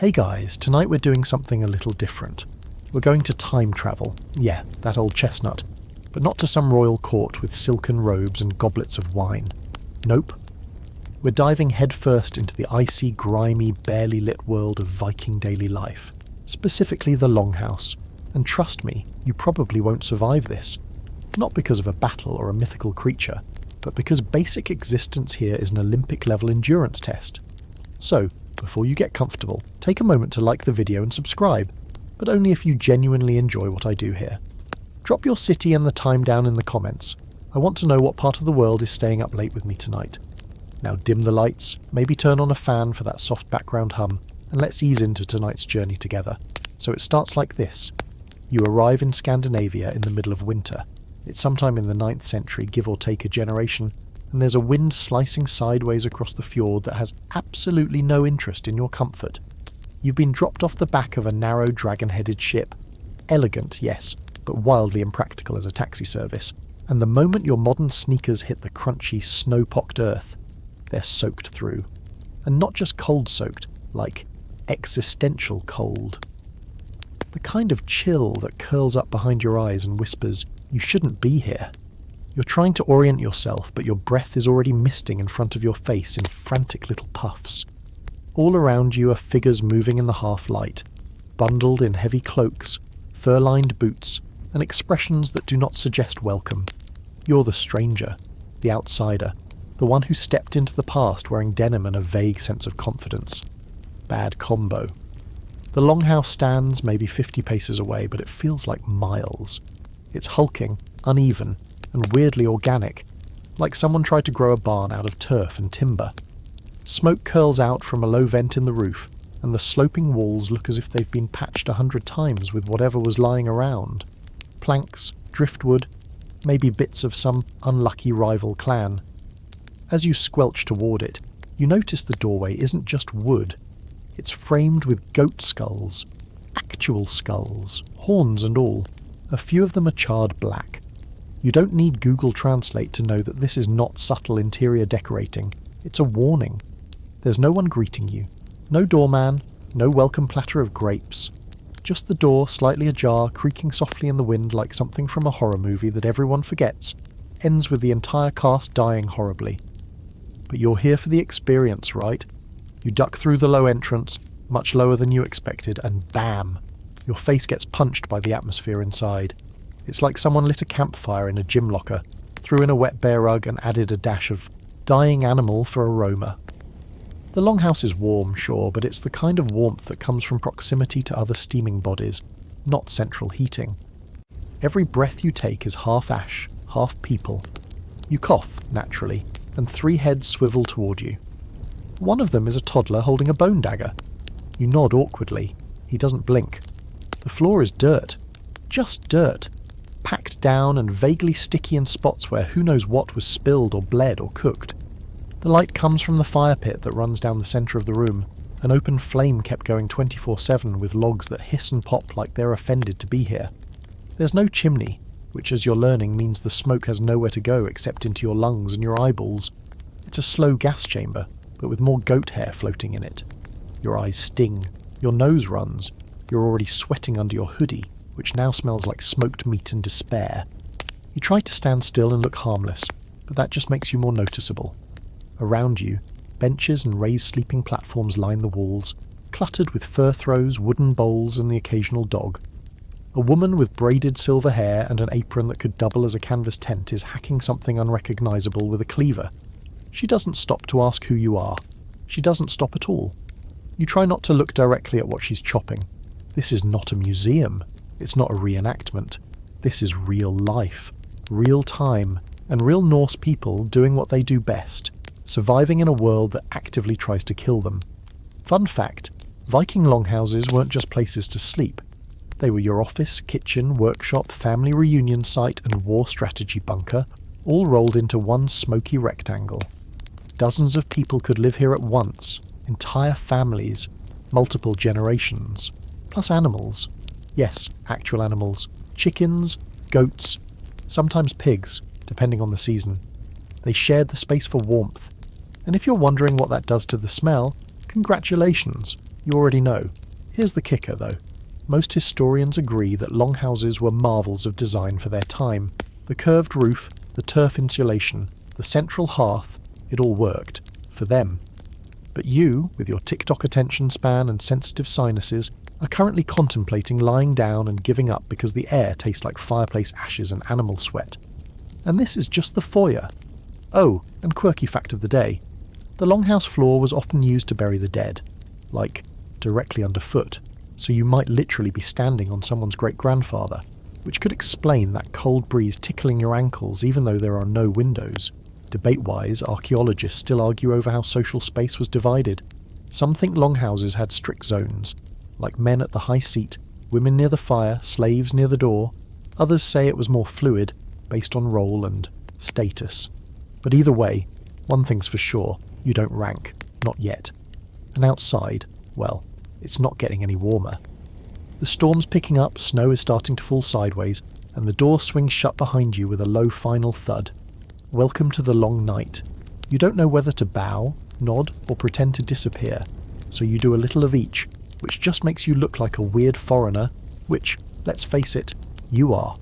Hey guys, tonight we're doing something a little different. We're going to time travel, yeah, that old chestnut, but not to some royal court with silken robes and goblets of wine. Nope. We're diving headfirst into the icy, grimy, barely lit world of Viking daily life, specifically the Longhouse, and trust me, you probably won't survive this. Not because of a battle or a mythical creature, but because basic existence here is an Olympic-level endurance test. So, before you get comfortable, take a moment to like the video and subscribe, but only if you genuinely enjoy what I do here. Drop your city and the time down in the comments. I want to know what part of the world is staying up late with me tonight. Now dim the lights, maybe turn on a fan for that soft background hum, and let's ease into tonight's journey together. So it starts like this. You arrive in Scandinavia in the middle of winter. It's sometime in the 9th century, give or take a generation, and there's a wind slicing sideways across the fjord that has absolutely no interest in your comfort. You've been dropped off the back of a narrow dragon-headed ship. Elegant, yes, but wildly impractical as a taxi service. And the moment your modern sneakers hit the crunchy, snow-pocked earth, they're soaked through. And not just cold-soaked, like existential cold. The kind of chill that curls up behind your eyes and whispers, "You shouldn't be here." You're trying to orient yourself, but your breath is already misting in front of your face in frantic little puffs. All around you are figures moving in the half-light, bundled in heavy cloaks, fur-lined boots, and expressions that do not suggest welcome. You're the stranger, the outsider, the one who stepped into the past wearing denim and a vague sense of confidence. Bad combo. The Longhouse stands maybe 50 paces away, but it feels like miles. It's hulking, uneven, and weirdly organic, like someone tried to grow a barn out of turf and timber. Smoke curls out from a low vent in the roof, and the sloping walls look as if they've been patched 100 times with whatever was lying around. Planks, driftwood, maybe bits of some unlucky rival clan. As you squelch toward it, you notice the doorway isn't just wood. It's framed with goat skulls. Actual skulls, horns and all. A few of them are charred black. You don't need Google Translate to know that this is not subtle interior decorating. It's a warning. There's no one greeting you. No doorman, no welcome platter of grapes. Just the door slightly ajar, creaking softly in the wind like something from a horror movie that everyone forgets. Ends with the entire cast dying horribly. But you're here for the experience, right? You duck through the low entrance, much lower than you expected, and bam! Your face gets punched by the atmosphere inside. It's like someone lit a campfire in a gym locker, threw in a wet bear rug and added a dash of dying animal for aroma. The Longhouse is warm, sure, but it's the kind of warmth that comes from proximity to other steaming bodies, not central heating. Every breath you take is half ash, half people. You cough, naturally, and 3 heads swivel toward you. One of them is a toddler holding a bone dagger. You nod awkwardly. He doesn't blink. The floor is dirt. Just dirt. Packed down and vaguely sticky in spots where who knows what was spilled or bled or cooked. The light comes from the fire pit that runs down the centre of the room, an open flame kept going 24/7 with logs that hiss and pop like they're offended to be here. There's no chimney, which as you're learning means the smoke has nowhere to go except into your lungs and your eyeballs. It's a slow gas chamber, but with more goat hair floating in it. Your eyes sting, your nose runs, you're already sweating under your hoodie, which now smells like smoked meat and despair. You try to stand still and look harmless, but that just makes you more noticeable. Around you, benches and raised sleeping platforms line the walls, cluttered with fur throws, wooden bowls and the occasional dog. A woman with braided silver hair and an apron that could double as a canvas tent is hacking something unrecognisable with a cleaver. She doesn't stop to ask who you are. She doesn't stop at all. You try not to look directly at what she's chopping. This is not a museum. It's not a reenactment. This is real life, real time, and real Norse people doing what they do best, surviving in a world that actively tries to kill them. Fun fact, Viking Longhouses weren't just places to sleep. They were your office, kitchen, workshop, family reunion site and war strategy bunker, all rolled into one smoky rectangle. Dozens of people could live here at once, entire families, multiple generations, plus animals. Yes, actual animals. Chickens, goats, sometimes pigs, depending on the season. They shared the space for warmth. And if you're wondering what that does to the smell, congratulations. You already know. Here's the kicker, though. Most historians agree that longhouses were marvels of design for their time. The curved roof, the turf insulation, the central hearth, it all worked. For them. But you, with your tick-tock attention span and sensitive sinuses, are currently contemplating lying down and giving up because the air tastes like fireplace ashes and animal sweat. And this is just the foyer. Oh, and quirky fact of the day. The longhouse floor was often used to bury the dead. Like, directly underfoot, so you might literally be standing on someone's great-grandfather, which could explain that cold breeze tickling your ankles even though there are no windows. Debate-wise, archaeologists still argue over how social space was divided. Some think longhouses had strict zones, like men at the high seat, women near the fire, slaves near the door. Others say it was more fluid, based on role and status. But either way, one thing's for sure, you don't rank. Not yet. And outside, well, it's not getting any warmer. The storm's picking up, snow is starting to fall sideways, and the door swings shut behind you with a low final thud. Welcome to the long night. You don't know whether to bow, nod, or pretend to disappear, so you do a little of each, which just makes you look like a weird foreigner, which, let's face it, you are.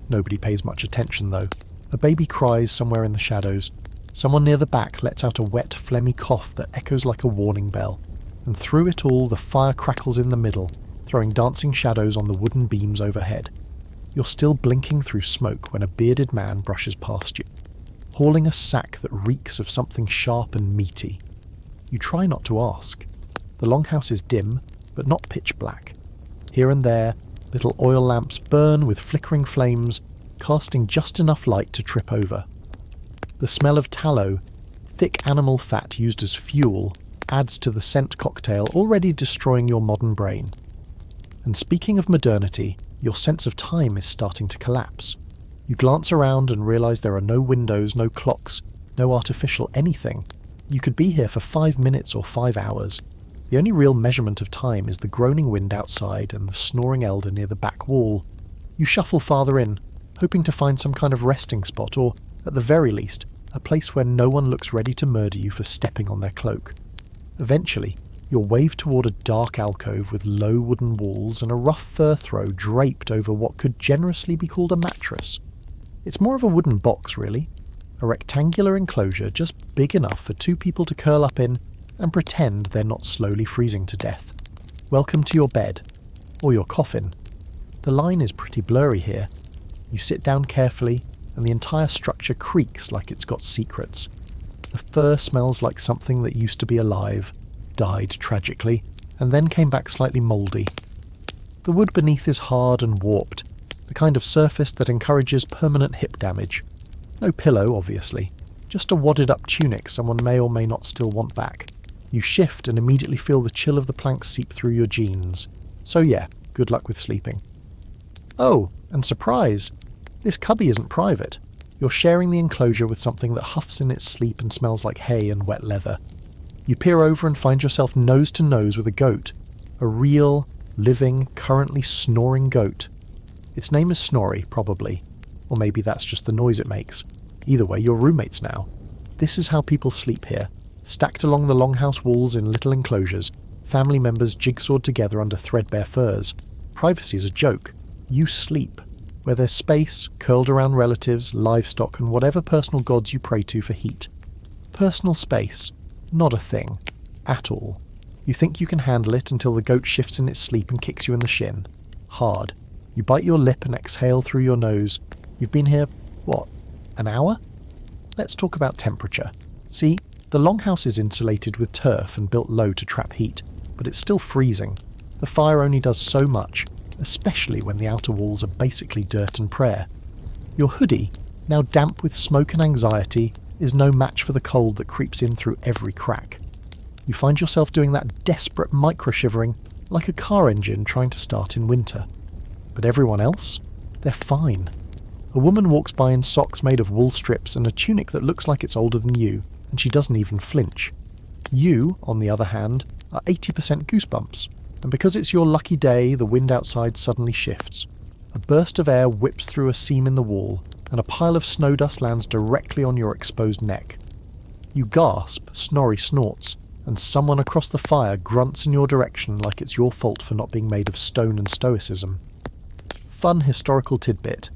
Nobody pays much attention though. A baby cries somewhere in the shadows. Someone near the back lets out a wet, phlegmy cough that echoes like a warning bell. And through it all the fire crackles in the middle, throwing dancing shadows on the wooden beams overhead. You're still blinking through smoke when a bearded man brushes past you, hauling a sack that reeks of something sharp and meaty. You try not to ask. The longhouse is dim, but not pitch black. Here and there, little oil lamps burn with flickering flames, casting just enough light to trip over. The smell of tallow, thick animal fat used as fuel, adds to the scent cocktail already destroying your modern brain. And speaking of modernity, your sense of time is starting to collapse. You glance around and realise there are no windows, no clocks, no artificial anything. You could be here for 5 minutes or 5 hours. The only real measurement of time is the groaning wind outside and the snoring elder near the back wall. You shuffle farther in, hoping to find some kind of resting spot or, at the very least, a place where no one looks ready to murder you for stepping on their cloak. Eventually, you're waved toward a dark alcove with low wooden walls and a rough fur throw draped over what could generously be called a mattress. It's more of a wooden box, really. A rectangular enclosure just big enough for 2 people to curl up in and pretend they're not slowly freezing to death. Welcome to your bed. Or your coffin. The line is pretty blurry here. You sit down carefully, and the entire structure creaks like it's got secrets. The fur smells like something that used to be alive, died tragically, and then came back slightly mouldy. The wood beneath is hard and warped, the kind of surface that encourages permanent hip damage. No pillow, obviously, just a wadded-up tunic someone may or may not still want back. You shift and immediately feel the chill of the planks seep through your jeans. So yeah, good luck with sleeping. Oh, and surprise! This cubby isn't private. You're sharing the enclosure with something that huffs in its sleep and smells like hay and wet leather. You peer over and find yourself nose to nose with a goat. A real, living, currently snoring goat. Its name is Snorri, probably. Or maybe that's just the noise it makes. Either way, you're roommates now. This is how people sleep here. Stacked along the longhouse walls in little enclosures, family members jigsawed together under threadbare furs. Privacy is a joke. You sleep. Where there's space, curled around relatives, livestock, and whatever personal gods you pray to for heat. Personal space. Not a thing. At all. You think you can handle it until the goat shifts in its sleep and kicks you in the shin. Hard. You bite your lip and exhale through your nose. You've been here, what, an hour? Let's talk about temperature. See, the longhouse is insulated with turf and built low to trap heat, but it's still freezing. The fire only does so much, especially when the outer walls are basically dirt and prayer. Your hoodie, now damp with smoke and anxiety, is no match for the cold that creeps in through every crack. You find yourself doing that desperate micro-shivering like a car engine trying to start in winter. But everyone else? They're fine. A woman walks by in socks made of wool strips and a tunic that looks like it's older than you, and she doesn't even flinch. You, on the other hand, are 80% goosebumps, and because it's your lucky day, the wind outside suddenly shifts. A burst of air whips through a seam in the wall, and a pile of snow dust lands directly on your exposed neck. You gasp, Snorri snorts, and someone across the fire grunts in your direction like it's your fault for not being made of stone and stoicism. Fun historical tidbit.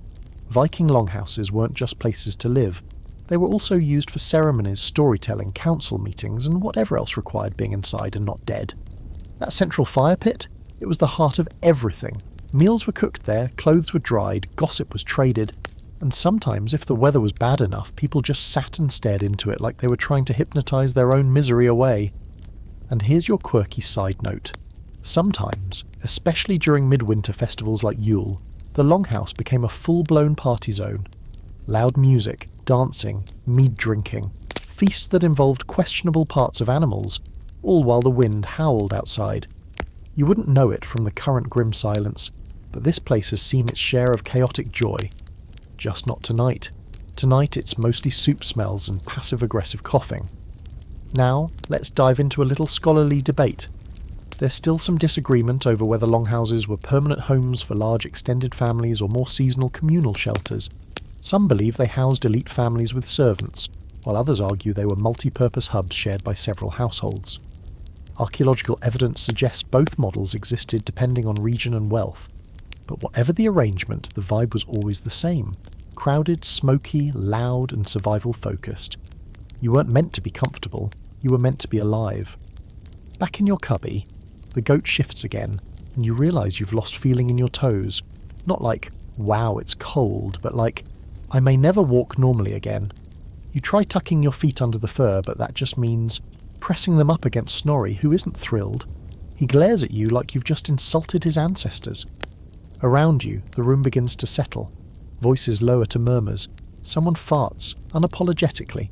Viking longhouses weren't just places to live. They were also used for ceremonies, storytelling, council meetings, and whatever else required being inside and not dead. That central fire pit? It was the heart of everything. Meals were cooked there, clothes were dried, gossip was traded, and sometimes, if the weather was bad enough, people just sat and stared into it like they were trying to hypnotise their own misery away. And here's your quirky side note. Sometimes, especially during midwinter festivals like Yule, the Longhouse became a full-blown party zone. Loud music, dancing, mead drinking, feasts that involved questionable parts of animals, all while the wind howled outside. You wouldn't know it from the current grim silence, but this place has seen its share of chaotic joy. Just not tonight. Tonight it's mostly soup smells and passive-aggressive coughing. Now, let's dive into a little scholarly debate. There's still some disagreement over whether longhouses were permanent homes for large extended families or more seasonal communal shelters. Some believe they housed elite families with servants, while others argue they were multi-purpose hubs shared by several households. Archaeological evidence suggests both models existed depending on region and wealth. But whatever the arrangement, the vibe was always the same. Crowded, smoky, loud, and survival-focused. You weren't meant to be comfortable, you were meant to be alive. Back in your cubby, the goat shifts again, and you realise you've lost feeling in your toes. Not like, wow, it's cold, but like, I may never walk normally again. You try tucking your feet under the fur, but that just means pressing them up against Snorri, who isn't thrilled. He glares at you like you've just insulted his ancestors. Around you, the room begins to settle. Voices lower to murmurs. Someone farts, unapologetically.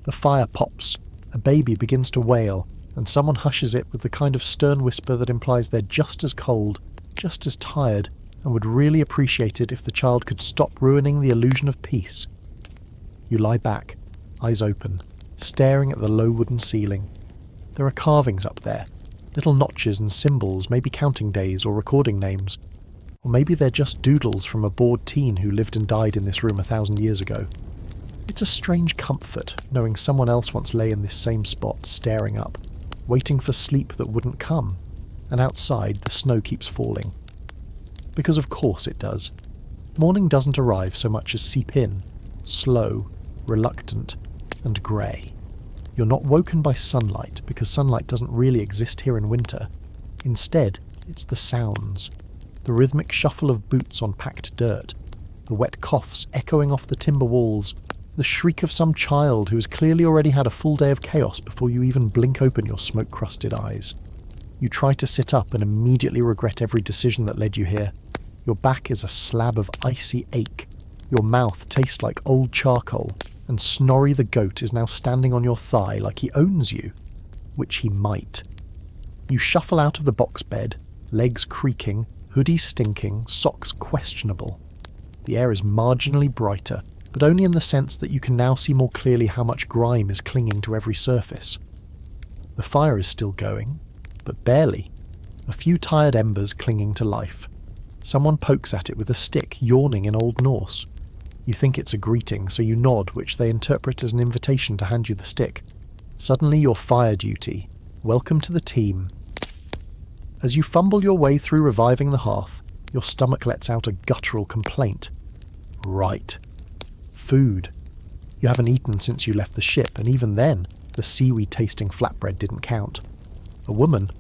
The fire pops. A baby begins to wail, and someone hushes it with the kind of stern whisper that implies they're just as cold, just as tired, and would really appreciate it if the child could stop ruining the illusion of peace. You lie back, eyes open, staring at the low wooden ceiling. There are carvings up there, little notches and symbols, maybe counting days or recording names. Or maybe they're just doodles from a bored teen who lived and died in this room 1,000 years ago. It's a strange comfort knowing someone else once lay in this same spot, staring up, waiting for sleep that wouldn't come, and outside the snow keeps falling. Because of course it does. Morning doesn't arrive so much as seep in, slow, reluctant, and grey. You're not woken by sunlight, because sunlight doesn't really exist here in winter. Instead, it's the sounds. The rhythmic shuffle of boots on packed dirt, the wet coughs echoing off the timber walls, the shriek of some child who has clearly already had a full day of chaos before you even blink open your smoke-crusted eyes. You try to sit up and immediately regret every decision that led you here. Your back is a slab of icy ache. Your mouth tastes like old charcoal, and Snorri the goat is now standing on your thigh like he owns you, which he might. You shuffle out of the box bed, legs creaking, hoodie stinking, socks questionable. The air is marginally brighter, but only in the sense that you can now see more clearly how much grime is clinging to every surface. The fire is still going, but barely. A few tired embers clinging to life. Someone pokes at it with a stick, yawning in Old Norse. You think it's a greeting, so you nod, which they interpret as an invitation to hand you the stick. Suddenly your fire duty. Welcome to the team. As you fumble your way through reviving the hearth, your stomach lets out a guttural complaint. Right. Food. You haven't eaten since you left the ship, and even then, the seaweed-tasting flatbread didn't count. A woman,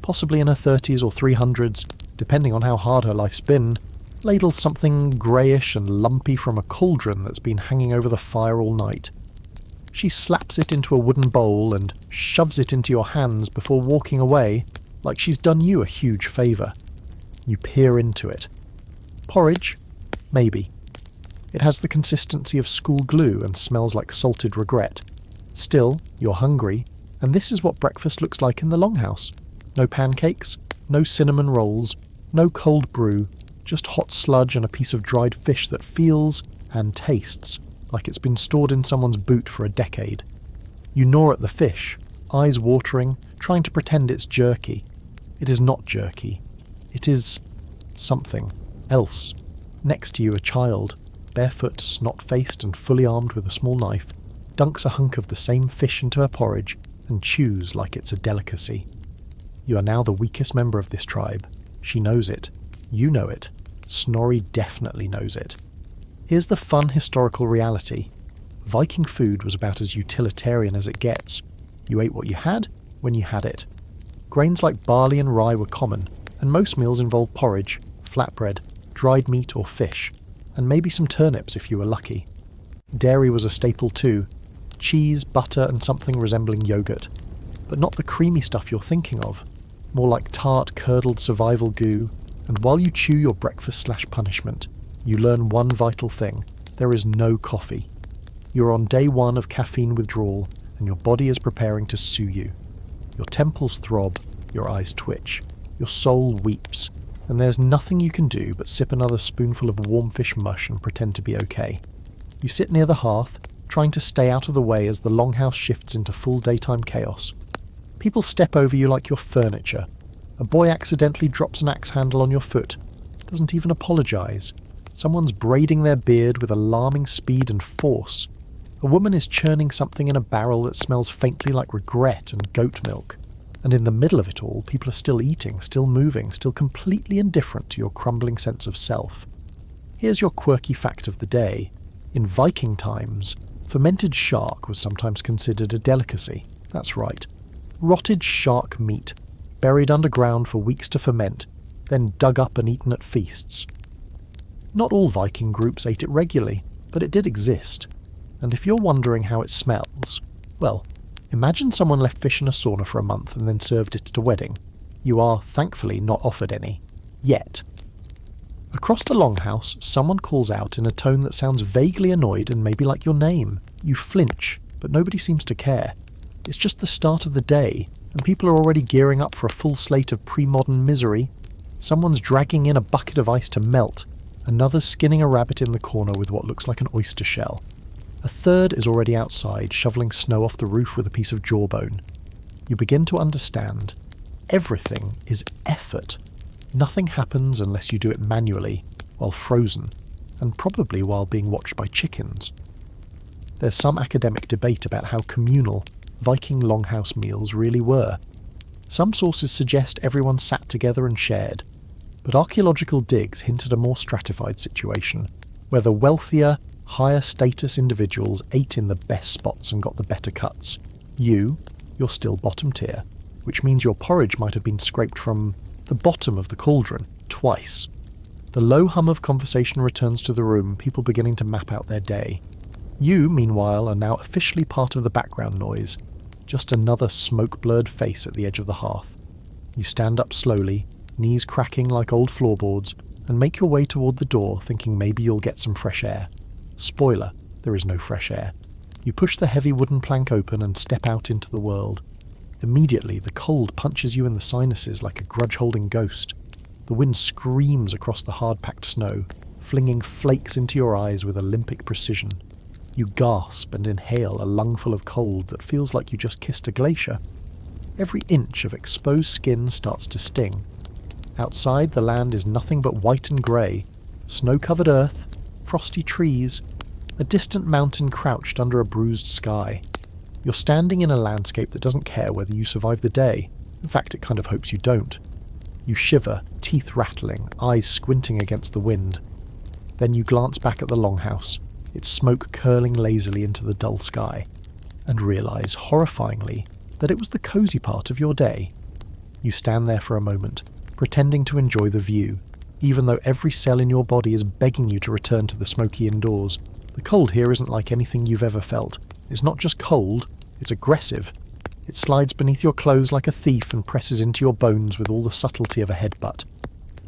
possibly in her 30s or 300s, depending on how hard her life's been, ladles something greyish and lumpy from a cauldron that's been hanging over the fire all night. She slaps it into a wooden bowl and shoves it into your hands before walking away, like she's done you a huge favour. You peer into it. Porridge? Maybe. It has the consistency of school glue and smells like salted regret. Still, you're hungry, and this is what breakfast looks like in the Longhouse. No pancakes, no cinnamon rolls, no cold brew, just hot sludge and a piece of dried fish that feels and tastes like it's been stored in someone's boot for a decade. You gnaw at the fish, eyes watering, trying to pretend it's jerky. It is not jerky. It is something else. Next to you, a child, barefoot, snot-faced and fully armed with a small knife, dunks a hunk of the same fish into her porridge and chews like it's a delicacy. You are now the weakest member of this tribe. She knows it. You know it. Snorri definitely knows it. Here's the fun historical reality. Viking food was about as utilitarian as it gets. You ate what you had when you had it. Grains like barley and rye were common, and most meals involved porridge, flatbread, dried meat or fish, and maybe some turnips if you were lucky. Dairy was a staple too. Cheese, butter, and something resembling yogurt. But not the creamy stuff you're thinking of. More like tart, curdled survival goo. And while you chew your breakfast/punishment, you learn one vital thing. There is no coffee. You're on day 1 of caffeine withdrawal, and your body is preparing to sue you. Your temples throb, your eyes twitch, your soul weeps, and there's nothing you can do but sip another spoonful of warm fish mush and pretend to be okay. You sit near the hearth, trying to stay out of the way as the longhouse shifts into full daytime chaos. People step over you like you're furniture. A boy accidentally drops an axe handle on your foot, doesn't even apologise. Someone's braiding their beard with alarming speed and force. A woman is churning something in a barrel that smells faintly like regret and goat milk. And in the middle of it all, people are still eating, still moving, still completely indifferent to your crumbling sense of self. Here's your quirky fact of the day. In Viking times, fermented shark was sometimes considered a delicacy. That's right. Rotted shark meat, buried underground for weeks to ferment, then dug up and eaten at feasts. Not all Viking groups ate it regularly, but it did exist. And if you're wondering how it smells, well, imagine someone left fish in a sauna for a month and then served it at a wedding. You are, thankfully, not offered any. Yet. Across the longhouse, someone calls out in a tone that sounds vaguely annoyed and maybe like your name. You flinch, but nobody seems to care. It's just the start of the day, and people are already gearing up for a full slate of pre-modern misery. Someone's dragging in a bucket of ice to melt. Another's skinning a rabbit in the corner with what looks like an oyster shell. A third is already outside, shoveling snow off the roof with a piece of jawbone. You begin to understand. Everything is effort. Nothing happens unless you do it manually, while frozen, and probably while being watched by chickens. There's some academic debate about how communal Viking Longhouse meals really were. Some sources suggest everyone sat together and shared, but archaeological digs hint at a more stratified situation, where the wealthier, higher status individuals ate in the best spots and got the better cuts. You're still bottom tier, which means your porridge might have been scraped from the bottom of the cauldron twice. The low hum of conversation returns to the room, people beginning to map out their day. You, meanwhile, are now officially part of the background noise, just another smoke-blurred face at the edge of the hearth. You stand up slowly, knees cracking like old floorboards, and make your way toward the door, thinking maybe you'll get some fresh air. Spoiler, there is no fresh air. You push the heavy wooden plank open and step out into the world. Immediately, the cold punches you in the sinuses like a grudge-holding ghost. The wind screams across the hard-packed snow, flinging flakes into your eyes with Olympic precision. You gasp and inhale a lungful of cold that feels like you just kissed a glacier. Every inch of exposed skin starts to sting. Outside, the land is nothing but white and grey, snow-covered earth, frosty trees, a distant mountain crouched under a bruised sky. You're standing in a landscape that doesn't care whether you survive the day. In fact, it kind of hopes you don't. You shiver, teeth rattling, eyes squinting against the wind. Then you glance back at the longhouse, its smoke curling lazily into the dull sky, and realise, horrifyingly, that it was the cosy part of your day. You stand there for a moment, pretending to enjoy the view, even though every cell in your body is begging you to return to the smoky indoors. The cold here isn't like anything you've ever felt. It's not just cold, it's aggressive. It slides beneath your clothes like a thief and presses into your bones with all the subtlety of a headbutt.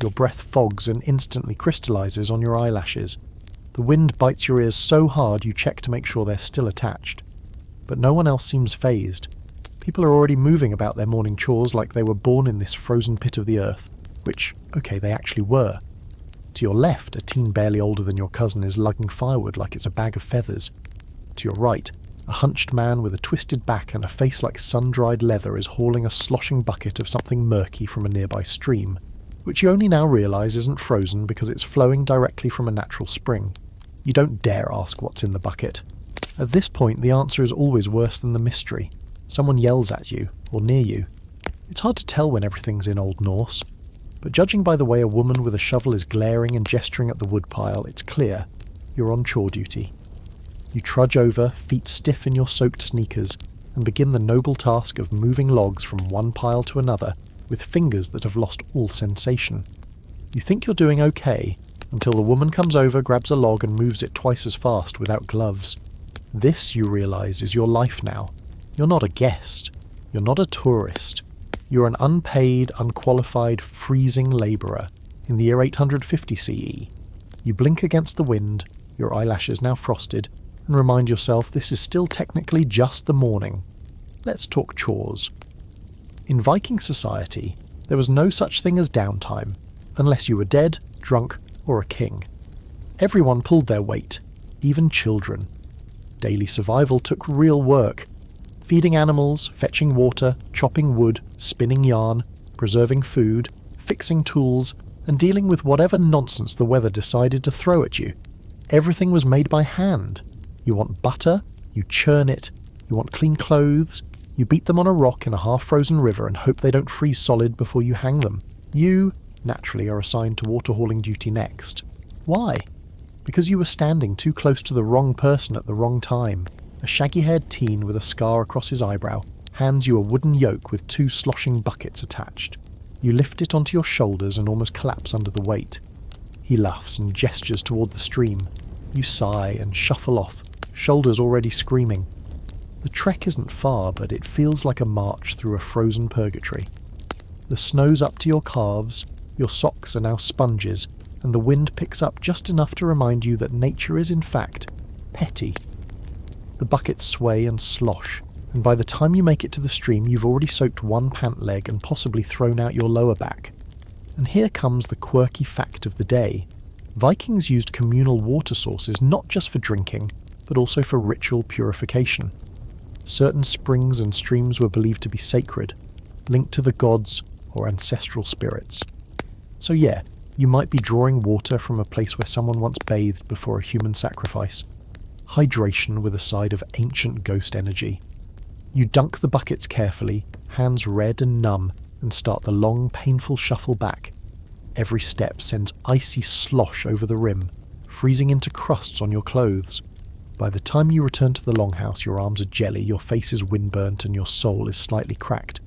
Your breath fogs and instantly crystallises on your eyelashes. The wind bites your ears so hard you check to make sure they're still attached. But no one else seems fazed. People are already moving about their morning chores like they were born in this frozen pit of the earth. Which, okay, they actually were. To your left, a teen barely older than your cousin is lugging firewood like it's a bag of feathers. To your right, a hunched man with a twisted back and a face like sun-dried leather is hauling a sloshing bucket of something murky from a nearby stream, which you only now realise isn't frozen because it's flowing directly from a natural spring. You don't dare ask what's in the bucket. At this point, the answer is always worse than the mystery. Someone yells at you, or near you. It's hard to tell when everything's in Old Norse, but judging by the way a woman with a shovel is glaring and gesturing at the woodpile, it's clear you're on chore duty. You trudge over, feet stiff in your soaked sneakers, and begin the noble task of moving logs from one pile to another with fingers that have lost all sensation. You think you're doing okay, until the woman comes over, grabs a log and moves it twice as fast without gloves. This, you realise, is your life now. You're not a guest. You're not a tourist. You're an unpaid, unqualified, freezing labourer in the year 850 CE. You blink against the wind, your eyelashes now frosted, and remind yourself this is still technically just the morning. Let's talk chores. In Viking society, there was no such thing as downtime, unless you were dead, drunk, or a king. Everyone pulled their weight, even children. Daily survival took real work. Feeding animals, fetching water, chopping wood, spinning yarn, preserving food, fixing tools, and dealing with whatever nonsense the weather decided to throw at you. Everything was made by hand. You want butter, you churn it. You want clean clothes, you beat them on a rock in a half-frozen river and hope they don't freeze solid before you hang them. You, naturally, are assigned to water-hauling duty next. Why? Because you were standing too close to the wrong person at the wrong time. A shaggy-haired teen with a scar across his eyebrow hands you a wooden yoke with 2 sloshing buckets attached. You lift it onto your shoulders and almost collapse under the weight. He laughs and gestures toward the stream. You sigh and shuffle off, shoulders already screaming. The trek isn't far, but it feels like a march through a frozen purgatory. The snow's up to your calves, your socks are now sponges, and the wind picks up just enough to remind you that nature is in fact petty. The buckets sway and slosh, and by the time you make it to the stream you've already soaked one pant leg and possibly thrown out your lower back. And here comes the quirky fact of the day. Vikings used communal water sources not just for drinking, but also for ritual purification. Certain springs and streams were believed to be sacred, linked to the gods or ancestral spirits. So yeah, you might be drawing water from a place where someone once bathed before a human sacrifice. Hydration with a side of ancient ghost energy. You dunk the buckets carefully, hands red and numb, and start the long, painful shuffle back. Every step sends icy slosh over the rim, freezing into crusts on your clothes. By the time you return to the longhouse, your arms are jelly, your face is windburnt, and your soul is slightly cracked.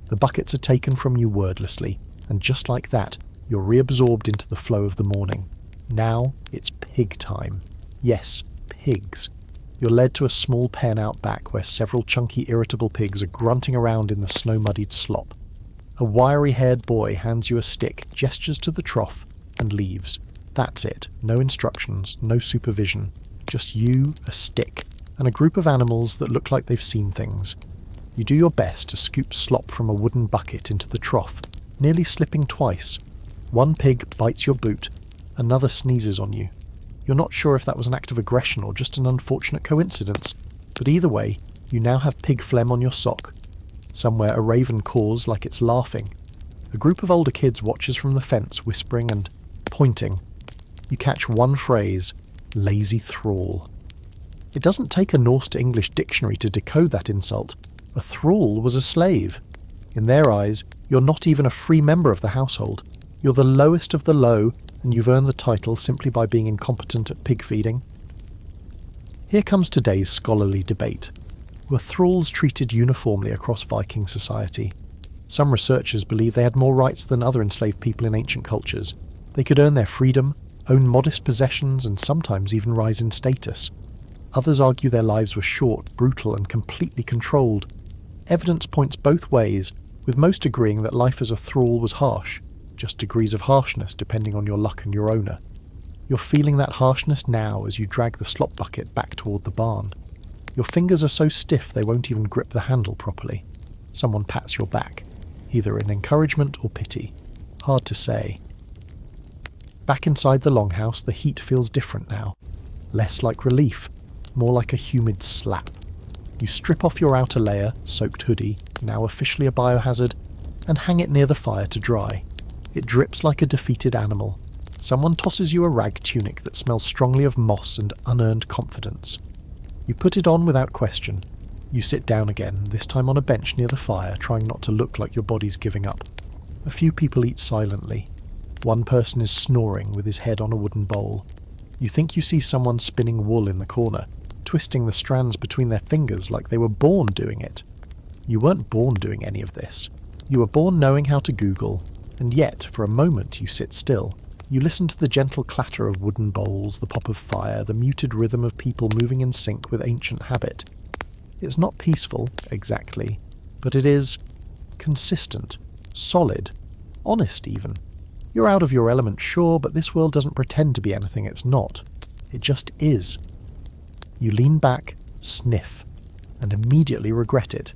The buckets are taken from you wordlessly, and just like that, you're reabsorbed into the flow of the morning. Now it's pig time. Yes, pigs. You're led to a small pen out back where several chunky, irritable pigs are grunting around in the snow-muddied slop. A wiry-haired boy hands you a stick, gestures to the trough, and leaves. That's it. No instructions, no supervision. Just you, a stick, and a group of animals that look like they've seen things. You do your best to scoop slop from a wooden bucket into the trough, nearly slipping twice. One pig bites your boot, another sneezes on you. You're not sure if that was an act of aggression or just an unfortunate coincidence, but either way, you now have pig phlegm on your sock. Somewhere a raven caws like it's laughing. A group of older kids watches from the fence, whispering and pointing. You catch one phrase, lazy thrall. It doesn't take a Norse to English dictionary to decode that insult. A thrall was a slave. In their eyes, you're not even a free member of the household. You're the lowest of the low, and you've earned the title simply by being incompetent at pig feeding. Here comes today's scholarly debate. Were thralls treated uniformly across Viking society? Some researchers believe they had more rights than other enslaved people in ancient cultures. They could earn their freedom, own modest possessions, and sometimes even rise in status. Others argue their lives were short, brutal, and completely controlled. Evidence points both ways, with most agreeing that life as a thrall was harsh, just degrees of harshness depending on your luck and your owner. You're feeling that harshness now as you drag the slop bucket back toward the barn. Your fingers are so stiff they won't even grip the handle properly. Someone pats your back, either in encouragement or pity. Hard to say. Back inside the longhouse, the heat feels different now. Less like relief, more like a humid slap. You strip off your outer layer, soaked hoodie, now officially a biohazard, and hang it near the fire to dry. It drips like a defeated animal. Someone tosses you a rag tunic that smells strongly of moss and unearned confidence. You put it on without question. You sit down again, this time on a bench near the fire, trying not to look like your body's giving up. A few people eat silently. One person is snoring with his head on a wooden bowl. You think you see someone spinning wool in the corner, twisting the strands between their fingers like they were born doing it. You weren't born doing any of this. You were born knowing how to Google, and yet, for a moment, you sit still. You listen to the gentle clatter of wooden bowls, the pop of fire, the muted rhythm of people moving in sync with ancient habit. It's not peaceful, exactly, but it is consistent, solid, honest even. You're out of your element, sure, but this world doesn't pretend to be anything it's not. It just is. You lean back, sniff, and immediately regret it.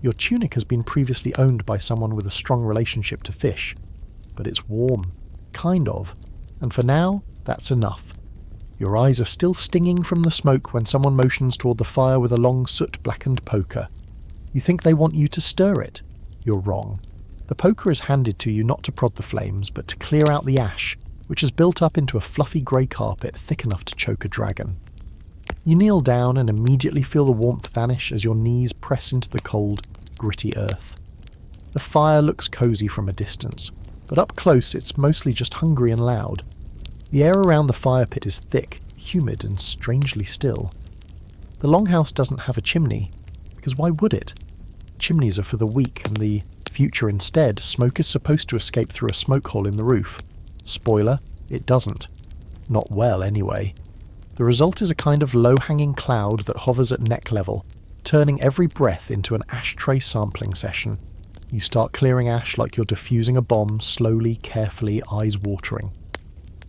Your tunic has been previously owned by someone with a strong relationship to fish, but it's warm, kind of, and for now, that's enough. Your eyes are still stinging from the smoke when someone motions toward the fire with a long soot-blackened poker. You think they want you to stir it. You're wrong. The poker is handed to you not to prod the flames, but to clear out the ash, which has built up into a fluffy grey carpet thick enough to choke a dragon. You kneel down and immediately feel the warmth vanish as your knees press into the cold, gritty earth. The fire looks cosy from a distance, but up close it's mostly just hungry and loud. The air around the fire pit is thick, humid and strangely still. The Longhouse doesn't have a chimney, because why would it? Chimneys are for the weak, and the future instead, smoke is supposed to escape through a smoke hole in the roof. Spoiler, it doesn't. Not well, anyway. The result is a kind of low-hanging cloud that hovers at neck level, turning every breath into an ashtray sampling session. You start clearing ash like you're diffusing a bomb, slowly, carefully, eyes watering.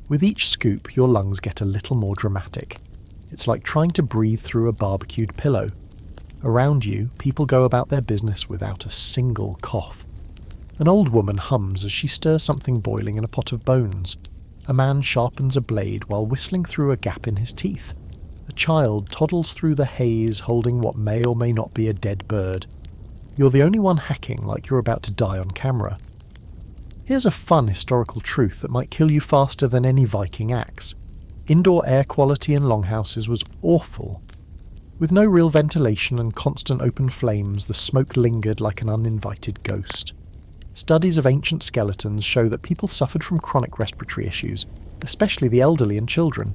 With each scoop, your lungs get a little more dramatic. It's like trying to breathe through a barbecued pillow. Around you, people go about their business without a single cough. An old woman hums as she stirs something boiling in a pot of bones. A man sharpens a blade while whistling through a gap in his teeth. A child toddles through the haze holding what may or may not be a dead bird. You're the only one hacking like you're about to die on camera. Here's a fun historical truth that might kill you faster than any Viking axe. Indoor air quality in longhouses was awful. With no real ventilation and constant open flames, the smoke lingered like an uninvited ghost. Studies of ancient skeletons show that people suffered from chronic respiratory issues, especially the elderly and children.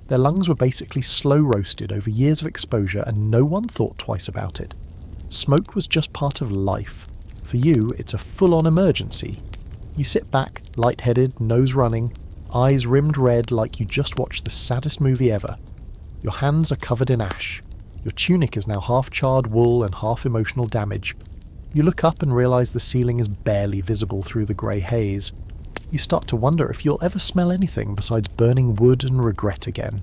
Their lungs were basically slow roasted over years of exposure and no one thought twice about it. Smoke was just part of life. For you, it's a full-on emergency. You sit back, lightheaded, nose running, eyes rimmed red like you just watched the saddest movie ever. Your hands are covered in ash. Your tunic is now half charred wool and half emotional damage. You look up and realise the ceiling is barely visible through the grey haze. You start to wonder if you'll ever smell anything besides burning wood and regret again.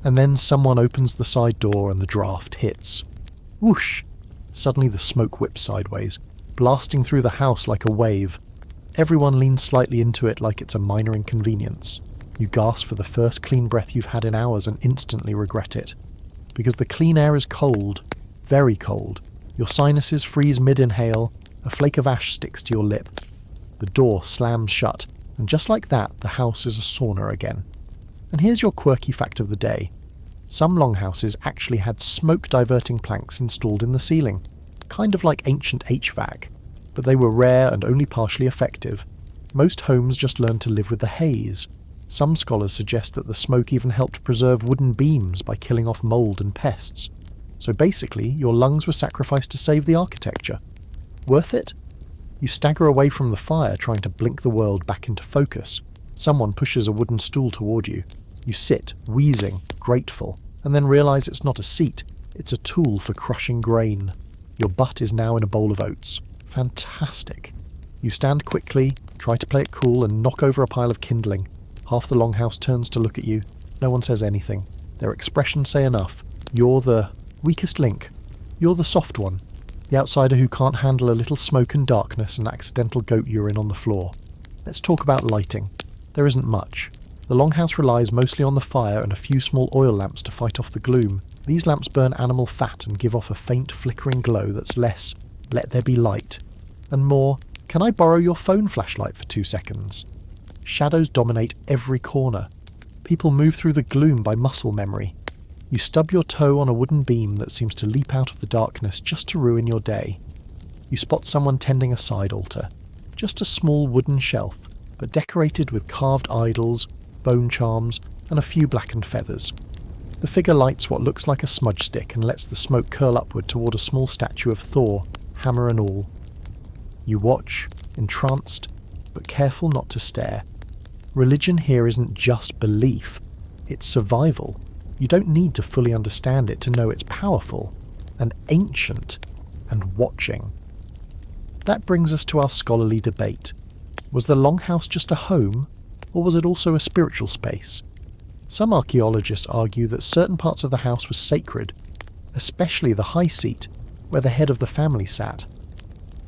And then someone opens the side door and the draft hits. Whoosh! Suddenly the smoke whips sideways, blasting through the house like a wave. Everyone leans slightly into it like it's a minor inconvenience. You gasp for the first clean breath you've had in hours and instantly regret it. Because the clean air is cold, very cold. Your sinuses freeze mid-inhale, a flake of ash sticks to your lip. The door slams shut, and just like that, the house is a sauna again. And here's your quirky fact of the day. Some longhouses actually had smoke-diverting planks installed in the ceiling, kind of like ancient HVAC, but they were rare and only partially effective. Most homes just learned to live with the haze. Some scholars suggest that the smoke even helped preserve wooden beams by killing off mould and pests. So basically, your lungs were sacrificed to save the architecture. Worth it? You stagger away from the fire, trying to blink the world back into focus. Someone pushes a wooden stool toward you. You sit, wheezing, grateful, and then realise it's not a seat, it's a tool for crushing grain. Your butt is now in a bowl of oats. Fantastic. You stand quickly, try to play it cool, and knock over a pile of kindling. Half the longhouse turns to look at you. No one says anything. Their expressions say enough. You're the weakest link. You're the soft one. The outsider who can't handle a little smoke and darkness and accidental goat urine on the floor. Let's talk about lighting. There isn't much. The longhouse relies mostly on the fire and a few small oil lamps to fight off the gloom. These lamps burn animal fat and give off a faint flickering glow that's less, let there be light, and more, can I borrow your phone flashlight for 2 seconds? Shadows dominate every corner. People move through the gloom by muscle memory. You stub your toe on a wooden beam that seems to leap out of the darkness just to ruin your day. You spot someone tending a side altar, just a small wooden shelf, but decorated with carved idols, bone charms, and a few blackened feathers. The figure lights what looks like a smudge stick and lets the smoke curl upward toward a small statue of Thor, hammer and all. You watch, entranced, but careful not to stare. Religion here isn't just belief, it's survival. You don't need to fully understand it to know it's powerful, and ancient, and watching. That brings us to our scholarly debate. Was the Longhouse just a home, or was it also a spiritual space? Some archaeologists argue that certain parts of the house were sacred, especially the high seat, where the head of the family sat.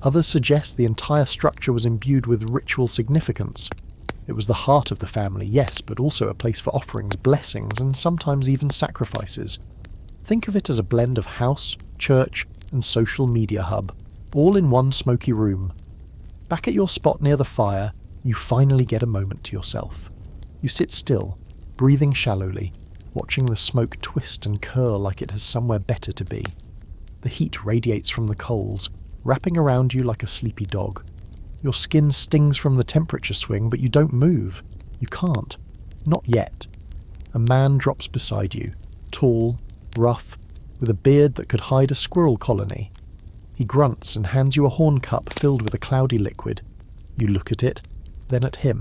Others suggest the entire structure was imbued with ritual significance. It was the heart of the family, yes, but also a place for offerings, blessings, and sometimes even sacrifices. Think of it as a blend of house, church, and social media hub, all in one smoky room. Back at your spot near the fire, you finally get a moment to yourself. You sit still, breathing shallowly, watching the smoke twist and curl like it has somewhere better to be. The heat radiates from the coals, wrapping around you like a sleepy dog. Your skin stings from the temperature swing, but you don't move. You can't. Not yet. A man drops beside you, tall, rough, with a beard that could hide a squirrel colony. He grunts and hands you a horn cup filled with a cloudy liquid. You look at it, then at him.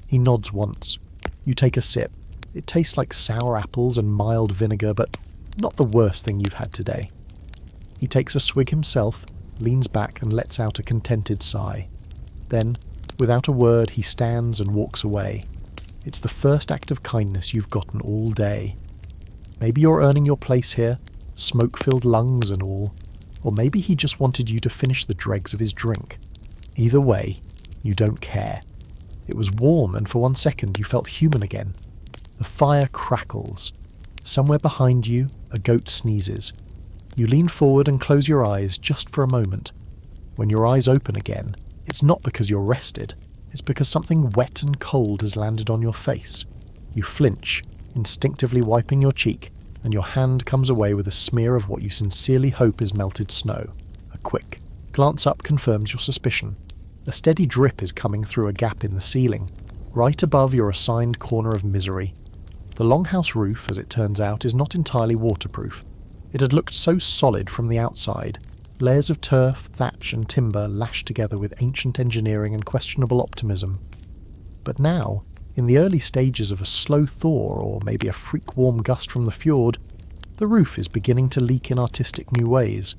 He nods once. You take a sip. It tastes like sour apples and mild vinegar, but not the worst thing you've had today. He takes a swig himself, leans back and lets out a contented sigh. Then, without a word, he stands and walks away. It's the first act of kindness you've gotten all day. Maybe you're earning your place here, smoke-filled lungs and all, or maybe he just wanted you to finish the dregs of his drink. Either way, you don't care. It was warm, and for 1 second you felt human again. The fire crackles. Somewhere behind you, a goat sneezes. You lean forward and close your eyes just for a moment. When your eyes open again, it's not because you're rested. It's because something wet and cold has landed on your face. You flinch, instinctively wiping your cheek, and your hand comes away with a smear of what you sincerely hope is melted snow. A quick glance up confirms your suspicion. A steady drip is coming through a gap in the ceiling, right above your assigned corner of misery. The Longhouse roof, as it turns out, is not entirely waterproof. It had looked so solid from the outside. Layers of turf, thatch and timber lashed together with ancient engineering and questionable optimism. But now, in the early stages of a slow thaw or maybe a freak warm gust from the fjord, the roof is beginning to leak in artistic new ways.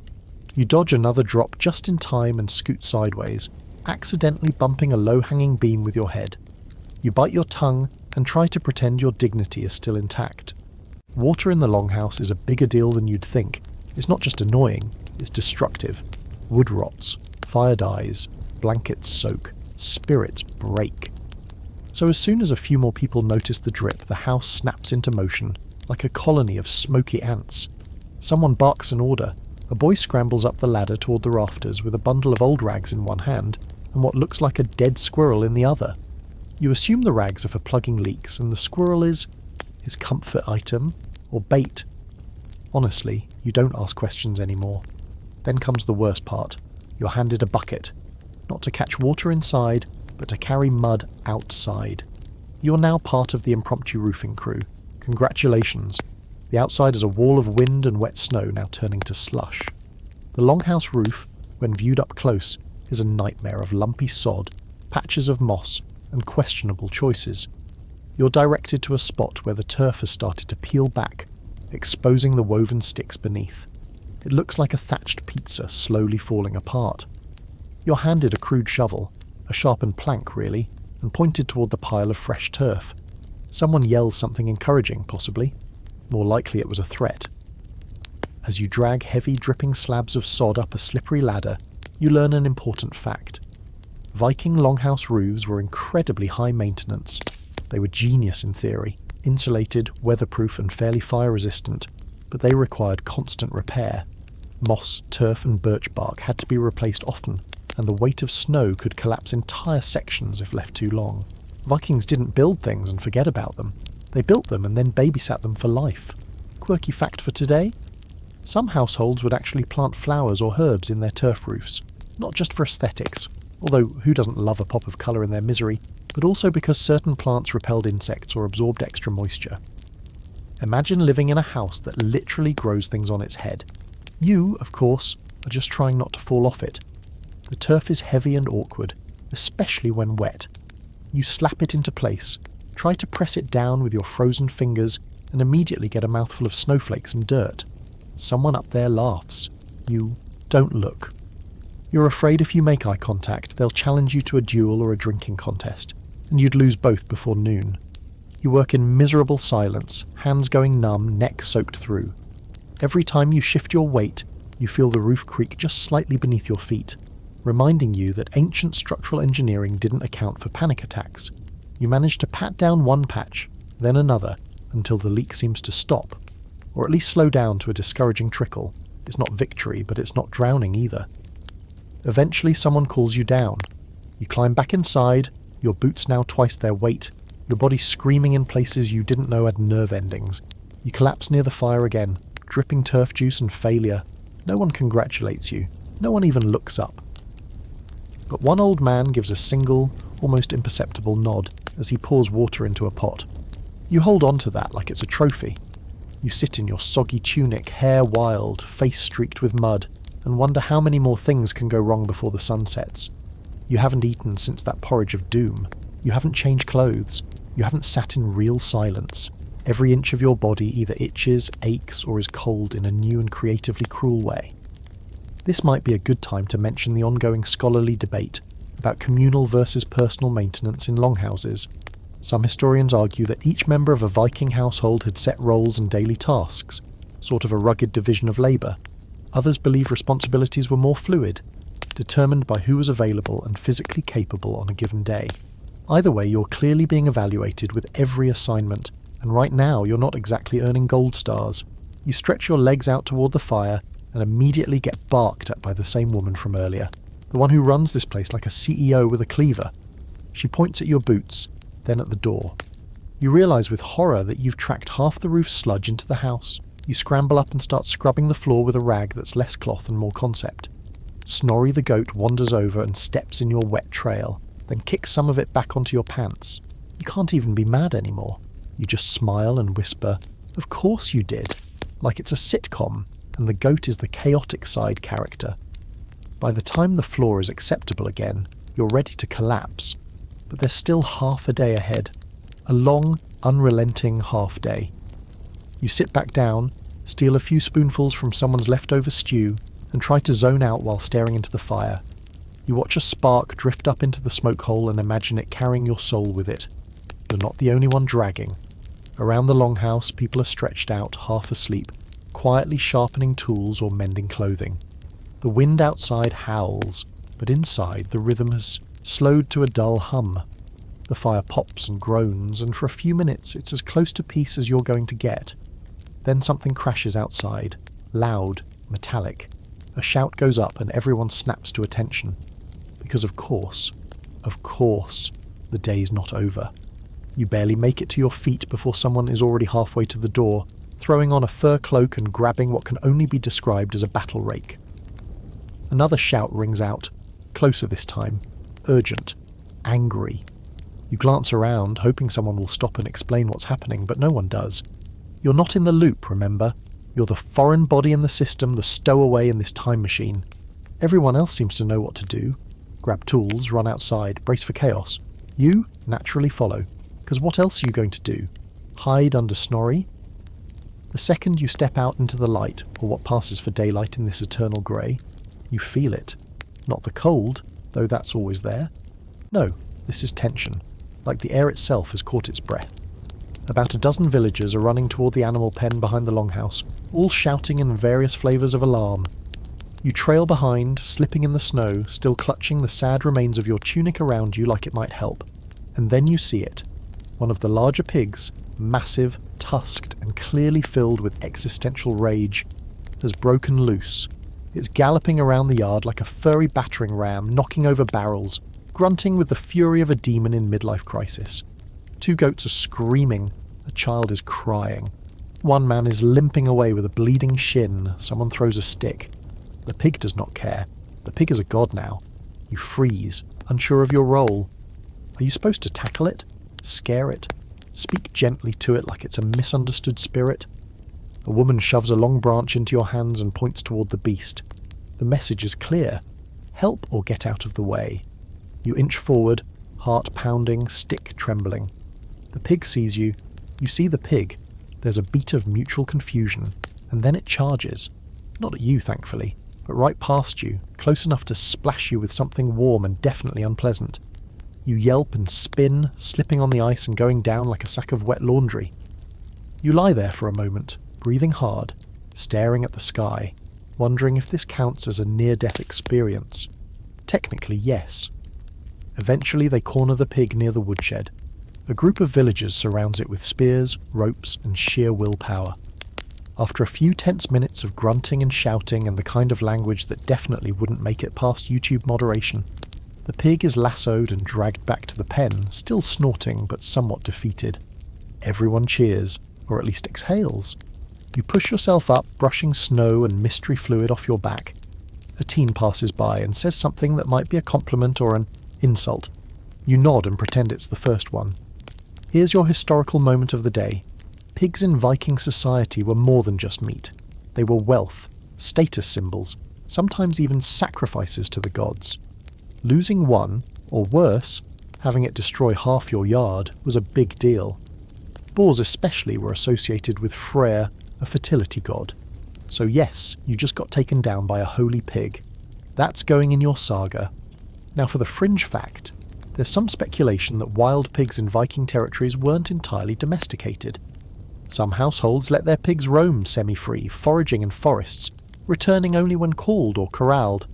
You dodge another drop just in time and scoot sideways, accidentally bumping a low-hanging beam with your head. You bite your tongue and try to pretend your dignity is still intact. Water in the Longhouse is a bigger deal than you'd think. It's not just annoying, it's destructive. Wood rots, fire dies, blankets soak, spirits break. So as soon as a few more people notice the drip, the house snaps into motion, like a colony of smoky ants. Someone barks an order. A boy scrambles up the ladder toward the rafters with a bundle of old rags in one hand and what looks like a dead squirrel in the other. You assume the rags are for plugging leaks, and the squirrel is his comfort item or bait. Honestly, you don't ask questions anymore. Then comes the worst part. You're handed a bucket, not to catch water inside, but to carry mud outside. You're now part of the impromptu roofing crew. Congratulations. The outside is a wall of wind and wet snow now turning to slush. The Longhouse roof, when viewed up close, is a nightmare of lumpy sod, patches of moss, and questionable choices. You're directed to a spot where the turf has started to peel back, exposing the woven sticks beneath. It looks like a thatched pizza slowly falling apart. You're handed a crude shovel, a sharpened plank really, and pointed toward the pile of fresh turf. Someone yells something encouraging, possibly. More likely it was a threat. As you drag heavy dripping slabs of sod up a slippery ladder, you learn an important fact. Viking Longhouse roofs were incredibly high maintenance. They were genius in theory, insulated, weatherproof and fairly fire resistant, but they required constant repair. Moss, turf and birch bark had to be replaced often, and the weight of snow could collapse entire sections if left too long. Vikings didn't build things and forget about them. They built them and then babysat them for life. quirky fact for today? Some households would actually plant flowers or herbs in their turf roofs, not just for aesthetics, although who doesn't love a pop of colour in their misery, but also because certain plants repelled insects or absorbed extra moisture. Imagine living in a house that literally grows things on its head. You, of course, are just trying not to fall off it. The turf is heavy and awkward, especially when wet. You slap it into place, try to press it down with your frozen fingers, and immediately get a mouthful of snowflakes and dirt. Someone up there laughs. You don't look. You're afraid if you make eye contact, they'll challenge you to a duel or a drinking contest, and you'd lose both before noon. You work in miserable silence, hands going numb, neck soaked through. Every time you shift your weight, you feel the roof creak just slightly beneath your feet, reminding you that ancient structural engineering didn't account for panic attacks. You manage to pat down one patch, then another, until the leak seems to stop, or at least slow down to a discouraging trickle. It's not victory, but it's not drowning either. Eventually someone calls you down. You climb back inside, your boots now twice their weight, your body screaming in places you didn't know had nerve endings. You collapse near the fire again, dripping turf juice and failure. No one congratulates you. No one even looks up. But one old man gives a single, almost imperceptible nod as he pours water into a pot. You hold on to that like it's a trophy. You sit in your soggy tunic, hair wild, face streaked with mud, and wonder how many more things can go wrong before the sun sets. You haven't eaten since that porridge of doom. You haven't changed clothes. You haven't sat in real silence. Every inch of your body either itches, aches, or is cold in a new and creatively cruel way. This might be a good time to mention the ongoing scholarly debate about communal versus personal maintenance in longhouses. Some historians argue that each member of a Viking household had set roles and daily tasks, sort of a rugged division of labour. Others believe responsibilities were more fluid, determined by who was available and physically capable on a given day. Either way, you're clearly being evaluated with every assignment, and right now you're not exactly earning gold stars. You stretch your legs out toward the fire and immediately get barked at by the same woman from earlier, the one who runs this place like a CEO with a cleaver. She points at your boots, then at the door. You realise with horror that you've tracked half the roof sludge into the house. You scramble up and start scrubbing the floor with a rag that's less cloth and more concept. Snorri the goat wanders over and steps in your wet trail, then kicks some of it back onto your pants. You can't even be mad anymore. You just smile and whisper, "Of course you did," like it's a sitcom, and the goat is the chaotic side character. By the time the floor is acceptable again, you're ready to collapse. But there's still half a day ahead. A long, unrelenting half day. You sit back down, steal a few spoonfuls from someone's leftover stew, and try to zone out while staring into the fire. You watch a spark drift up into the smoke hole and imagine it carrying your soul with it. You're not the only one dragging. Around the longhouse, people are stretched out, half asleep, quietly sharpening tools or mending clothing. The wind outside howls, but inside the rhythm has slowed to a dull hum. The fire pops and groans, and for a few minutes it's as close to peace as you're going to get. Then something crashes outside, loud, metallic. A shout goes up and everyone snaps to attention. Because of course, the day's not over. You barely make it to your feet before someone is already halfway to the door, throwing on a fur cloak and grabbing what can only be described as a battle rake. Another shout rings out, closer this time, urgent, angry. You glance around, hoping someone will stop and explain what's happening, but no one does. You're not in the loop, remember? You're the foreign body in the system, the stowaway in this time machine. Everyone else seems to know what to do. Grab tools, run outside, brace for chaos. You naturally follow, because what else are you going to do? Hide under Snorri? The second you step out into the light, or what passes for daylight in this eternal grey, you feel it. Not the cold, though that's always there. No, this is tension, like the air itself has caught its breath. About a dozen villagers are running toward the animal pen behind the longhouse, all shouting in various flavours of alarm. You trail behind, slipping in the snow, still clutching the sad remains of your tunic around you like it might help. And then you see it. One of the larger pigs, massive, tusked, and clearly filled with existential rage, has broken loose. It's galloping around the yard like a furry battering ram, knocking over barrels, grunting with the fury of a demon in midlife crisis. Two goats are screaming. A child is crying. One man is limping away with a bleeding shin. Someone throws a stick. The pig does not care. The pig is a god now. You freeze, unsure of your role. Are you supposed to tackle it? Scare it? Speak gently to it like it's a misunderstood spirit? A woman shoves a long branch into your hands and points toward the beast. The message is clear. Help or get out of the way. You inch forward, heart pounding, stick trembling. The pig sees you. You see the pig. There's a beat of mutual confusion, and then it charges. Not at you, thankfully, but right past you, close enough to splash you with something warm and definitely unpleasant. You yelp and spin, slipping on the ice and going down like a sack of wet laundry. You lie there for a moment, breathing hard, staring at the sky, wondering if this counts as a near-death experience. Technically, yes. Eventually they corner the pig near the woodshed. A group of villagers surrounds it with spears, ropes, and sheer willpower. After a few tense minutes of grunting and shouting and the kind of language that definitely wouldn't make it past YouTube moderation, the pig is lassoed and dragged back to the pen, still snorting but somewhat defeated. Everyone cheers, or at least exhales. You push yourself up, brushing snow and mystery fluid off your back. A teen passes by and says something that might be a compliment or an insult. You nod and pretend it's the first one. Here's your historical moment of the day. Pigs in Viking society were more than just meat. They were wealth, status symbols, sometimes even sacrifices to the gods. Losing one, or worse, having it destroy half your yard, was a big deal. Boars especially were associated with Freyr, a fertility god. So yes, you just got taken down by a holy pig. That's going in your saga. Now for the fringe fact, there's some speculation that wild pigs in Viking territories weren't entirely domesticated. Some households let their pigs roam semi-free, foraging in forests, returning only when called or corralled.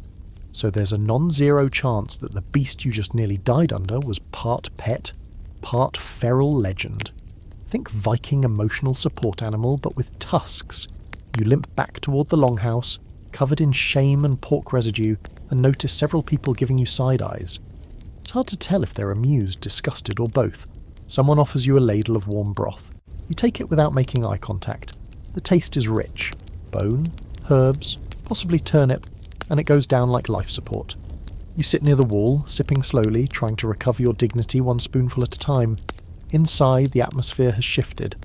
So there's a non-zero chance that the beast you just nearly died under was part pet, part feral legend. Think Viking emotional support animal, but with tusks. You limp back toward the longhouse, covered in shame and pork residue, and notice several people giving you side eyes. It's hard to tell if they're amused, disgusted, or both. Someone offers you a ladle of warm broth. You take it without making eye contact. The taste is rich. Bone, herbs, possibly turnip, and it goes down like life support. You sit near the wall, sipping slowly, trying to recover your dignity one spoonful at a time. Inside, the atmosphere has shifted.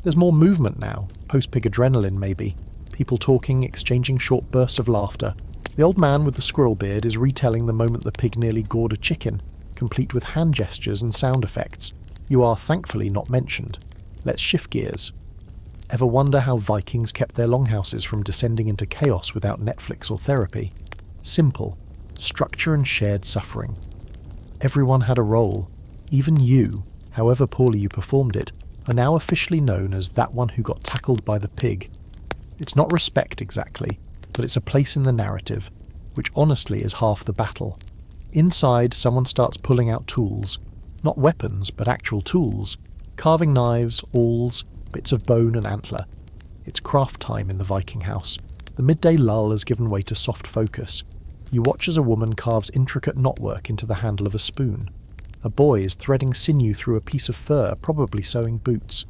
There's more movement now, post-pig adrenaline maybe. People talking, exchanging short bursts of laughter. The old man with the squirrel beard is retelling the moment the pig nearly gored a chicken, complete with hand gestures and sound effects. You are thankfully not mentioned. Let's shift gears. Ever wonder how Vikings kept their longhouses from descending into chaos without Netflix or therapy? Simple. Structure and shared suffering. Everyone had a role. Even you, however poorly you performed it, are now officially known as that one who got tackled by the pig. It's not respect exactly, but it's a place in the narrative, which honestly is half the battle. Inside, someone starts pulling out tools. Not weapons, but actual tools. Carving knives, awls, bits of bone and antler. It's craft time in the Viking house. The midday lull has given way to soft focus. You watch as a woman carves intricate knotwork into the handle of a spoon. A boy is threading sinew through a piece of fur, probably sewing boots.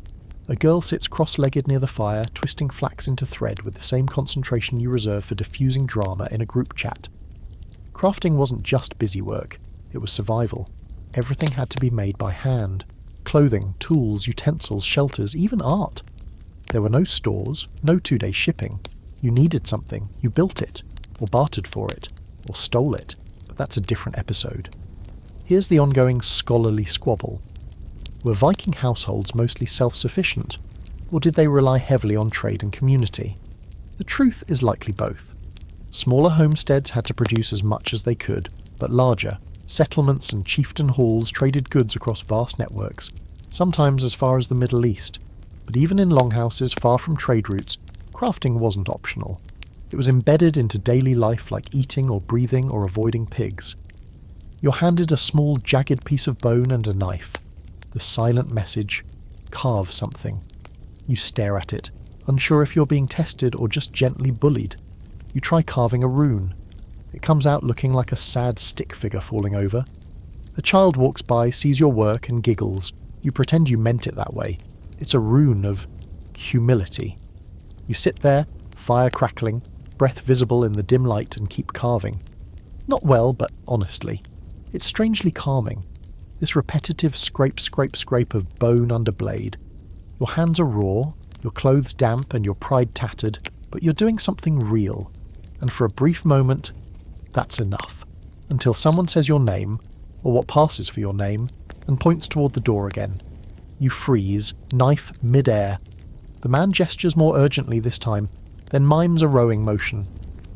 A girl sits cross-legged near the fire, twisting flax into thread with the same concentration you reserve for diffusing drama in a group chat. Crafting wasn't just busy work, it was survival. Everything had to be made by hand. Clothing, tools, utensils, shelters, even art. There were no stores, no 2-day shipping. You needed something, you built it, or bartered for it, or stole it, but that's a different episode. Here's the ongoing scholarly squabble. Were Viking households mostly self-sufficient, or did they rely heavily on trade and community? The truth is likely both. Smaller homesteads had to produce as much as they could, but larger, settlements and chieftain halls traded goods across vast networks, sometimes as far as the Middle East. But even in longhouses far from trade routes, crafting wasn't optional. It was embedded into daily life like eating or breathing or avoiding pigs. You're handed a small jagged piece of bone and a knife. The silent message, carve something. You stare at it, unsure if you're being tested or just gently bullied. You try carving a rune. It comes out looking like a sad stick figure falling over. A child walks by, sees your work and giggles. You pretend you meant it that way. It's a rune of humility. You sit there, fire crackling, breath visible in the dim light, and keep carving. Not well, but honestly. It's strangely calming. This repetitive scrape, scrape, scrape of bone under blade. Your hands are raw, your clothes damp, and your pride tattered, but you're doing something real. And for a brief moment, that's enough. Until someone says your name, or what passes for your name, and points toward the door again. You freeze, knife mid-air. The man gestures more urgently this time, then mimes a rowing motion.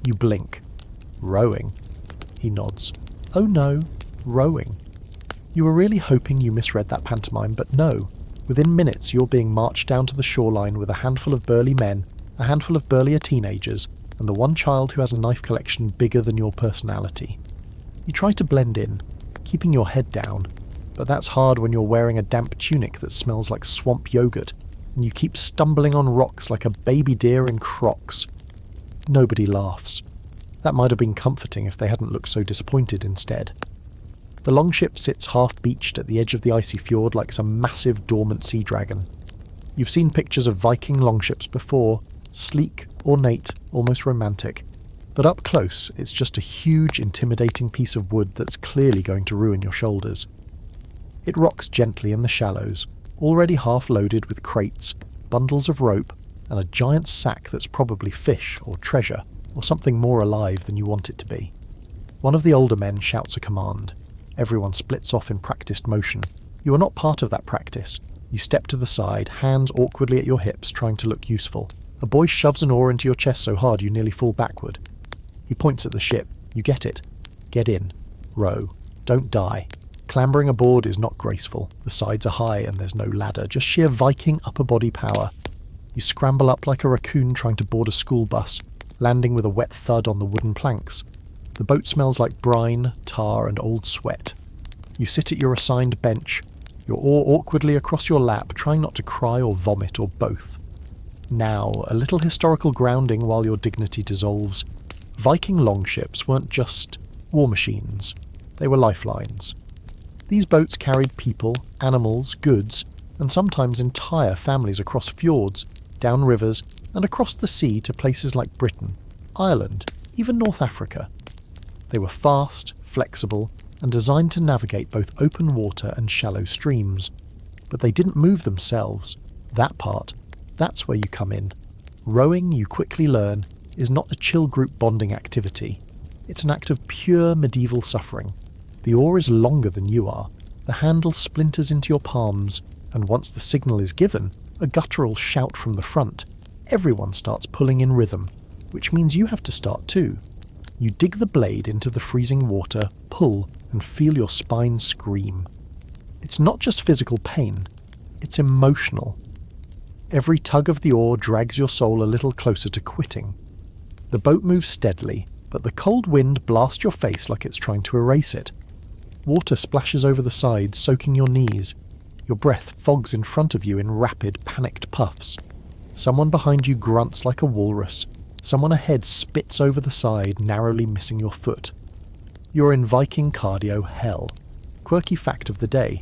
You blink. Rowing? He nods. Oh no, rowing. You were really hoping you misread that pantomime, but no. Within minutes you're being marched down to the shoreline with a handful of burly men, a handful of burlier teenagers, and the one child who has a knife collection bigger than your personality. You try to blend in, keeping your head down, but that's hard when you're wearing a damp tunic that smells like swamp yogurt, and you keep stumbling on rocks like a baby deer in Crocs. Nobody laughs. That might have been comforting if they hadn't looked so disappointed instead. The longship sits half-beached at the edge of the icy fjord like some massive dormant sea dragon. You've seen pictures of Viking longships before, sleek, ornate, almost romantic. But up close, it's just a huge, intimidating piece of wood that's clearly going to ruin your shoulders. It rocks gently in the shallows, already half-loaded with crates, bundles of rope, and a giant sack that's probably fish or treasure, or something more alive than you want it to be. One of the older men shouts a command. Everyone splits off in practiced motion. You are not part of that practice. You step to the side, hands awkwardly at your hips, trying to look useful. A boy shoves an oar into your chest so hard you nearly fall backward. He points at the ship. You get it. Get in. Row. Don't die. Clambering aboard is not graceful. The sides are high and there's no ladder, just sheer Viking upper body power. You scramble up like a raccoon trying to board a school bus, landing with a wet thud on the wooden planks. The boat smells like brine, tar, and old sweat. You sit at your assigned bench, your oar awkwardly across your lap, trying not to cry or vomit or both. Now, a little historical grounding while your dignity dissolves. Viking longships weren't just war machines. They were lifelines. These boats carried people, animals, goods, and sometimes entire families across fjords, down rivers, and across the sea to places like Britain, Ireland, even North Africa. They were fast, flexible, and designed to navigate both open water and shallow streams. But they didn't move themselves. That part, that's where you come in. Rowing, you quickly learn, is not a chill group bonding activity. It's an act of pure medieval suffering. The oar is longer than you are. The handle splinters into your palms, and once the signal is given, a guttural shout from the front. Everyone starts pulling in rhythm, which means you have to start too. You dig the blade into the freezing water, pull, and feel your spine scream. It's not just physical pain, it's emotional. Every tug of the oar drags your soul a little closer to quitting. The boat moves steadily, but the cold wind blasts your face like it's trying to erase it. Water splashes over the sides, soaking your knees. Your breath fogs in front of you in rapid, panicked puffs. Someone behind you grunts like a walrus. Someone ahead spits over the side, narrowly missing your foot. You're in Viking cardio hell. Quirky fact of the day.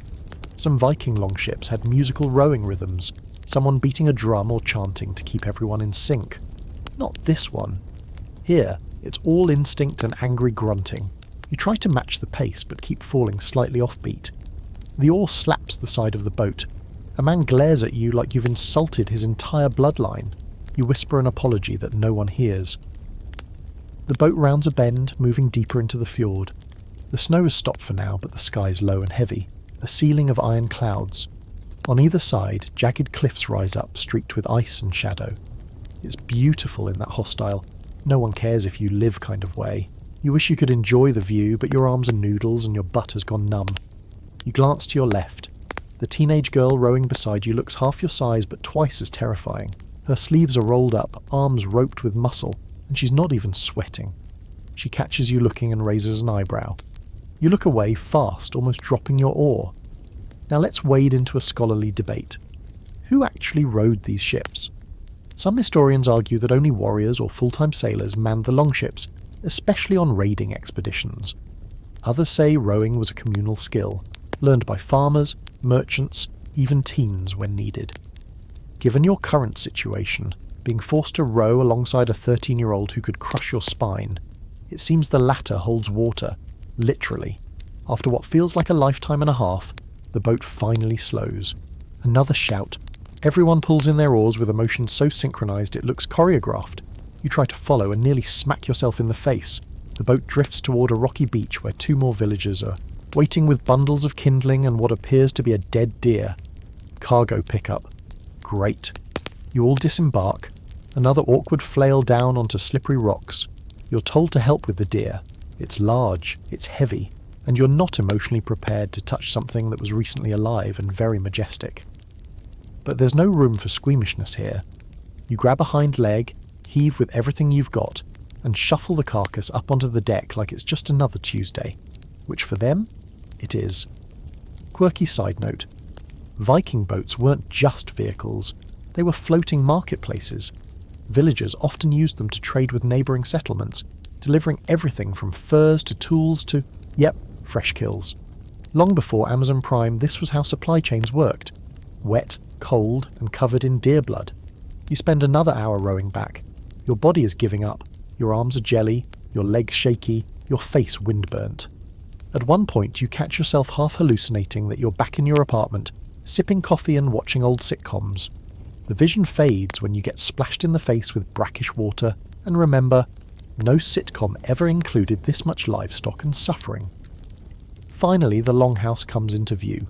Some Viking longships had musical rowing rhythms, someone beating a drum or chanting to keep everyone in sync. Not this one. Here, it's all instinct and angry grunting. You try to match the pace, but keep falling slightly offbeat. The oar slaps the side of the boat. A man glares at you like you've insulted his entire bloodline. You whisper an apology that no one hears. The boat rounds a bend, moving deeper into the fjord. The snow has stopped for now, but the sky's low and heavy, a ceiling of iron clouds. On either side, jagged cliffs rise up, streaked with ice and shadow. It's beautiful in that hostile, no one cares if you live kind of way. You wish you could enjoy the view, but your arms are noodles and your butt has gone numb. You glance to your left. The teenage girl rowing beside you looks half your size but twice as terrifying. Her sleeves are rolled up, arms roped with muscle, and she's not even sweating. She catches you looking and raises an eyebrow. You look away fast, almost dropping your oar. Now let's wade into a scholarly debate. Who actually rowed these ships? Some historians argue that only warriors or full-time sailors manned the longships, especially on raiding expeditions. Others say rowing was a communal skill, learned by farmers, merchants, even teens when needed. Given your current situation, being forced to row alongside a 13-year-old who could crush your spine, it seems the latter holds water, literally. After what feels like a lifetime and a half, the boat finally slows. Another shout. Everyone pulls in their oars with a motion so synchronized it looks choreographed. You try to follow and nearly smack yourself in the face. The boat drifts toward a rocky beach where 2 more villagers are waiting with bundles of kindling and what appears to be a dead deer. Cargo pickup. Great. You all disembark. Another awkward flail down onto slippery rocks. You're told to help with the deer. It's large, it's heavy, and you're not emotionally prepared to touch something that was recently alive and very majestic. But there's no room for squeamishness here. You grab a hind leg, heave with everything you've got, and shuffle the carcass up onto the deck like it's just another Tuesday, which for them, it is. Quirky side note. Viking boats weren't just vehicles, they were floating marketplaces. Villagers often used them to trade with neighbouring settlements, delivering everything from furs to tools to, fresh kills. Long before Amazon Prime, this was how supply chains worked. Wet, cold, and covered in deer blood. You spend another hour rowing back. Your body is giving up. Your arms are jelly, your legs shaky, your face windburnt. At one point you catch yourself half hallucinating that you're back in your apartment, sipping coffee and watching old sitcoms. The vision fades when you get splashed in the face with brackish water, and remember, no sitcom ever included this much livestock and suffering. Finally the Longhouse comes into view.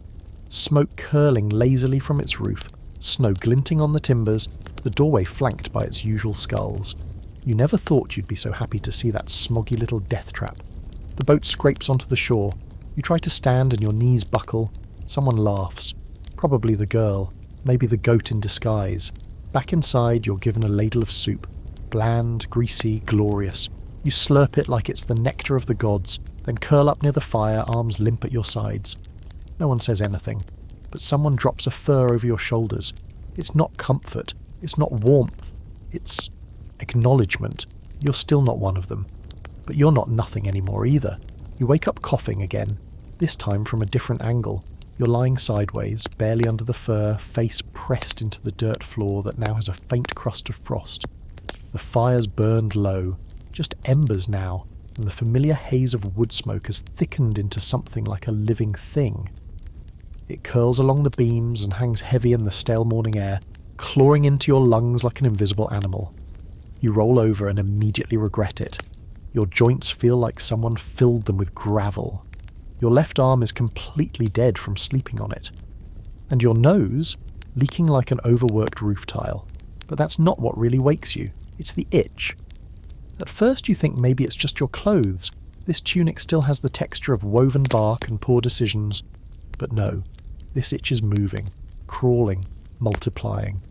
Smoke curling lazily from its roof, snow glinting on the timbers, the doorway flanked by its usual skulls. You never thought you'd be so happy to see that smoggy little death trap. The boat scrapes onto the shore. You try to stand and your knees buckle. Someone laughs. Probably the girl. Maybe the goat in disguise. Back inside, you're given a ladle of soup. Bland, greasy, glorious. You slurp it like it's the nectar of the gods, then curl up near the fire, arms limp at your sides. No one says anything, but someone drops a fur over your shoulders. It's not comfort. It's not warmth. It's acknowledgement. You're still not one of them. But you're not nothing anymore either. You wake up coughing again, this time from a different angle. You're lying sideways, barely under the fur, face pressed into the dirt floor that now has a faint crust of frost. The fire's burned low, just embers now, and the familiar haze of wood smoke has thickened into something like a living thing. It curls along the beams and hangs heavy in the stale morning air, clawing into your lungs like an invisible animal. You roll over and immediately regret it. Your joints feel like someone filled them with gravel. Your left arm is completely dead from sleeping on it. And your nose, leaking like an overworked roof tile. But that's not what really wakes you. It's the itch. At first you think maybe it's just your clothes. This tunic still has the texture of woven bark and poor decisions. But no, this itch is moving, crawling, multiplying.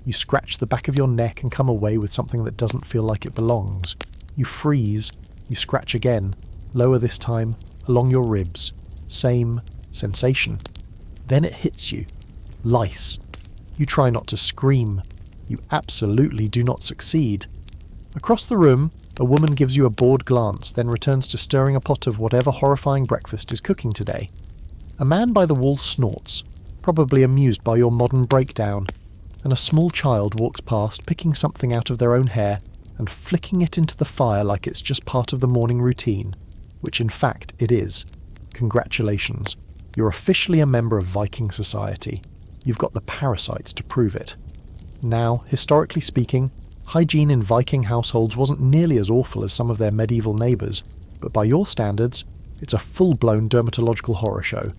You scratch the back of your neck and come away with something that doesn't feel like it belongs. You freeze, you scratch again, lower this time, along your ribs. Same sensation. Then it hits you. Lice. You try not to scream. You absolutely do not succeed. Across the room, a woman gives you a bored glance, then returns to stirring a pot of whatever horrifying breakfast is cooking today. A man by the wall snorts, probably amused by your modern breakdown, and a small child walks past, picking something out of their own hair and flicking it into the fire like it's just part of the morning routine, which in fact it is. Congratulations. You're officially a member of Viking society. You've got the parasites to prove it. Now, historically speaking, hygiene in Viking households wasn't nearly as awful as some of their medieval neighbours, but by your standards, it's a full-blown dermatological horror show.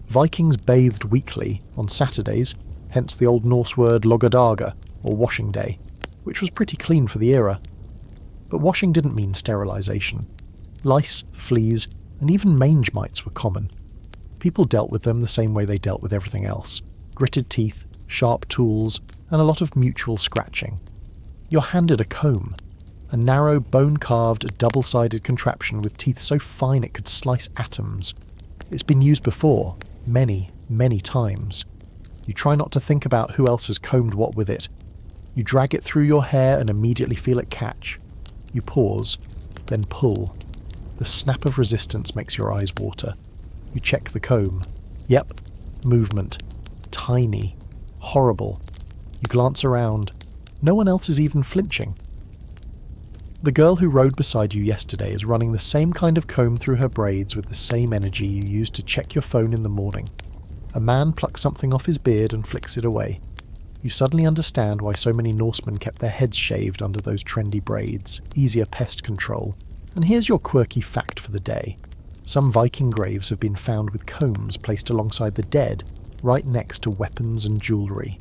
Vikings bathed weekly, on Saturdays, hence the Old Norse word logadaga, or washing day, which was pretty clean for the era. But washing didn't mean sterilisation. Lice, fleas, and even mange mites were common. People dealt with them the same way they dealt with everything else. Gritted teeth, sharp tools, and a lot of mutual scratching. You're handed a comb, a narrow, bone-carved, double-sided contraption with teeth so fine it could slice atoms. It's been used before, many, many times. You try not to think about who else has combed what with it. You drag it through your hair and immediately feel it catch. You pause, then pull. The snap of resistance makes your eyes water. You check the comb. Yep, movement. Tiny. Horrible. You glance around. No one else is even flinching. The girl who rode beside you yesterday is running the same kind of comb through her braids with the same energy you used to check your phone in the morning. A man plucks something off his beard and flicks it away. You suddenly understand why so many Norsemen kept their heads shaved under those trendy braids, easier pest control. And here's your quirky fact for the day. Some Viking graves have been found with combs placed alongside the dead, right next to weapons and jewellery.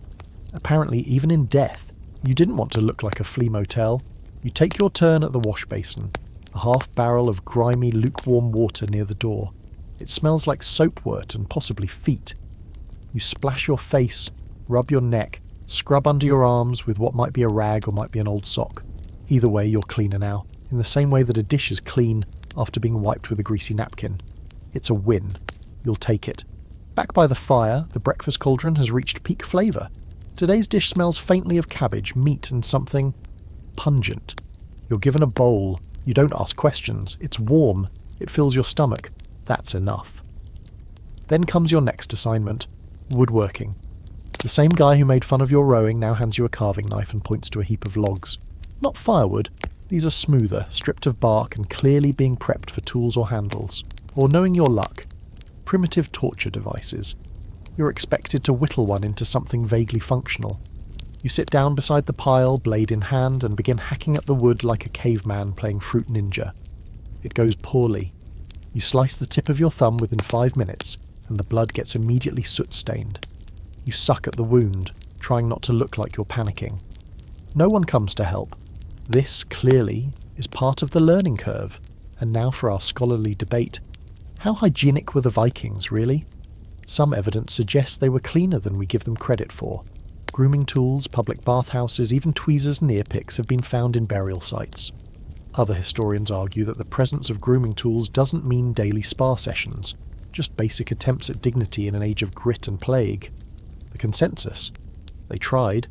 Apparently, even in death, you didn't want to look like a flea motel. You take your turn at the wash basin, a half barrel of grimy, lukewarm water near the door. It smells like soapwort and possibly feet. You splash your face, rub your neck, scrub under your arms with what might be a rag or might be an old sock. Either way, you're cleaner now, in the same way that a dish is clean after being wiped with a greasy napkin. It's a win. You'll take it. Back by the fire, the breakfast cauldron has reached peak flavour. Today's dish smells faintly of cabbage, meat and something pungent. You're given a bowl. You don't ask questions. It's warm. It fills your stomach. That's enough. Then comes your next assignment. Woodworking. The same guy who made fun of your rowing now hands you a carving knife and points to a heap of logs. Not firewood. These are smoother, stripped of bark and clearly being prepped for tools or handles. Or knowing your luck, primitive torture devices. You're expected to whittle one into something vaguely functional. You sit down beside the pile, blade in hand, and begin hacking at the wood like a caveman playing Fruit Ninja. It goes poorly. You slice the tip of your thumb within 5 minutes, and the blood gets immediately soot-stained. You suck at the wound, trying not to look like you're panicking. No one comes to help. This, clearly, is part of the learning curve. And now for our scholarly debate. How hygienic were the Vikings, really? Some evidence suggests they were cleaner than we give them credit for. Grooming tools, public bathhouses, even tweezers and ear picks have been found in burial sites. Other historians argue that the presence of grooming tools doesn't mean daily spa sessions, just basic attempts at dignity in an age of grit and plague. The consensus? They tried.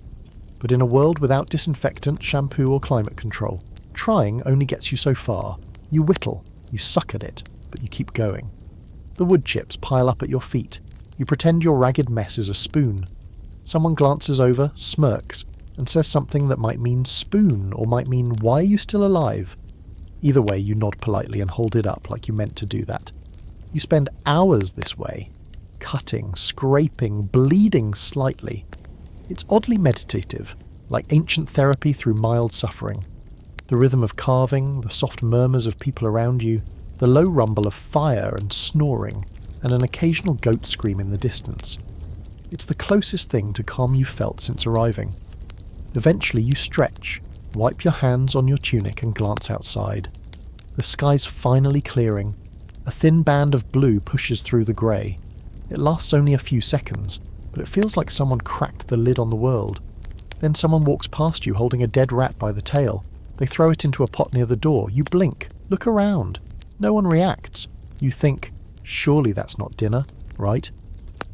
But in a world without disinfectant, shampoo or climate control, trying only gets you so far. You whittle, you suck at it, but you keep going. The wood chips pile up at your feet. You pretend your ragged mess is a spoon. Someone glances over, smirks, and says something that might mean spoon or might mean why are you still alive? Either way, you nod politely and hold it up like you meant to do that. You spend hours this way, cutting, scraping, bleeding slightly. It's oddly meditative, like ancient therapy through mild suffering. The rhythm of carving, the soft murmurs of people around you, the low rumble of fire and snoring, and an occasional goat scream in the distance. It's the closest thing to calm you've felt since arriving. Eventually you stretch, wipe your hands on your tunic and glance outside. The sky's finally clearing. A thin band of blue pushes through the grey. It lasts only a few seconds, but it feels like someone cracked the lid on the world. Then someone walks past you holding a dead rat by the tail. They throw it into a pot near the door. You blink, look around. No one reacts. You think, surely that's not dinner, right?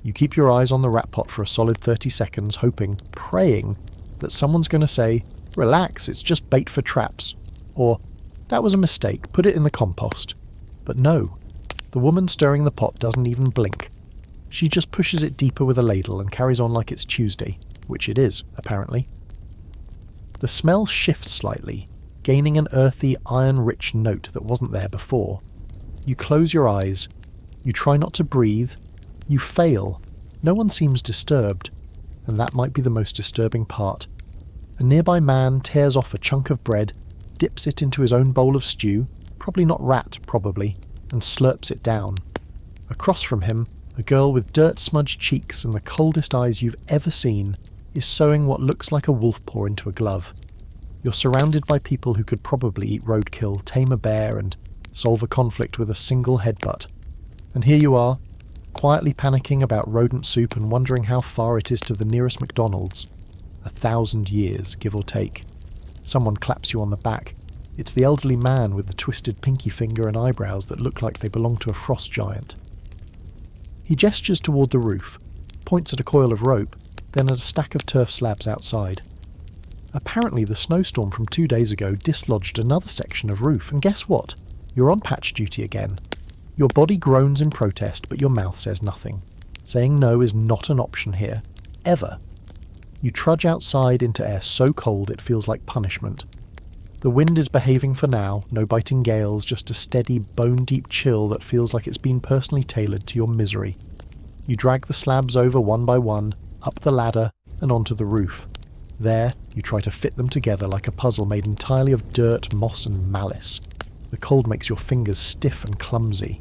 You keep your eyes on the rat pot for a solid 30 seconds, hoping, praying, that someone's going to say, relax, it's just bait for traps. Or, that was a mistake, put it in the compost. But no, the woman stirring the pot doesn't even blink. She just pushes it deeper with a ladle and carries on like it's Tuesday, which it is, apparently. The smell shifts slightly, gaining an earthy, iron-rich note that wasn't there before. You close your eyes. You try not to breathe. You fail. No one seems disturbed, and that might be the most disturbing part. A nearby man tears off a chunk of bread, dips it into his own bowl of stew, probably not rat, probably, and slurps it down. Across from him, a girl with dirt-smudged cheeks and the coldest eyes you've ever seen is sewing what looks like a wolf paw into a glove. You're surrounded by people who could probably eat roadkill, tame a bear, and solve a conflict with a single headbutt. And here you are, quietly panicking about rodent soup and wondering how far it is to the nearest McDonald's. 1,000 years, give or take. Someone claps you on the back. It's the elderly man with the twisted pinky finger and eyebrows that look like they belong to a frost giant. He gestures toward the roof, points at a coil of rope, then at a stack of turf slabs outside. Apparently the snowstorm from 2 days ago dislodged another section of roof, and guess what? You're on patch duty again. Your body groans in protest, but your mouth says nothing. Saying no is not an option here. Ever. You trudge outside into air so cold it feels like punishment. The wind is behaving for now, no biting gales, just a steady, bone-deep chill that feels like it's been personally tailored to your misery. You drag the slabs over one by one, up the ladder, and onto the roof. There, you try to fit them together like a puzzle made entirely of dirt, moss, and malice. The cold makes your fingers stiff and clumsy.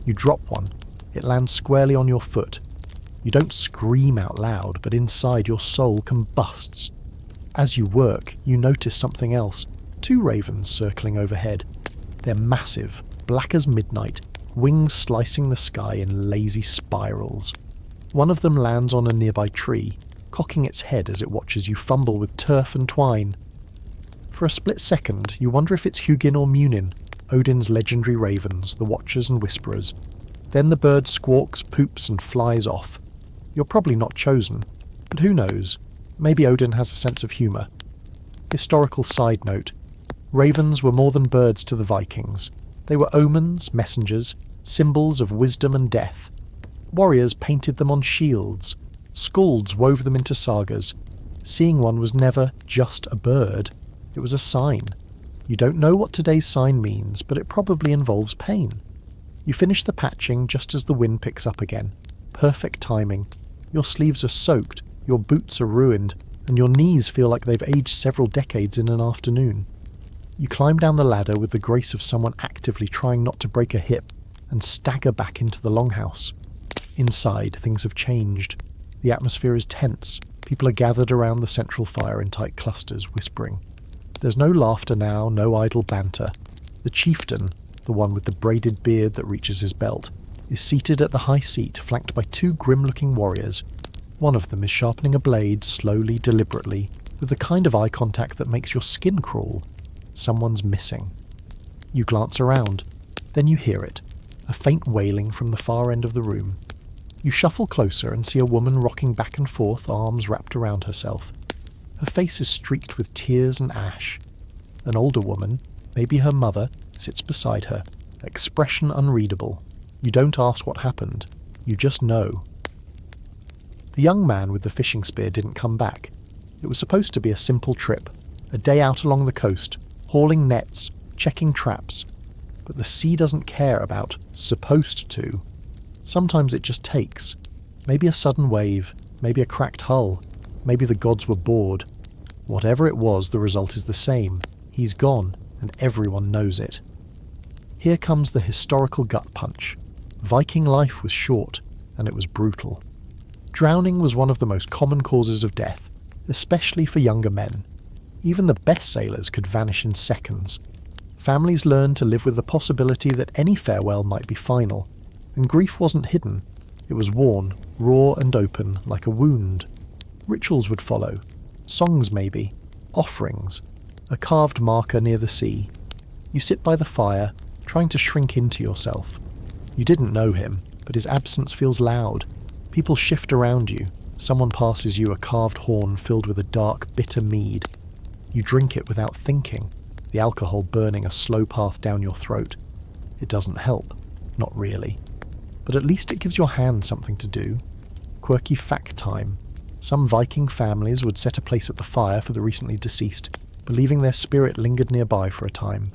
You drop one. It lands squarely on your foot. You don't scream out loud, but inside your soul combusts. As you work, you notice something else. 2 ravens circling overhead. They're massive, black as midnight, wings slicing the sky in lazy spirals. One of them lands on a nearby tree, cocking its head as it watches you fumble with turf and twine. For a split second, you wonder if it's Hugin or Munin, Odin's legendary ravens, the Watchers and Whisperers. Then the bird squawks, poops, and flies off. You're probably not chosen, but who knows? Maybe Odin has a sense of humour. Historical side note. Ravens were more than birds to the Vikings. They were omens, messengers, symbols of wisdom and death. Warriors painted them on shields. Skalds wove them into sagas. Seeing one was never just a bird. It was a sign. You don't know what today's sign means, but it probably involves pain. You finish the patching just as the wind picks up again. Perfect timing. Your sleeves are soaked, your boots are ruined, and your knees feel like they've aged several decades in an afternoon. You climb down the ladder with the grace of someone actively trying not to break a hip, and stagger back into the longhouse. Inside, things have changed. The atmosphere is tense. People are gathered around the central fire in tight clusters, whispering. There's no laughter now, no idle banter. The chieftain, the one with the braided beard that reaches his belt, is seated at the high seat, flanked by 2 grim-looking warriors. One of them is sharpening a blade, slowly, deliberately, with the kind of eye contact that makes your skin crawl. Someone's missing. You glance around. Then you hear it, a faint wailing from the far end of the room. You shuffle closer and see a woman rocking back and forth, arms wrapped around herself. Her face is streaked with tears and ash. An older woman, maybe her mother, sits beside her, expression unreadable. You don't ask what happened. You just know. The young man with the fishing spear didn't come back. It was supposed to be a simple trip, a day out along the coast, hauling nets, checking traps. But the sea doesn't care about supposed to. Sometimes it just takes. Maybe a sudden wave, maybe a cracked hull, maybe the gods were bored. Whatever it was, the result is the same. He's gone, and everyone knows it. Here comes the historical gut punch. Viking life was short, and it was brutal. Drowning was one of the most common causes of death, especially for younger men. Even the best sailors could vanish in seconds. Families learned to live with the possibility that any farewell might be final, and grief wasn't hidden. It was worn, raw and open, like a wound. Rituals would follow. Songs maybe. Offerings. A carved marker near the sea. You sit by the fire, trying to shrink into yourself. You didn't know him, but his absence feels loud. People shift around you. Someone passes you a carved horn filled with a dark, bitter mead. You drink it without thinking, the alcohol burning a slow path down your throat. It doesn't help. Not really. But at least it gives your hand something to do. Quirky fact time. Some Viking families would set a place at the fire for the recently deceased, believing their spirit lingered nearby for a time.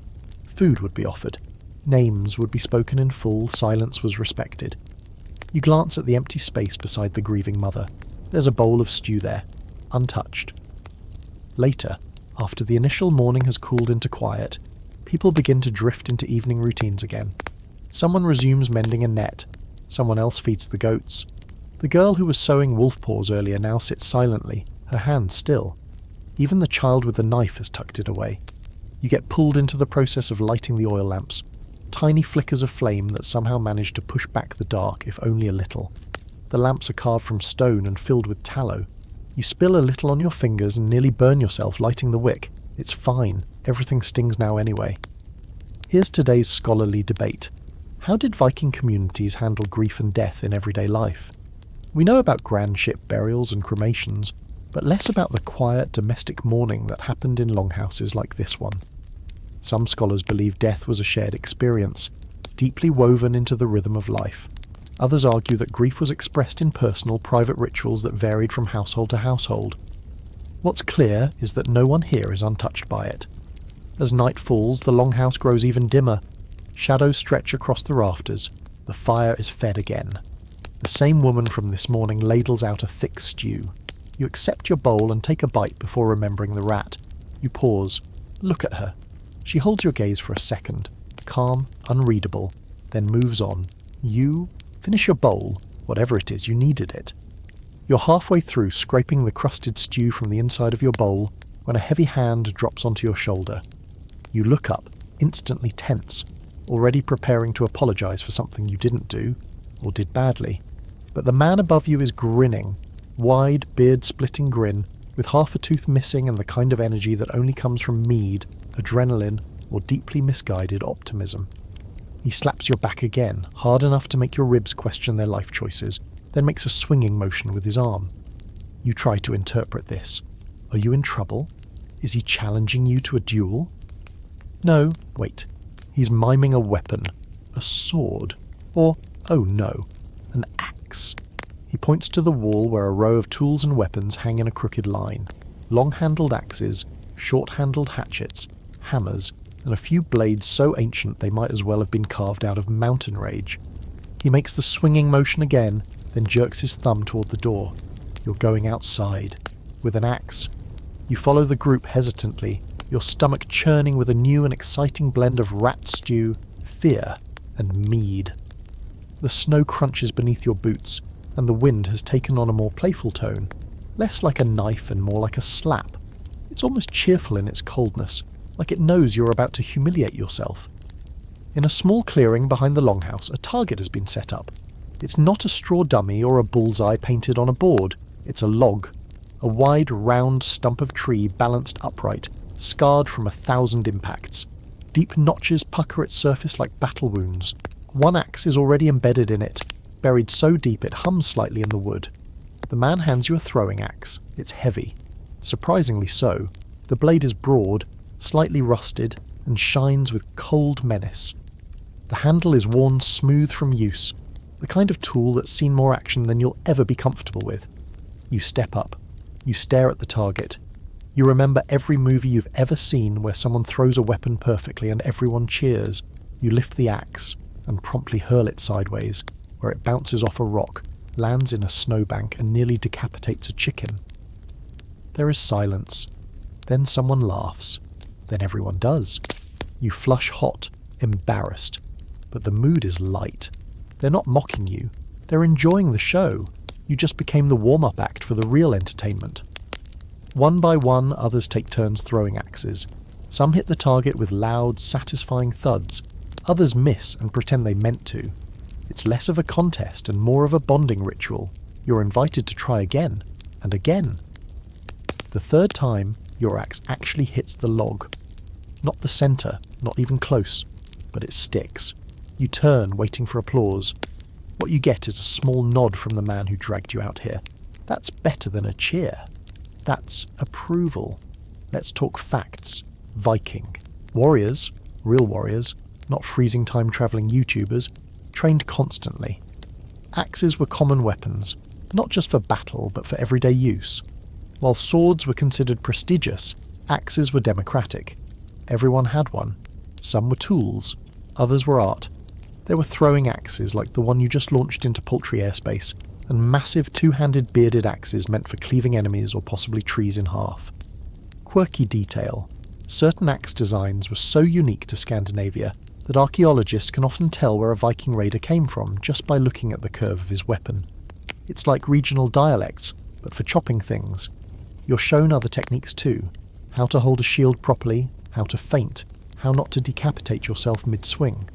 Food would be offered. Names would be spoken in full, silence was respected. You glance at the empty space beside the grieving mother. There's a bowl of stew there, untouched. Later, after the initial mourning has cooled into quiet, people begin to drift into evening routines again. Someone resumes mending a net. Someone else feeds the goats. The girl who was sewing wolf paws earlier now sits silently, her hand still. Even the child with the knife has tucked it away. You get pulled into the process of lighting the oil lamps. Tiny flickers of flame that somehow manage to push back the dark, if only a little. The lamps are carved from stone and filled with tallow. You spill a little on your fingers and nearly burn yourself lighting the wick. It's fine. Everything stings now anyway. Here's today's scholarly debate. How did Viking communities handle grief and death in everyday life? We know about grand ship burials and cremations, but less about the quiet domestic mourning that happened in longhouses like this one. Some scholars believe death was a shared experience, deeply woven into the rhythm of life. Others argue that grief was expressed in personal, private rituals that varied from household to household. What's clear is that no one here is untouched by it. As night falls, the longhouse grows even dimmer. Shadows stretch across the rafters. The fire is fed again. The same woman from this morning ladles out a thick stew. You accept your bowl and take a bite before remembering the rat. You pause. Look at her. She holds your gaze for a second, calm, unreadable, then moves on. You finish your bowl, whatever it is, you needed it. You're halfway through scraping the crusted stew from the inside of your bowl when a heavy hand drops onto your shoulder. You look up, instantly tense, already preparing to apologize for something you didn't do, or did badly. But the man above you is grinning, wide, beard-splitting grin, with half a tooth missing and the kind of energy that only comes from mead, adrenaline, or deeply misguided optimism. He slaps your back again, hard enough to make your ribs question their life choices, then makes a swinging motion with his arm. You try to interpret this. Are you in trouble? Is he challenging you to a duel? No, wait. He's miming a weapon. A sword. Or, oh no, an axe. He points to the wall where a row of tools and weapons hang in a crooked line. Long-handled axes, short-handled hatchets, hammers, and a few blades so ancient they might as well have been carved out of mountain rage. He makes the swinging motion again, then jerks his thumb toward the door. You're going outside. With an axe. You follow the group hesitantly, your stomach churning with a new and exciting blend of rat stew, fear, and mead. The snow crunches beneath your boots, and the wind has taken on a more playful tone, less like a knife and more like a slap. It's almost cheerful in its coldness, like it knows you're about to humiliate yourself. In a small clearing behind the longhouse, a target has been set up. It's not a straw dummy or a bullseye painted on a board. It's a log. A wide, round stump of tree balanced upright, scarred from 1,000 impacts. Deep notches pucker its surface like battle wounds. One axe is already embedded in it, buried so deep it hums slightly in the wood. The man hands you a throwing axe. It's heavy. Surprisingly so. The blade is broad, slightly rusted, and shines with cold menace. The handle is worn smooth from use, the kind of tool that's seen more action than you'll ever be comfortable with. You step up. You stare at the target. You remember every movie you've ever seen where someone throws a weapon perfectly and everyone cheers. You lift the axe and promptly hurl it sideways, where it bounces off a rock, lands in a snowbank and nearly decapitates a chicken. There is silence. Then someone laughs. Then everyone does. You flush hot, embarrassed. But the mood is light. They're not mocking you. They're enjoying the show. You just became the warm-up act for the real entertainment. One by one, others take turns throwing axes. Some hit the target with loud, satisfying thuds. Others miss and pretend they meant to. It's less of a contest and more of a bonding ritual. You're invited to try again, and again. The third time, your axe actually hits the log. Not the centre, not even close, but it sticks. You turn, waiting for applause. What you get is a small nod from the man who dragged you out here. That's better than a cheer. That's approval. Let's talk facts. Viking. Warriors, real warriors, not freezing time travelling YouTubers, trained constantly. Axes were common weapons, not just for battle but for everyday use. While swords were considered prestigious, axes were democratic. Everyone had one. Some were tools, others were art. There were throwing axes like the one you just launched into paltry airspace, and massive two-handed bearded axes meant for cleaving enemies or possibly trees in half. Quirky detail. Certain axe designs were so unique to Scandinavia that archaeologists can often tell where a Viking raider came from just by looking at the curve of his weapon. It's like regional dialects, but for chopping things. You're shown other techniques too. How to hold a shield properly, how to feint, how not to decapitate yourself mid-swing.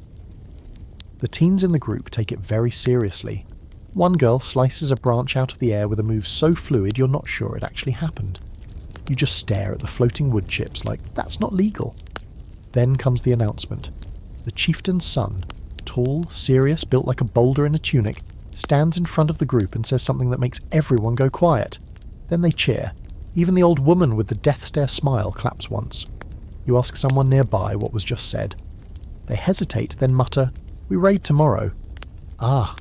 The teens in the group take it very seriously. One girl slices a branch out of the air with a move so fluid you're not sure it actually happened. You just stare at the floating wood chips like, that's not legal. Then comes the announcement. The chieftain's son, tall, serious, built like a boulder in a tunic, stands in front of the group and says something that makes everyone go quiet. Then they cheer. Even the old woman with the death stare smile claps once. You ask someone nearby what was just said. They hesitate, then mutter, "We raid tomorrow." Ah,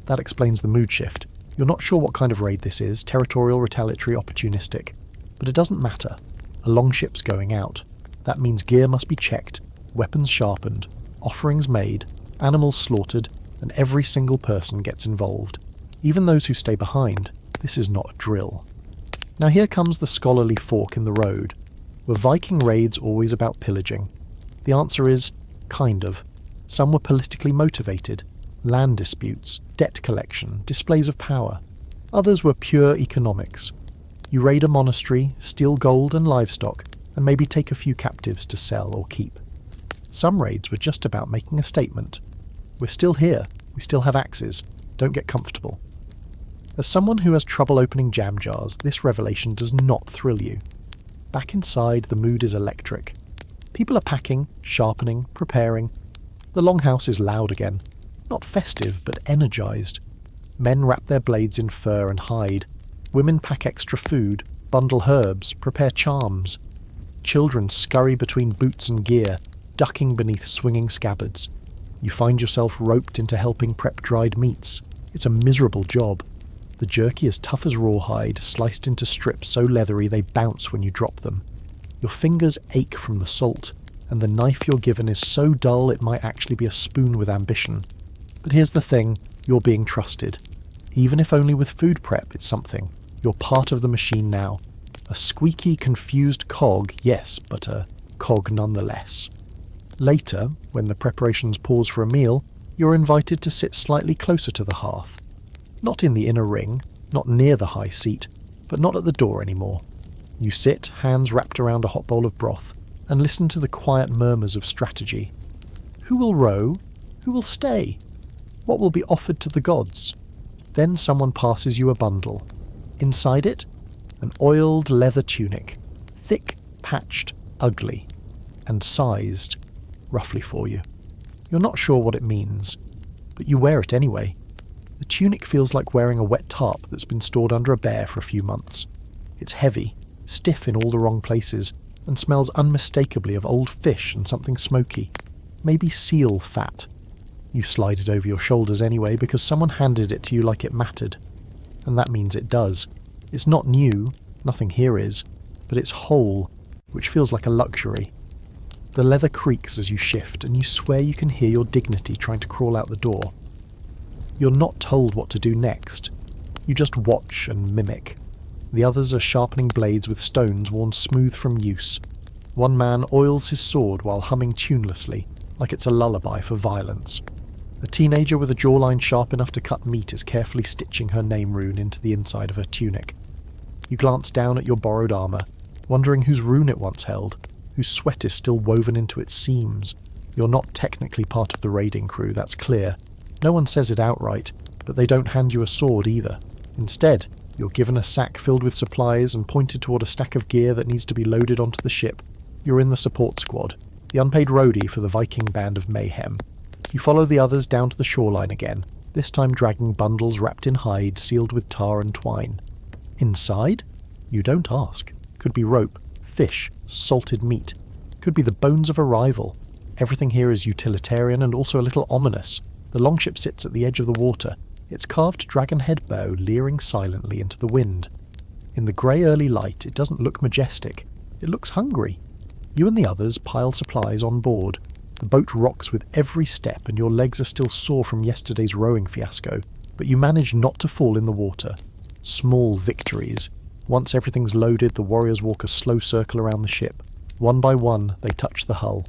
that explains the mood shift. You're not sure what kind of raid this is, territorial, retaliatory, opportunistic. But it doesn't matter. A longship's going out. That means gear must be checked, weapons sharpened, offerings made, animals slaughtered, and every single person gets involved. Even those who stay behind, this is not a drill. Now here comes the scholarly fork in the road. Were Viking raids always about pillaging? The answer is, kind of. Some were politically motivated. Land disputes, debt collection, displays of power. Others were pure economics. You raid a monastery, steal gold and livestock, and maybe take a few captives to sell or keep. Some raids were just about making a statement. We're still here, we still have axes, don't get comfortable. As someone who has trouble opening jam jars, this revelation does not thrill you. Back inside, the mood is electric. People are packing, sharpening, preparing. The Longhouse is loud again. Not festive, but energised. Men wrap their blades in fur and hide. Women pack extra food, bundle herbs, prepare charms. Children scurry between boots and gear, ducking beneath swinging scabbards. You find yourself roped into helping prep dried meats. It's a miserable job. The jerky is tough as rawhide, sliced into strips so leathery they bounce when you drop them. Your fingers ache from the salt, and the knife you're given is so dull it might actually be a spoon with ambition. But here's the thing, you're being trusted. Even if only with food prep, it's something. You're part of the machine now. A squeaky, confused cog, yes, but a cog nonetheless. Later, when the preparations pause for a meal, you're invited to sit slightly closer to the hearth. Not in the inner ring, not near the high seat, but not at the door anymore. You sit, hands wrapped around a hot bowl of broth, and listen to the quiet murmurs of strategy. Who will row? Who will stay? What will be offered to the gods? Then someone passes you a bundle. Inside it, an oiled leather tunic, thick, patched, ugly, and sized, roughly for you. You're not sure what it means, but you wear it anyway. The tunic feels like wearing a wet tarp that's been stored under a bear for a few months. It's heavy, stiff in all the wrong places, and smells unmistakably of old fish and something smoky. Maybe seal fat. You slide it over your shoulders anyway because someone handed it to you like it mattered. And that means it does. It's not new, nothing here is, but it's whole, which feels like a luxury. The leather creaks as you shift, and you swear you can hear your dignity trying to crawl out the door. You're not told what to do next. You just watch and mimic. The others are sharpening blades with stones worn smooth from use. One man oils his sword while humming tunelessly, like it's a lullaby for violence. A teenager with a jawline sharp enough to cut meat is carefully stitching her name rune into the inside of her tunic. You glance down at your borrowed armour, wondering whose rune it once held, whose sweat is still woven into its seams. You're not technically part of the raiding crew, that's clear. No one says it outright, but they don't hand you a sword either. Instead, you're given a sack filled with supplies and pointed toward a stack of gear that needs to be loaded onto the ship. You're in the support squad, the unpaid roadie for the Viking band of mayhem. You follow the others down to the shoreline again, this time dragging bundles wrapped in hide sealed with tar and twine. Inside? You don't ask. Could be rope, fish, salted meat. Could be the bones of a rival. Everything here is utilitarian and also a little ominous. The longship sits at the edge of the water, its carved dragon-head bow leering silently into the wind. In the grey early light, it doesn't look majestic. It looks hungry. You and the others pile supplies on board. The boat rocks with every step and your legs are still sore from yesterday's rowing fiasco, but you manage not to fall in the water. Small victories. Once everything's loaded, the warriors walk a slow circle around the ship. One by one, they touch the hull.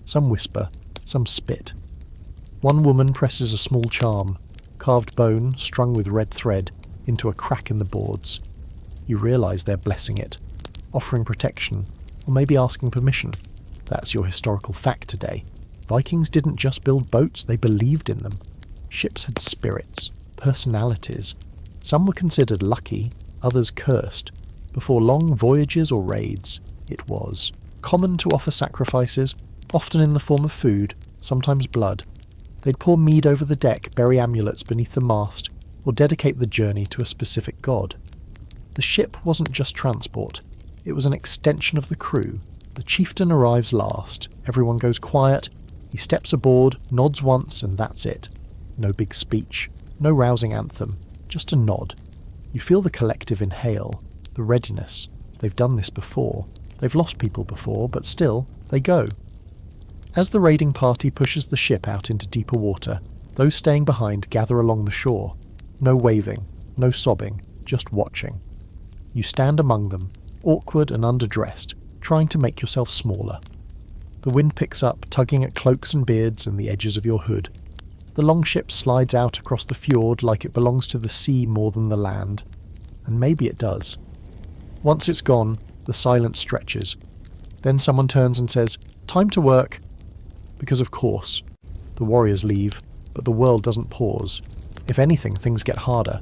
Some whisper, some spit. One woman presses a small charm, carved bone strung with red thread, into a crack in the boards. You realise they're blessing it, offering protection, or maybe asking permission. That's your historical fact today. Vikings didn't just build boats, they believed in them. Ships had spirits, personalities. Some were considered lucky, others cursed. Before long voyages or raids, it was common to offer sacrifices, often in the form of food, sometimes blood. They'd pour mead over the deck, bury amulets beneath the mast, or dedicate the journey to a specific god. The ship wasn't just transport, it was an extension of the crew. The chieftain arrives last, everyone goes quiet, he steps aboard, nods once, and that's it. No big speech, no rousing anthem, just a nod. You feel the collective inhale, the readiness, They've done this before. They've lost people before, but still, they go. As the raiding party pushes the ship out into deeper water, those staying behind gather along the shore. No waving, no sobbing, just watching. You stand among them, awkward and underdressed, trying to make yourself smaller. The wind picks up, tugging at cloaks and beards and the edges of your hood. The longship slides out across the fjord like it belongs to the sea more than the land. And maybe it does. Once it's gone, the silence stretches. Then someone turns and says, "Time to work." Because of course, the warriors leave, but the world doesn't pause. If anything, things get harder.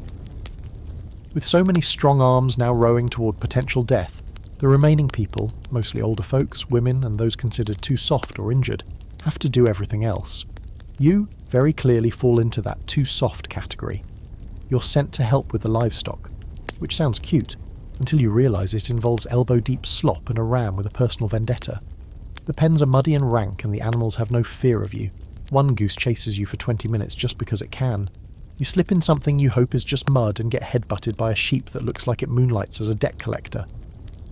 With so many strong arms now rowing toward potential death, the remaining people, mostly older folks, women, and those considered too soft or injured, have to do everything else. You very clearly fall into that too soft category. You're sent to help with the livestock, which sounds cute, until you realise it involves elbow-deep slop and a ram with a personal vendetta. The pens are muddy and rank and the animals have no fear of you. One goose chases you for 20 minutes just because it can. You slip in something you hope is just mud and get headbutted by a sheep that looks like it moonlights as a debt collector.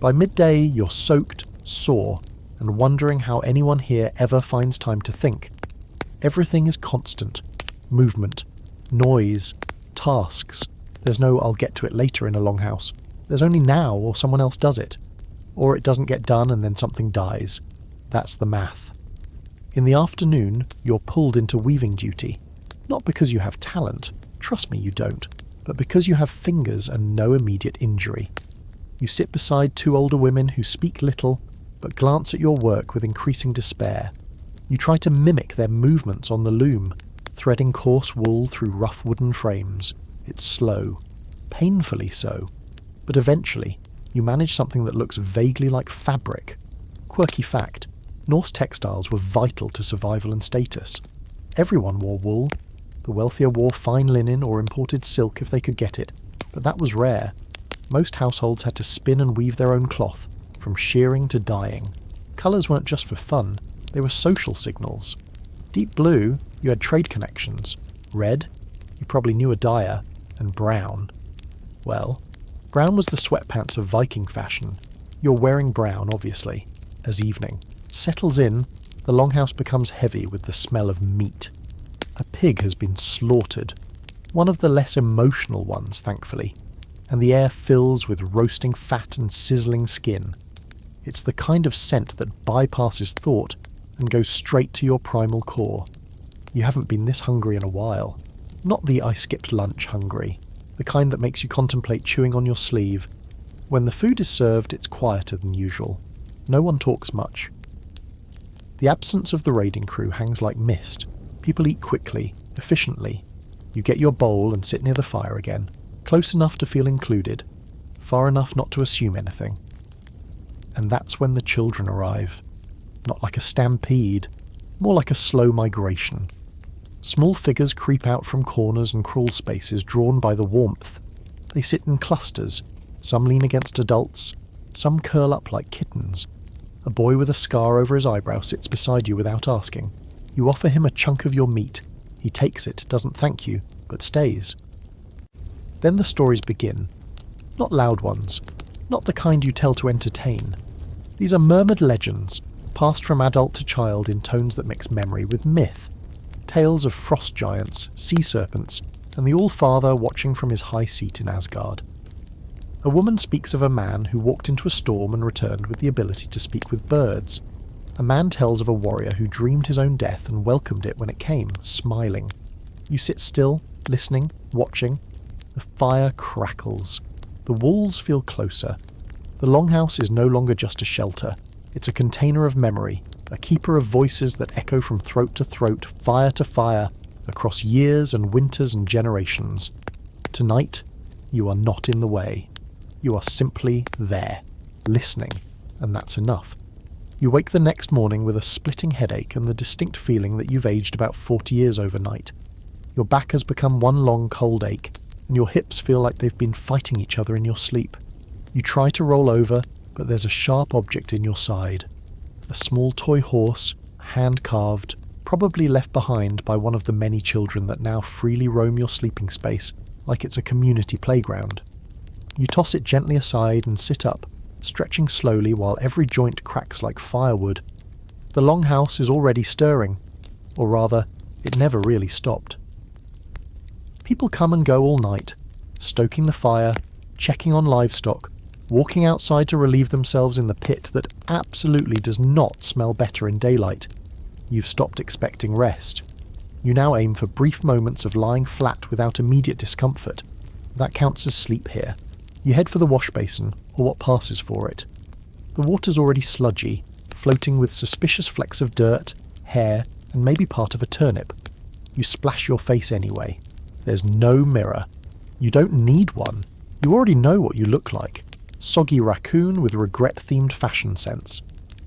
By midday, you're soaked, sore, and wondering how anyone here ever finds time to think. Everything is constant. Movement, noise, tasks. There's no "I'll get to it later" in a longhouse. There's only now or someone else does it. Or it doesn't get done and then something dies. That's the math. In the afternoon, you're pulled into weaving duty. Not because you have talent, trust me you don't, but because you have fingers and no immediate injury. You sit beside two older women who speak little, but glance at your work with increasing despair. You try to mimic their movements on the loom, threading coarse wool through rough wooden frames. It's slow, painfully so, but eventually you manage something that looks vaguely like fabric. Quirky fact, Norse textiles were vital to survival and status. Everyone wore wool. The wealthier wore fine linen or imported silk if they could get it, but that was rare. Most households had to spin and weave their own cloth, from shearing to dyeing. Colours weren't just for fun, they were social signals. Deep blue, you had trade connections. Red, you probably knew a dyer. And brown. Well, brown was the sweatpants of Viking fashion. You're wearing brown, obviously. As evening settles in, the longhouse becomes heavy with the smell of meat. A pig has been slaughtered. One of the less emotional ones, thankfully. And the air fills with roasting fat and sizzling skin. It's the kind of scent that bypasses thought and goes straight to your primal core. You haven't been this hungry in a while. Not the "I skipped lunch" hungry, the kind that makes you contemplate chewing on your sleeve. When the food is served, it's quieter than usual. No one talks much. The absence of the raiding crew hangs like mist. People eat quickly, efficiently. You get your bowl and sit near the fire again, close enough to feel included, far enough not to assume anything. And that's when the children arrive. Not like a stampede, more like a slow migration. Small figures creep out from corners and crawl spaces drawn by the warmth. They sit in clusters. Some lean against adults. Some curl up like kittens. A boy with a scar over his eyebrow sits beside you without asking. You offer him a chunk of your meat. He takes it, doesn't thank you, but stays. Then the stories begin. Not loud ones. Not the kind you tell to entertain. These are murmured legends, passed from adult to child in tones that mix memory with myth. Tales of frost giants, sea serpents, and the All-Father watching from his high seat in Asgard. A woman speaks of a man who walked into a storm and returned with the ability to speak with birds. A man tells of a warrior who dreamed his own death and welcomed it when it came, smiling. You sit still, listening, watching. The fire crackles. The walls feel closer. The longhouse is no longer just a shelter. It's a container of memory, a keeper of voices that echo from throat to throat, fire to fire, across years and winters and generations. Tonight, you are not in the way. You are simply there, listening, and that's enough. You wake the next morning with a splitting headache and the distinct feeling that you've aged about 40 years overnight. Your back has become one long cold ache, and your hips feel like they've been fighting each other in your sleep. You try to roll over, but there's a sharp object in your side. A small toy horse, hand-carved, probably left behind by one of the many children that now freely roam your sleeping space like it's a community playground. You toss it gently aside and sit up, stretching slowly while every joint cracks like firewood. The longhouse is already stirring, or rather, it never really stopped. People come and go all night, stoking the fire, checking on livestock, walking outside to relieve themselves in the pit that absolutely does not smell better in daylight. You've stopped expecting rest. You now aim for brief moments of lying flat without immediate discomfort. That counts as sleep here. You head for the wash basin, or what passes for it. The water's already sludgy, floating with suspicious flecks of dirt, hair, and maybe part of a turnip. You splash your face anyway. There's no mirror. You don't need one. You already know what you look like. Soggy raccoon with regret-themed fashion sense.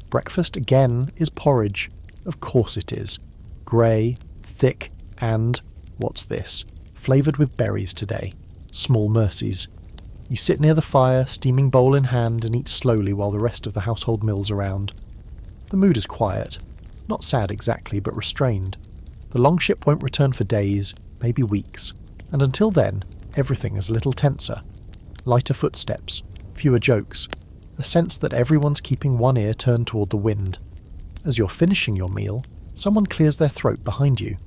Breakfast, again, is porridge. Of course it is. Grey, thick, and, what's this? Flavoured with berries today. Small mercies. You sit near the fire, steaming bowl in hand, and eat slowly while the rest of the household mills around. The mood is quiet. Not sad exactly, but restrained. The longship won't return for days, maybe weeks. And until then, everything is a little tenser. Lighter footsteps. Fewer jokes, a sense that everyone's keeping one ear turned toward the wind. As you're finishing your meal, someone clears their throat behind you.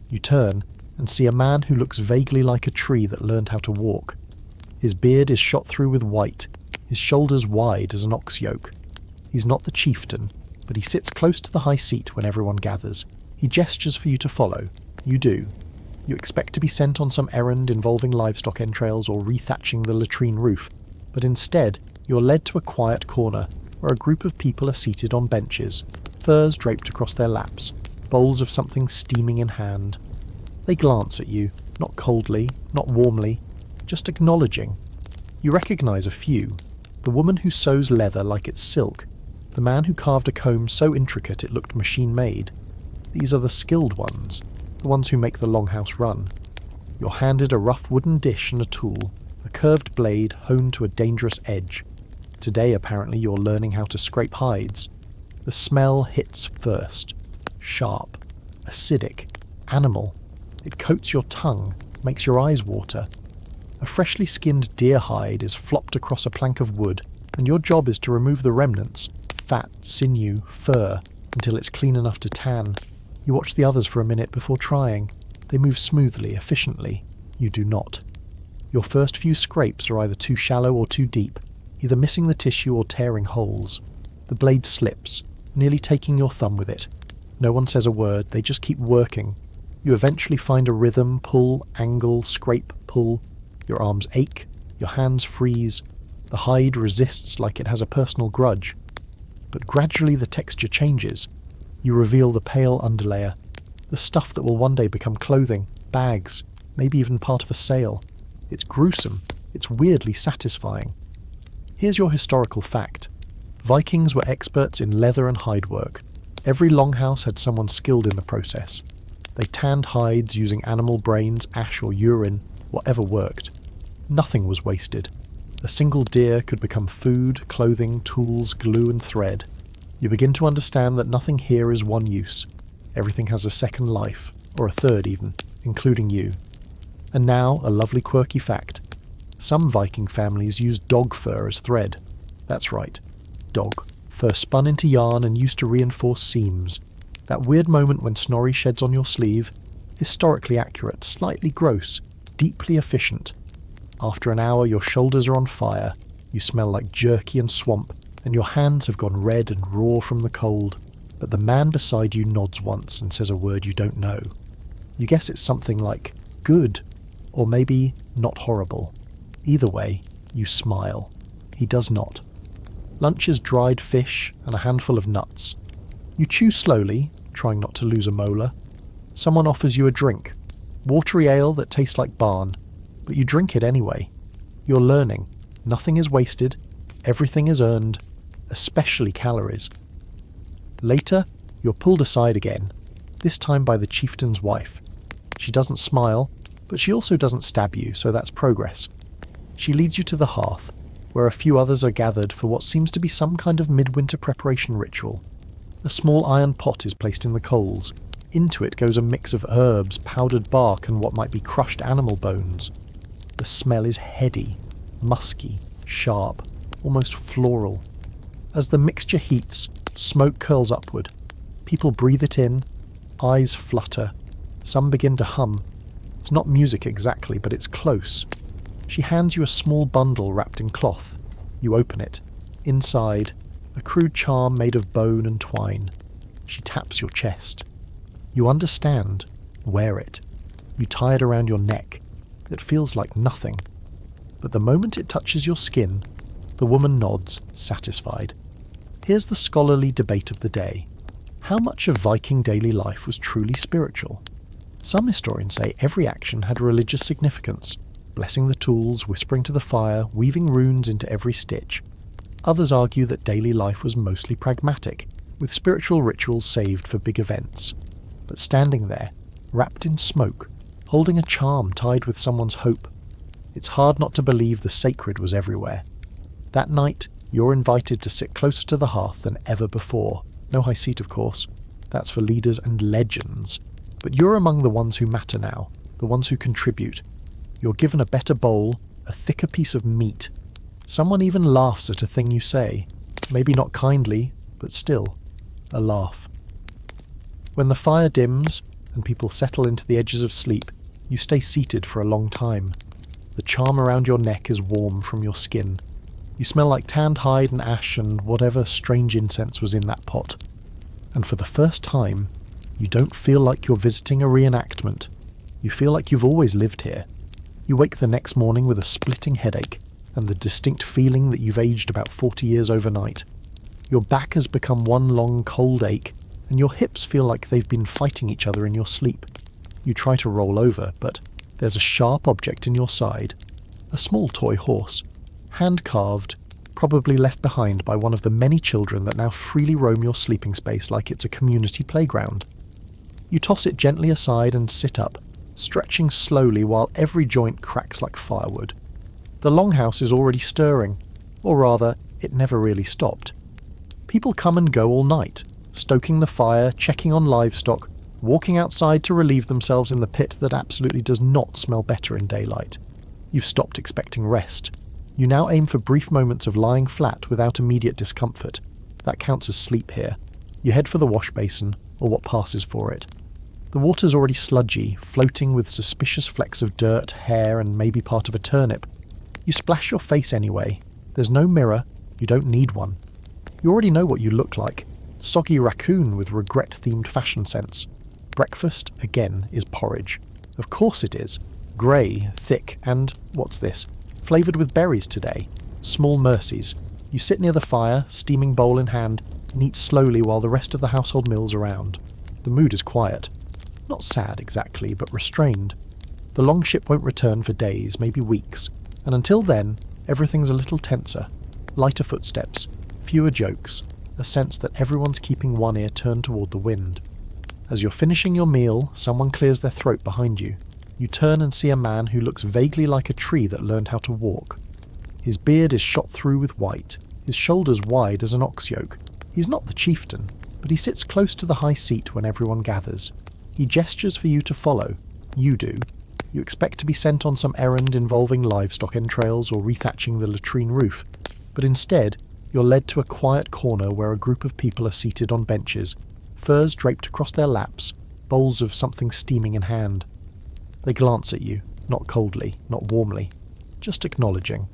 You turn and see a man who looks vaguely like a tree that learned how to walk. His beard is shot through with white, his shoulders wide as an ox yoke. He's not the chieftain, but he sits close to the high seat when everyone gathers. He gestures for you to follow. You do. You expect to be sent on some errand involving livestock entrails or rethatching the latrine roof, but instead, you're led to a quiet corner where a group of people are seated on benches, furs draped across their laps, bowls of something steaming in hand. They glance at you, not coldly, not warmly, just acknowledging. You recognise a few. The woman who sews leather like it's silk, the man who carved a comb so intricate it looked machine-made. These are the skilled ones, the ones who make the longhouse run. You're handed a rough wooden dish and a tool, a curved blade honed to a dangerous edge. Today, apparently, you're learning how to scrape hides. The smell hits first. Sharp. Acidic. Animal. It coats your tongue, makes your eyes water. A freshly skinned deer hide is flopped across a plank of wood, and your job is to remove the remnants, fat, sinew, fur, until it's clean enough to tan. You watch the others for a minute before trying. They move smoothly, efficiently. You do not. Your first few scrapes are either too shallow or too deep, either missing the tissue or tearing holes. The blade slips, nearly taking your thumb with it. No one says a word, they just keep working. You eventually find a rhythm, pull, angle, scrape, pull. Your arms ache, your hands freeze. The hide resists like it has a personal grudge. But gradually the texture changes. You reveal the pale underlayer, the stuff that will one day become clothing, bags, maybe even part of a sail. It's gruesome. It's weirdly satisfying. Here's your historical fact. Vikings were experts in leather and hide work. Every longhouse had someone skilled in the process. They tanned hides using animal brains, ash or urine, whatever worked. Nothing was wasted. A single deer could become food, clothing, tools, glue and thread. You begin to understand that nothing here is one use. Everything has a second life, or a third even, including you. And now, a lovely quirky fact. Some Viking families use dog fur as thread. That's right, dog. Fur spun into yarn and used to reinforce seams. That weird moment when Snorri sheds on your sleeve. Historically accurate, slightly gross, deeply efficient. After an hour, your shoulders are on fire. You smell like jerky and swamp, and your hands have gone red and raw from the cold. But the man beside you nods once and says a word you don't know. You guess it's something like, good. Or maybe, not horrible. Either way, you smile. He does not. Lunch is dried fish and a handful of nuts. You chew slowly, trying not to lose a molar. Someone offers you a drink. Watery ale that tastes like barn. But you drink it anyway. You're learning. Nothing is wasted. Everything is earned. Especially calories. Later, you're pulled aside again. This time by the chieftain's wife. She doesn't smile, but she also doesn't stab you, so that's progress. She leads you to the hearth, where a few others are gathered for what seems to be some kind of midwinter preparation ritual. A small iron pot is placed in the coals. Into it goes a mix of herbs, powdered bark, and what might be crushed animal bones. The smell is heady, musky, sharp. almost floral. As the mixture heats, smoke curls upward. People breathe it in, eyes flutter. Some begin to hum. It's not music exactly, but it's close. She hands you a small bundle wrapped in cloth. You open it. Inside, a crude charm made of bone and twine. She taps your chest. You understand. Wear it. You tie it around your neck. It feels like nothing. But the moment it touches your skin, the woman nods, satisfied. Here's the scholarly debate of the day. How much of Viking daily life was truly spiritual? Some historians say every action had religious significance, blessing the tools, whispering to the fire, weaving runes into every stitch. Others argue that daily life was mostly pragmatic, with spiritual rituals saved for big events. But standing there, wrapped in smoke, holding a charm tied with someone's hope, it's hard not to believe the sacred was everywhere. That night, you're invited to sit closer to the hearth than ever before. No high seat, of course. That's for leaders and legends. But you're among the ones who matter now, the ones who contribute. You're given a better bowl, a thicker piece of meat. Someone even laughs at a thing you say. Maybe not kindly, but still, a laugh. When the fire dims and people settle into the edges of sleep, you stay seated for a long time. The charm around your neck is warm from your skin. You smell like tanned hide and ash and whatever strange incense was in that pot. And for the first time, you don't feel like you're visiting a reenactment. You feel like you've always lived here. You wake the next morning with a splitting headache and the distinct feeling that you've aged about 40 years overnight. Your back has become one long cold ache, and your hips feel like they've been fighting each other in your sleep. You try to roll over, but there's a sharp object in your side. A small toy horse. Hand-carved, probably left behind by one of the many children that now freely roam your sleeping space like it's a community playground. You toss it gently aside and sit up, stretching slowly while every joint cracks like firewood. The Longhouse is already stirring, or rather, it never really stopped. People come and go all night, stoking the fire, checking on livestock, walking outside to relieve themselves in the pit that absolutely does not smell better in daylight. You've stopped expecting rest. You now aim for brief moments of lying flat without immediate discomfort. That counts as sleep here. You head for the wash basin, or what passes for it. The water's already sludgy, floating with suspicious flecks of dirt, hair, and maybe part of a turnip. You splash your face anyway. There's no mirror. You don't need one. You already know what you look like. Soggy raccoon with regret-themed fashion sense. Breakfast, again, is porridge. Of course it is. Grey, thick, and, what's this? Flavoured with berries today. Small mercies. You sit near the fire, steaming bowl in hand, and eat slowly while the rest of the household mills around. The mood is quiet. Not sad exactly, but restrained. The long ship won't return for days, maybe weeks, and until then, everything's a little tenser. Lighter footsteps, fewer jokes, a sense that everyone's keeping one ear turned toward the wind. As you're finishing your meal, someone clears their throat behind you. You turn and see a man who looks vaguely like a tree that learned how to walk. His beard is shot through with white, his shoulders wide as an ox yoke. He's not the chieftain, but he sits close to the high seat when everyone gathers. He gestures for you to follow. You do. You expect to be sent on some errand involving livestock entrails or rethatching the latrine roof, but instead, you're led to a quiet corner where a group of people are seated on benches, furs draped across their laps, bowls of something steaming in hand. They glance at you, not coldly, not warmly, just acknowledging.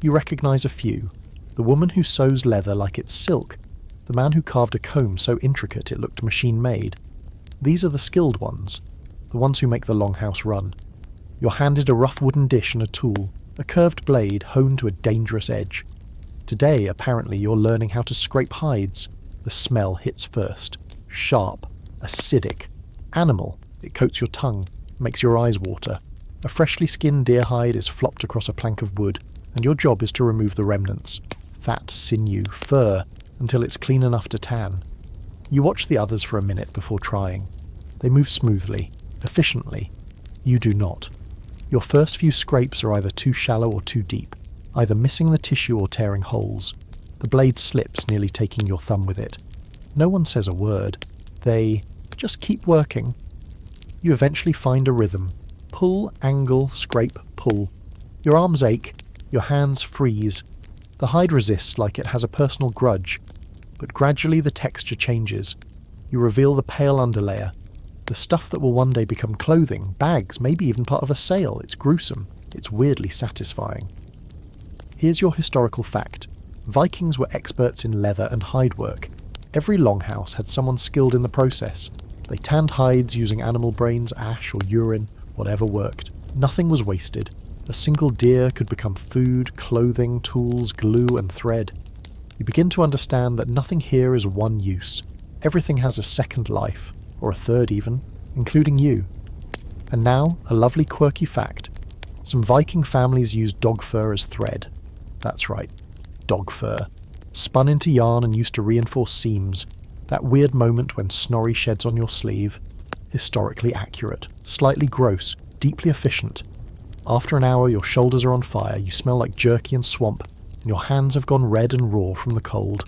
You recognise a few. The woman who sews leather like it's silk, the man who carved a comb so intricate it looked machine-made. These are the skilled ones, the ones who make the Longhouse run. You're handed a rough wooden dish and a tool, a curved blade honed to a dangerous edge. Today, apparently, you're learning how to scrape hides. The smell hits first. Sharp, acidic, animal. It coats your tongue, makes your eyes water. A freshly skinned deer hide is flopped across a plank of wood, and your job is to remove the remnants. Fat, sinew, fur, until it's clean enough to tan. You watch the others for a minute before trying. They move smoothly, efficiently. You do not. Your first few scrapes are either too shallow or too deep, either missing the tissue or tearing holes. The blade slips, nearly taking your thumb with it. No one says a word. They just keep working. You eventually find a rhythm. Pull, angle, scrape, pull. Your arms ache. Your hands freeze. The hide resists like it has a personal grudge, but gradually the texture changes. You reveal the pale underlayer, the stuff that will one day become clothing, bags, maybe even part of a sail. It's gruesome. It's weirdly satisfying. Here's your historical fact. Vikings were experts in leather and hide work. Every longhouse had someone skilled in the process. They tanned hides using animal brains, ash or urine, whatever worked. Nothing was wasted. A single deer could become food, clothing, tools, glue and thread. You begin to understand that nothing here is one use. Everything has a second life, or a third even, including you. And now, a lovely quirky fact. Some Viking families used dog fur as thread. That's right, dog fur. Spun into yarn and used to reinforce seams. That weird moment when Snorri sheds on your sleeve. Historically accurate, slightly gross, deeply efficient. After an hour your shoulders are on fire, you smell like jerky and swamp, and your hands have gone red and raw from the cold.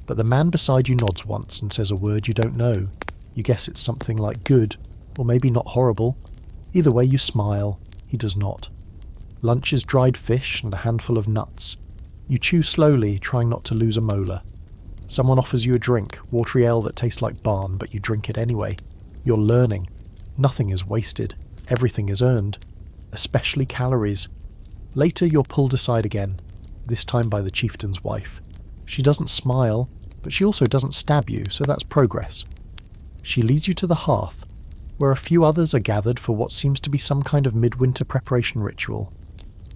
But the man beside you nods once and says a word you don't know. You guess it's something like good, or maybe not horrible. Either way you smile, he does not. Lunch is dried fish and a handful of nuts. You chew slowly, trying not to lose a molar. Someone offers you a drink, watery ale that tastes like barn, but you drink it anyway. You're learning. Nothing is wasted. Everything is earned. Especially calories. Later you're pulled aside again, this time by the chieftain's wife. She doesn't smile, but she also doesn't stab you, so that's progress. She leads you to the hearth, where a few others are gathered for what seems to be some kind of midwinter preparation ritual.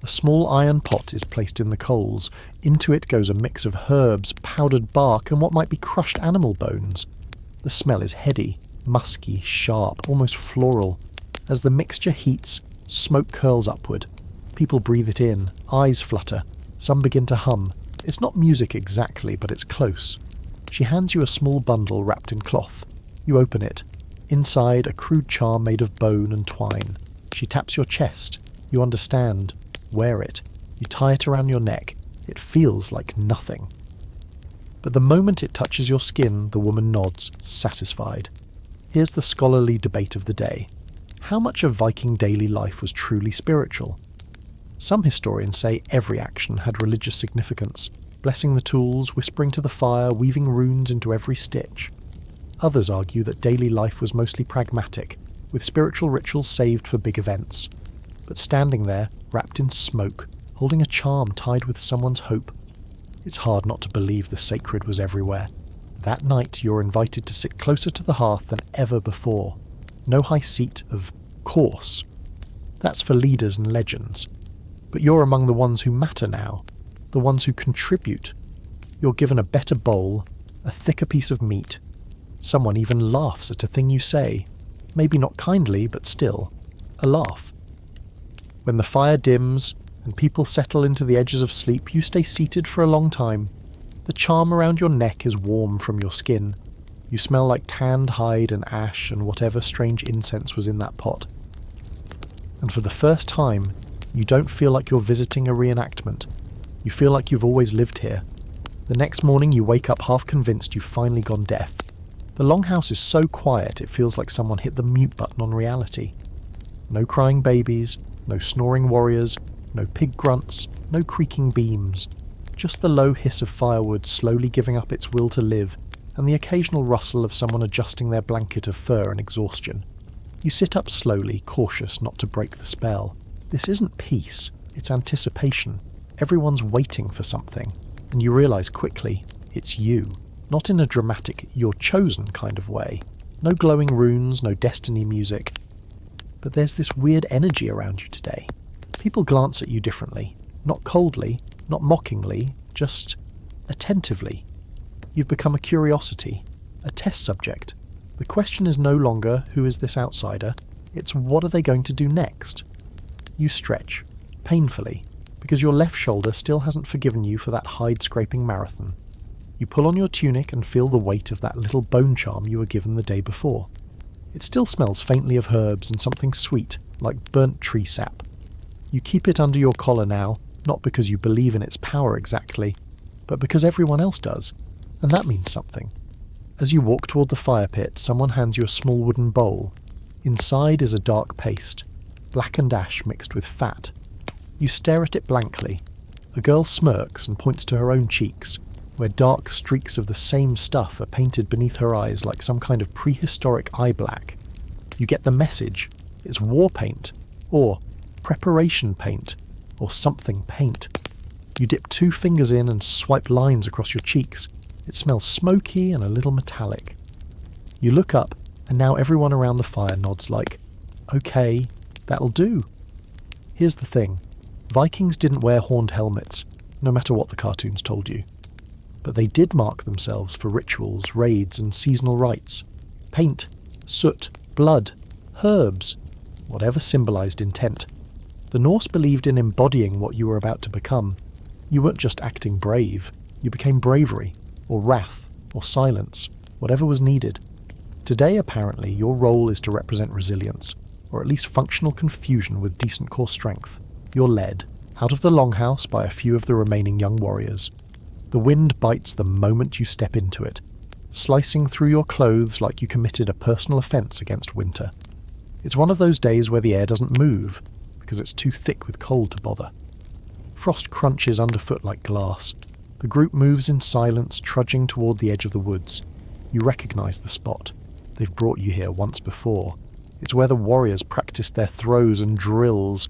A small iron pot is placed in the coals. Into it goes a mix of herbs, powdered bark, and what might be crushed animal bones. The smell is heady, musky, sharp, almost floral. As the mixture heats, smoke curls upward. People breathe it in, eyes flutter. Some begin to hum. It's not music exactly, but it's close. She hands you a small bundle wrapped in cloth. You open it. Inside, a crude charm made of bone and twine. She taps your chest. You understand. Wear it. You tie it around your neck. It feels like nothing. But the moment it touches your skin, the woman nods, satisfied. Here's the scholarly debate of the day. How much of Viking daily life was truly spiritual? Some historians say every action had religious significance, blessing the tools, whispering to the fire, weaving runes into every stitch. Others argue that daily life was mostly pragmatic, with spiritual rituals saved for big events. But standing there, wrapped in smoke, holding a charm tied with someone's hope, it's hard not to believe the sacred was everywhere. That night you're invited to sit closer to the hearth than ever before. No high seat of course. That's for leaders and legends. But you're among the ones who matter now, the ones who contribute. You're given a better bowl, a thicker piece of meat. Someone even laughs at a thing you say. Maybe not kindly, but still, a laugh. When the fire dims and people settle into the edges of sleep, you stay seated for a long time. The charm around your neck is warm from your skin. You smell like tanned hide and ash and whatever strange incense was in that pot. And for the first time, you don't feel like you're visiting a reenactment. You feel like you've always lived here. The next morning you wake up half convinced you've finally gone deaf. The longhouse is so quiet it feels like someone hit the mute button on reality. No crying babies, no snoring warriors, no pig grunts, no creaking beams. Just the low hiss of firewood slowly giving up its will to live, and the occasional rustle of someone adjusting their blanket of fur in exhaustion. You sit up slowly, cautious not to break the spell. This isn't peace, it's anticipation. Everyone's waiting for something, and you realise quickly, it's you. Not in a dramatic, you're chosen kind of way. No glowing runes, no destiny music. But there's this weird energy around you today. People glance at you differently. Not coldly, not mockingly, just attentively. You've become a curiosity, a test subject. The question is no longer, who is this outsider? It's what are they going to do next? You stretch, painfully, because your left shoulder still hasn't forgiven you for that hide-scraping marathon. You pull on your tunic and feel the weight of that little bone charm you were given the day before. It still smells faintly of herbs and something sweet, like burnt tree sap. You keep it under your collar now, not because you believe in its power exactly, but because everyone else does, and that means something. As you walk toward the fire pit, someone hands you a small wooden bowl. Inside is a dark paste, blackened ash mixed with fat. You stare at it blankly. A girl smirks and points to her own cheeks, where dark streaks of the same stuff are painted beneath her eyes like some kind of prehistoric eye black. You get the message. It's war paint, or preparation paint, or something paint. You dip 2 fingers in and swipe lines across your cheeks. It smells smoky and a little metallic. You look up, and now everyone around the fire nods like, okay, that'll do. Here's the thing. Vikings didn't wear horned helmets, no matter what the cartoons told you. But they did mark themselves for rituals, raids, and seasonal rites. Paint, soot, blood, herbs, whatever symbolized intent. The Norse believed in embodying what you were about to become. You weren't just acting brave, you became bravery, or wrath, or silence, whatever was needed. Today, apparently, your role is to represent resilience, or at least functional confusion with decent core strength. You're led, out of the Longhouse by a few of the remaining young warriors. The wind bites the moment you step into it, slicing through your clothes like you committed a personal offence against winter. It's one of those days where the air doesn't move, because it's too thick with cold to bother. Frost crunches underfoot like glass. The group moves in silence, trudging toward the edge of the woods. You recognise the spot. They've brought you here once before. It's where the warriors practiced their throws and drills.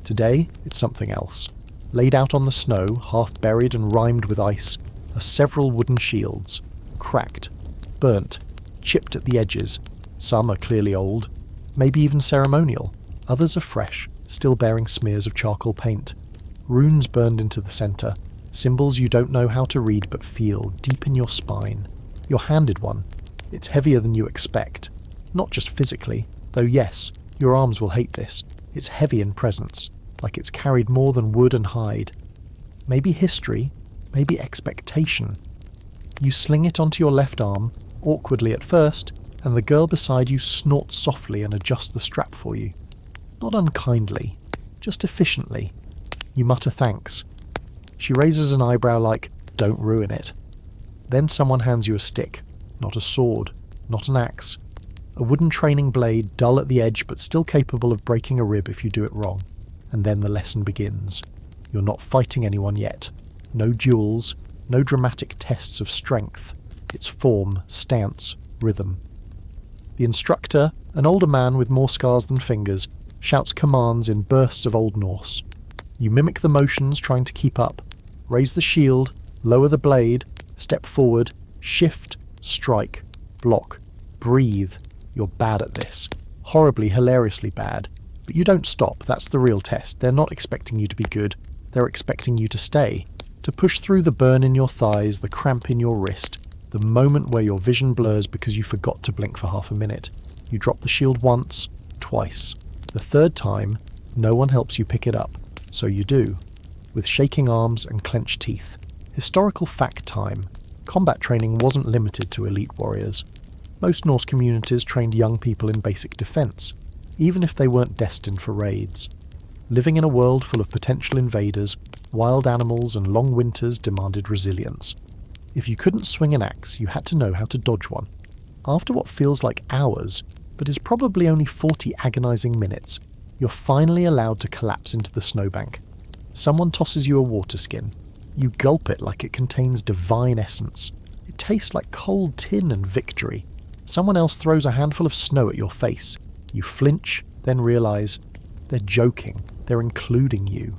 Today, it's something else. Laid out on the snow, half buried and rimed with ice, are several wooden shields. Cracked, burnt, chipped at the edges. Some are clearly old, maybe even ceremonial. Others are fresh, still bearing smears of charcoal paint. Runes burned into the centre, symbols you don't know how to read but feel deep in your spine. You're handed one. It's heavier than you expect. Not just physically, though yes, your arms will hate this. It's heavy in presence, like it's carried more than wood and hide. Maybe history, maybe expectation. You sling it onto your left arm, awkwardly at first, and the girl beside you snorts softly and adjusts the strap for you. Not unkindly, just efficiently. You mutter thanks. She raises an eyebrow like, don't ruin it. Then someone hands you a stick, not a sword, not an axe. A wooden training blade, dull at the edge but still capable of breaking a rib if you do it wrong. And then the lesson begins. You're not fighting anyone yet. No duels, no dramatic tests of strength. It's form, stance, rhythm. The instructor, an older man with more scars than fingers, shouts commands in bursts of Old Norse. You mimic the motions, trying to keep up. Raise the shield, lower the blade, step forward, shift, strike, block, breathe. You're bad at this. Horribly, hilariously bad. But you don't stop, that's the real test. They're not expecting you to be good. They're expecting you to stay. To push through the burn in your thighs, the cramp in your wrist, the moment where your vision blurs because you forgot to blink for half a minute. You drop the shield once, twice. The third time, no one helps you pick it up. So you do. With shaking arms and clenched teeth. Historical fact time. Combat training wasn't limited to elite warriors. Most Norse communities trained young people in basic defence, even if they weren't destined for raids. Living in a world full of potential invaders, wild animals and long winters demanded resilience. If you couldn't swing an axe, you had to know how to dodge one. After what feels like hours, but is probably only 40 agonising minutes, you're finally allowed to collapse into the snowbank. Someone tosses you a water skin. You gulp it like it contains divine essence. It tastes like cold tin and victory. Someone else throws a handful of snow at your face. You flinch, then realise they're joking. They're including you.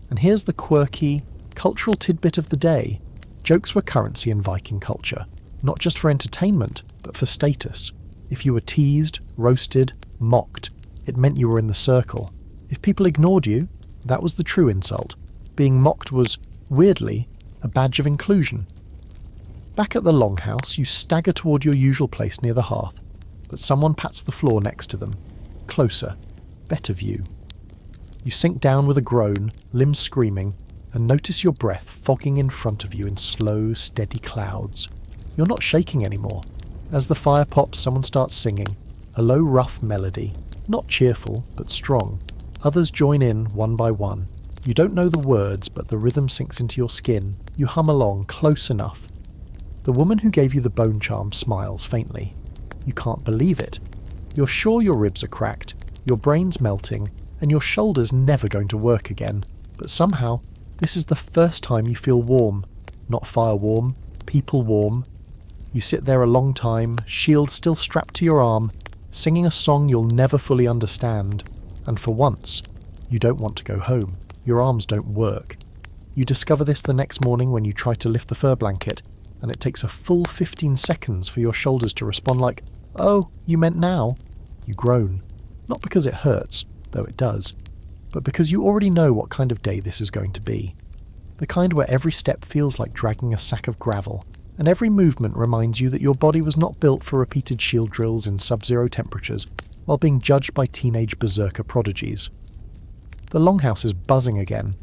And here's the quirky, cultural tidbit of the day. Jokes were currency in Viking culture, not just for entertainment, but for status. If you were teased, roasted, mocked, it meant you were in the circle. If people ignored you, that was the true insult. Being mocked was, weirdly, a badge of inclusion. Back at the Longhouse, you stagger toward your usual place near the hearth, but someone pats the floor next to them. Closer. Better view. You sink down with a groan, limbs screaming, and notice your breath fogging in front of you in slow, steady clouds. You're not shaking anymore. As the fire pops, someone starts singing, a low, rough melody. Not cheerful, but strong. Others join in, one by one. You don't know the words, but the rhythm sinks into your skin. You hum along, close enough. The woman who gave you the bone charm smiles faintly. You can't believe it. You're sure your ribs are cracked, your brain's melting, and your shoulder's never going to work again. But somehow, This is the first time you feel warm. Not fire warm, people warm. You sit there a long time, shield still strapped to your arm, singing a song you'll never fully understand. And for once, you don't want to go home. Your arms don't work. You discover this the next morning when you try to lift the fur blanket, and it takes a full 15 seconds for your shoulders to respond like, "Oh, you meant now?" You groan. Not because it hurts, though it does, but because you already know what kind of day this is going to be. The kind where every step feels like dragging a sack of gravel, and every movement reminds you that your body was not built for repeated shield drills in sub-zero temperatures while being judged by teenage berserker prodigies. The Longhouse is buzzing again.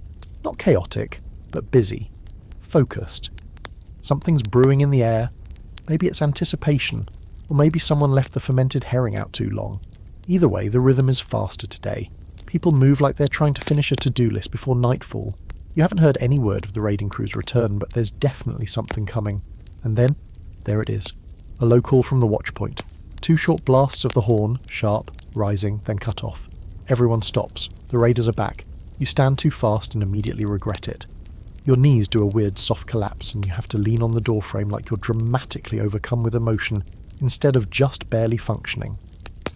Not chaotic, but busy. Focused. Something's brewing in the air. Maybe it's anticipation, or maybe someone left the fermented herring out too long. Either way, the rhythm is faster today. People move like they're trying to finish a to-do list before nightfall. You haven't heard any word of the raiding crew's return, but there's definitely something coming. And then, there it is. A low call from the watchpoint. 2 short blasts of the horn, sharp, rising, then cut off. Everyone stops. The raiders are back. You stand too fast and immediately regret it. Your knees do a weird soft collapse and you have to lean on the doorframe like you're dramatically overcome with emotion instead of just barely functioning.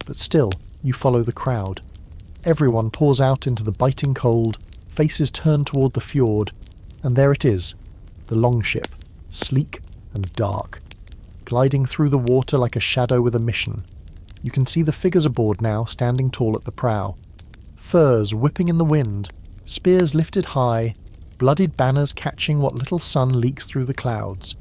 But still, you follow the crowd. Everyone pours out into the biting cold, faces turned toward the fjord, and there it is, the longship, sleek and dark, gliding through the water like a shadow with a mission. You can see the figures aboard now, standing tall at the prow. Furs whipping in the wind, spears lifted high, bloodied banners catching what little sun leaks through the clouds.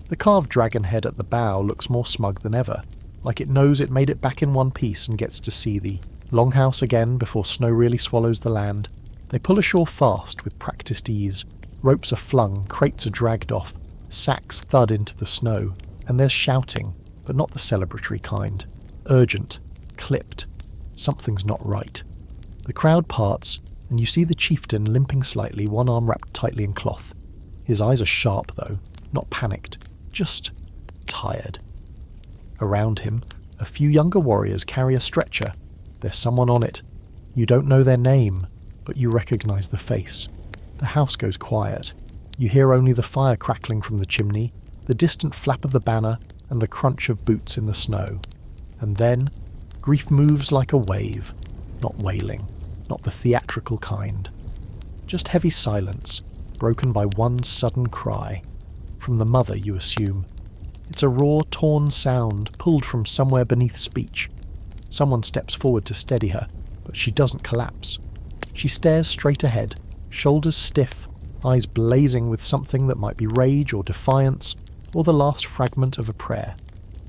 The carved dragon head at the bow looks more smug than ever, like it knows it made it back in one piece and gets to see the Longhouse again before snow really swallows the land. They pull ashore fast with practiced ease. Ropes are flung, crates are dragged off, sacks thud into the snow, and there's shouting, but not the celebratory kind. Urgent, clipped. Something's not right. The crowd parts, and you see the chieftain limping slightly, one arm wrapped tightly in cloth. His eyes are sharp, though, not panicked, just tired. Around him, a few younger warriors carry a stretcher. There's someone on it. You don't know their name, but you recognize the face. The house goes quiet. You hear only the fire crackling from the chimney, the distant flap of the banner, and the crunch of boots in the snow. And then, grief moves like a wave, not wailing, not the theatrical kind. Just heavy silence, broken by one sudden cry. From the mother, you assume. It's a raw, torn sound, pulled from somewhere beneath speech. Someone steps forward to steady her, but she doesn't collapse. She stares straight ahead, shoulders stiff, eyes blazing with something that might be rage or defiance, or the last fragment of a prayer.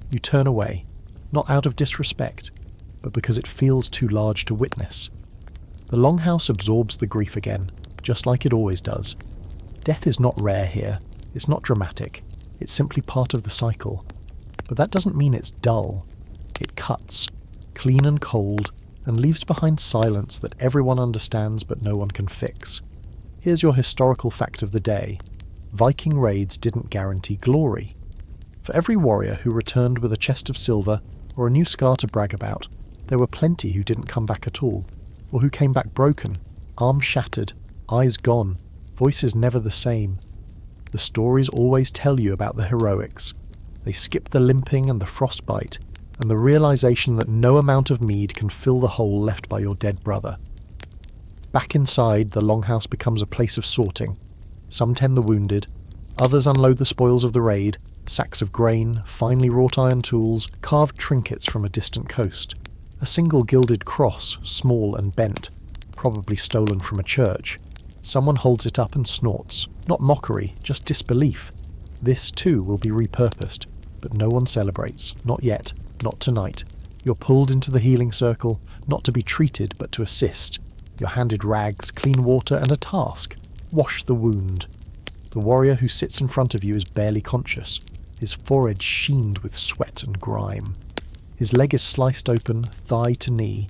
You turn away, not out of disrespect, but because it feels too large to witness. The Longhouse absorbs the grief again, just like it always does. Death is not rare here, it's not dramatic, it's simply part of the cycle. But that doesn't mean it's dull. It cuts, clean and cold, and leaves behind silence that everyone understands but no one can fix. Here's your historical fact of the day. Viking raids didn't guarantee glory. For every warrior who returned with a chest of silver or a new scar to brag about, there were plenty who didn't come back at all, or who came back broken, arms shattered, eyes gone, voices never the same. The stories always tell you about the heroics. They skip the limping and the frostbite, and the realization that no amount of mead can fill the hole left by your dead brother. Back inside, the Longhouse becomes a place of sorting. Some tend the wounded, others unload the spoils of the raid, sacks of grain, finely wrought iron tools, carved trinkets from a distant coast. A single gilded cross, small and bent, probably stolen from a church. Someone holds it up and snorts. Not mockery, just disbelief. This too will be repurposed, but no one celebrates. Not yet. Not tonight. You're pulled into the healing circle, not to be treated, but to assist. You're handed rags, clean water, and a task. Wash the wound. The warrior who sits in front of you is barely conscious, his forehead sheened with sweat and grime. His leg is sliced open, thigh to knee.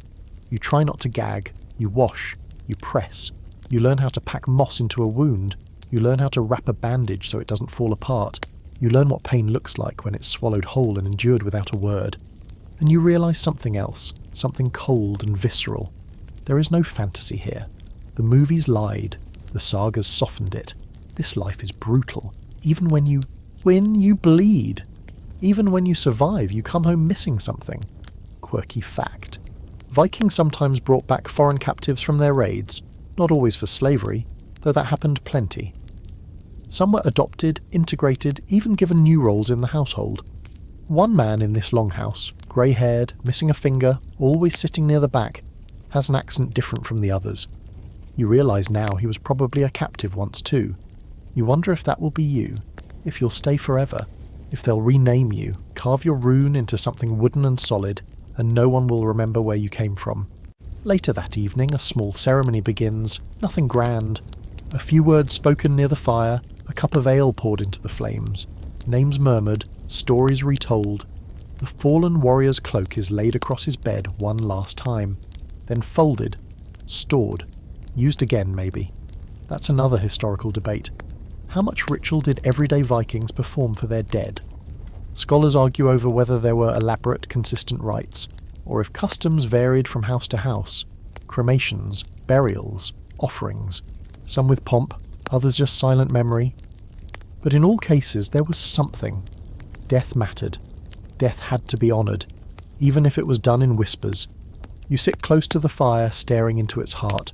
You try not to gag. You wash. You press. You learn how to pack moss into a wound. You learn how to wrap a bandage so it doesn't fall apart. You learn what pain looks like when it's swallowed whole and endured without a word. And you realise something else, something cold and visceral. There is no fantasy here. The movies lied. The sagas softened it. This life is brutal. Even when you win, you bleed. Even when you survive, you come home missing something. Quirky fact. Vikings sometimes brought back foreign captives from their raids, not always for slavery, though that happened plenty. Some were adopted, integrated, even given new roles in the household. One man in this longhouse, grey-haired, missing a finger, always sitting near the back, has an accent different from the others. You realise now he was probably a captive once too. You wonder if that will be you, if you'll stay forever, if they'll rename you, carve your rune into something wooden and solid, and no one will remember where you came from. Later that evening, a small ceremony begins, nothing grand. A few words spoken near the fire, a cup of ale poured into the flames, names murmured, stories retold. The fallen warrior's cloak is laid across his bed one last time, then folded, stored, used again maybe. That's another historical debate. How much ritual did everyday Vikings perform for their dead? Scholars argue over whether there were elaborate, consistent rites, or if customs varied from house to house. Cremations, burials, offerings, some with pomp, others just silent memory. But in all cases there was something. Death mattered. Death had to be honoured, even if it was done in whispers. You sit close to the fire, staring into its heart.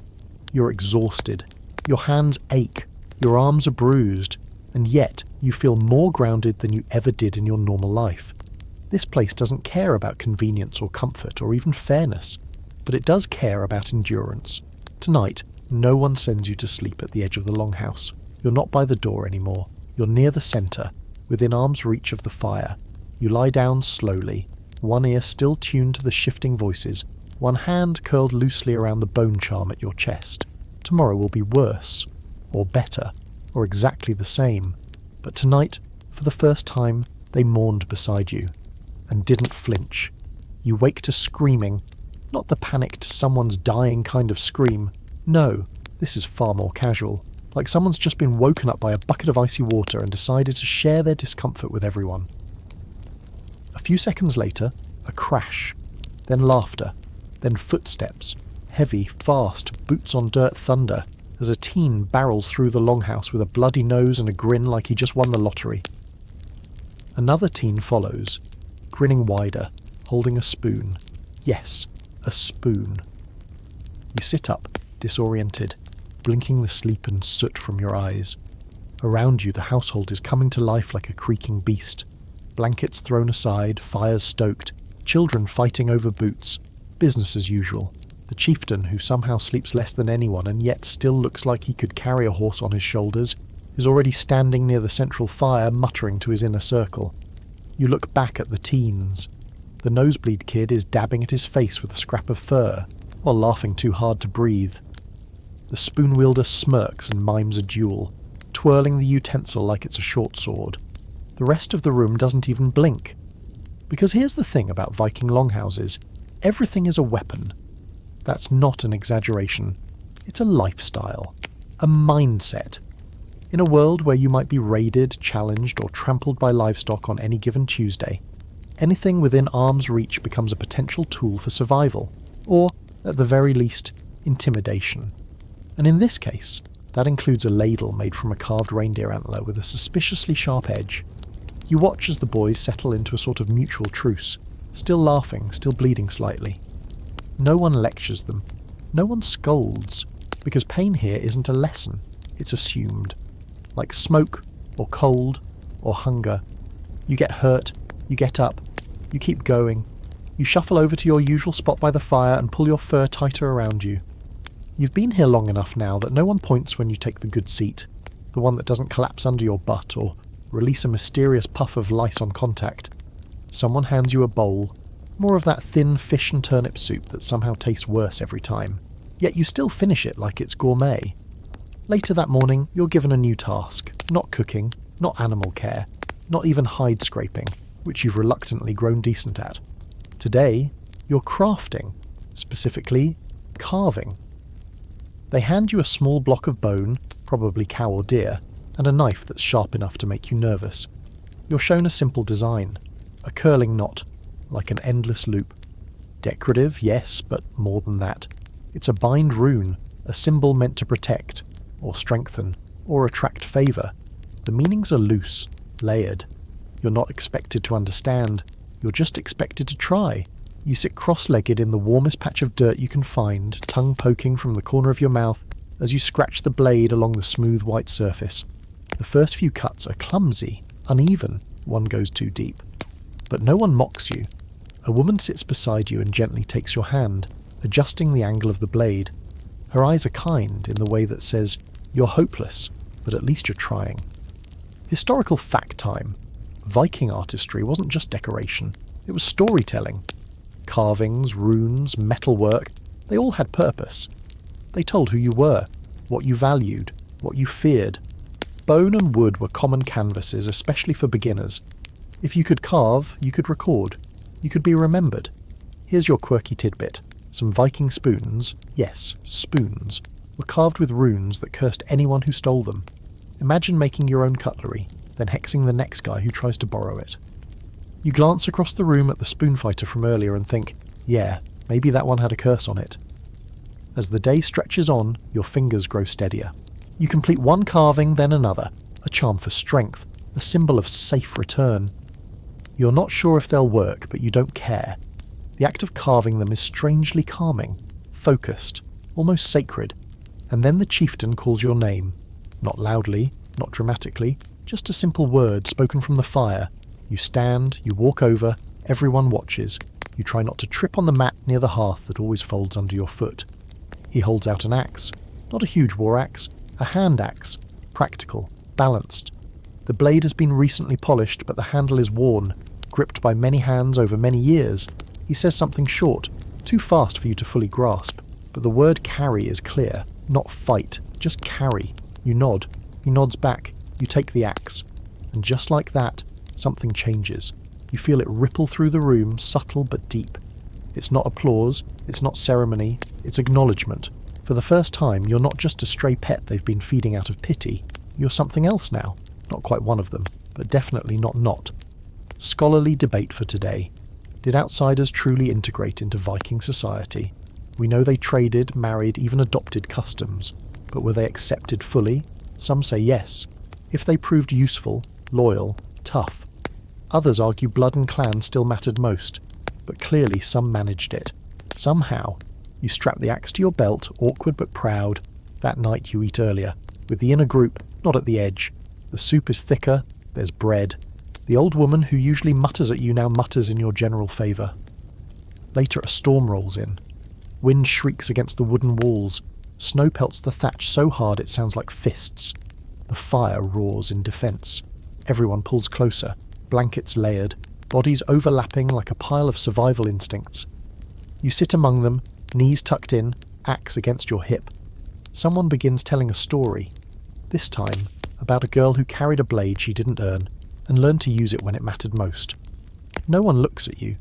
You're exhausted. Your hands ache. Your arms are bruised. And yet, you feel more grounded than you ever did in your normal life. This place doesn't care about convenience or comfort or even fairness, but it does care about endurance. Tonight, no one sends you to sleep at the edge of the longhouse. You're not by the door anymore. You're near the centre, within arm's reach of the fire. You lie down slowly, one ear still tuned to the shifting voices, one hand curled loosely around the bone charm at your chest. Tomorrow will be worse, or better, or exactly the same. But tonight, for the first time, they mourned beside you, and didn't flinch. You wake to screaming, not the panicked someone's dying kind of scream. No, this is far more casual, like someone's just been woken up by a bucket of icy water and decided to share their discomfort with everyone. A few seconds later, a crash, then laughter, then footsteps, heavy, fast, boots on dirt thunder, as a teen barrels through the longhouse with a bloody nose and a grin like he just won the lottery. Another teen follows, grinning wider, holding a spoon. Yes, a spoon. You sit up, disoriented, blinking the sleep and soot from your eyes. Around you, the household is coming to life like a creaking beast. Blankets thrown aside, fires stoked, children fighting over boots. Business as usual. The chieftain, who somehow sleeps less than anyone and yet still looks like he could carry a horse on his shoulders, is already standing near the central fire, muttering to his inner circle. You look back at the teens. The nosebleed kid is dabbing at his face with a scrap of fur, while laughing too hard to breathe. The spoon wielder smirks and mimes a duel, twirling the utensil like it's a short sword. The rest of the room doesn't even blink. Because here's the thing about Viking longhouses. Everything is a weapon. That's not an exaggeration. It's a lifestyle. A mindset. In a world where you might be raided, challenged, or trampled by livestock on any given Tuesday, anything within arm's reach becomes a potential tool for survival, or, at the very least, intimidation. And in this case, that includes a ladle made from a carved reindeer antler with a suspiciously sharp edge. You watch as the boys settle into a sort of mutual truce, still laughing, still bleeding slightly. No one lectures them. No one scolds, because pain here isn't a lesson, it's assumed. Like smoke, or cold, or hunger. You get hurt, you get up, you keep going. You shuffle over to your usual spot by the fire and pull your fur tighter around you. You've been here long enough now that no one points when you take the good seat, the one that doesn't collapse under your butt or release a mysterious puff of lice on contact. Someone hands you a bowl, more of that thin fish and turnip soup that somehow tastes worse every time, yet you still finish it like it's gourmet. Later that morning, you're given a new task. Not cooking, not animal care, not even hide scraping, which you've reluctantly grown decent at. Today, you're crafting, specifically, carving. They hand you a small block of bone, probably cow or deer, and a knife that's sharp enough to make you nervous. You're shown a simple design, a curling knot, like an endless loop. Decorative, yes, but more than that. It's a bind rune, a symbol meant to protect. or strengthen, or attract favour. The meanings are loose, layered. You're not expected to understand, you're just expected to try. You sit cross-legged in the warmest patch of dirt you can find, tongue poking from the corner of your mouth as you scratch the blade along the smooth white surface. The first few cuts are clumsy, uneven, one goes too deep. But no one mocks you. A woman sits beside you and gently takes your hand, adjusting the angle of the blade. Her eyes are kind in the way that says, "You're hopeless, but at least you're trying." Historical fact time. Viking artistry wasn't just decoration, it was storytelling. Carvings, runes, metalwork, they all had purpose. They told who you were, what you valued, what you feared. Bone and wood were common canvases, especially for beginners. If you could carve, you could record. You could be remembered. Here's your quirky tidbit. Some Viking spoons, yes, spoons, were carved with runes that cursed anyone who stole them. Imagine making your own cutlery, then hexing the next guy who tries to borrow it. You glance across the room at the spoon fighter from earlier and think, yeah, maybe that one had a curse on it. As the day stretches on, your fingers grow steadier. You complete one carving, then another, a charm for strength, a symbol of safe return. You're not sure if they'll work, but you don't care. The act of carving them is strangely calming, focused, almost sacred. And then the chieftain calls your name. Not loudly, not dramatically, just a simple word spoken from the fire. You stand, you walk over, everyone watches. You try not to trip on the mat near the hearth that always folds under your foot. He holds out an axe. Not a huge war axe, a hand axe. Practical, balanced. The blade has been recently polished, but the handle is worn, gripped by many hands over many years. He says something short, too fast for you to fully grasp, but the word carry is clear. Not fight, just carry. You nod. He nods back. You take the axe. And just like that, something changes. You feel it ripple through the room, subtle but deep. It's not applause, it's not ceremony, it's acknowledgement. For the first time, you're not just a stray pet they've been feeding out of pity. You're something else now. Not quite one of them, but definitely not. Scholarly debate for today. Did outsiders truly integrate into Viking society? We know they traded, married, even adopted customs. But were they accepted fully? Some say yes. If they proved useful, loyal, tough. Others argue blood and clan still mattered most. But clearly some managed it. Somehow. You strap the axe to your belt, awkward but proud. That night you eat earlier. With the inner group, not at the edge. The soup is thicker, there's bread. The old woman who usually mutters at you now mutters in your general favour. Later a storm rolls in. Wind shrieks against the wooden walls. Snow pelts the thatch so hard it sounds like fists. The fire roars in defence. Everyone pulls closer, blankets layered, bodies overlapping like a pile of survival instincts. You sit among them, knees tucked in, axe against your hip. Someone begins telling a story. This time, about a girl who carried a blade she didn't earn, and learned to use it when it mattered most. No one looks at you.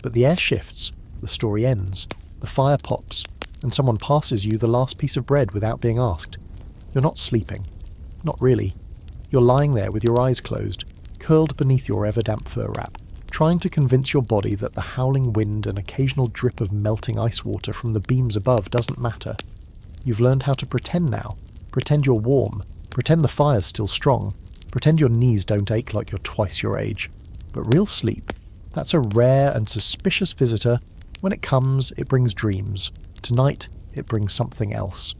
But the air shifts, the story ends, the fire pops, and someone passes you the last piece of bread without being asked. You're not sleeping. Not really. You're lying there with your eyes closed, curled beneath your ever-damp fur wrap, trying to convince your body that the howling wind and occasional drip of melting ice water from the beams above doesn't matter. You've learned how to pretend now. Pretend you're warm. Pretend the fire's still strong. Pretend your knees don't ache like you're twice your age. But real sleep, that's a rare and suspicious visitor. When it comes, it brings dreams. Tonight, it brings something else.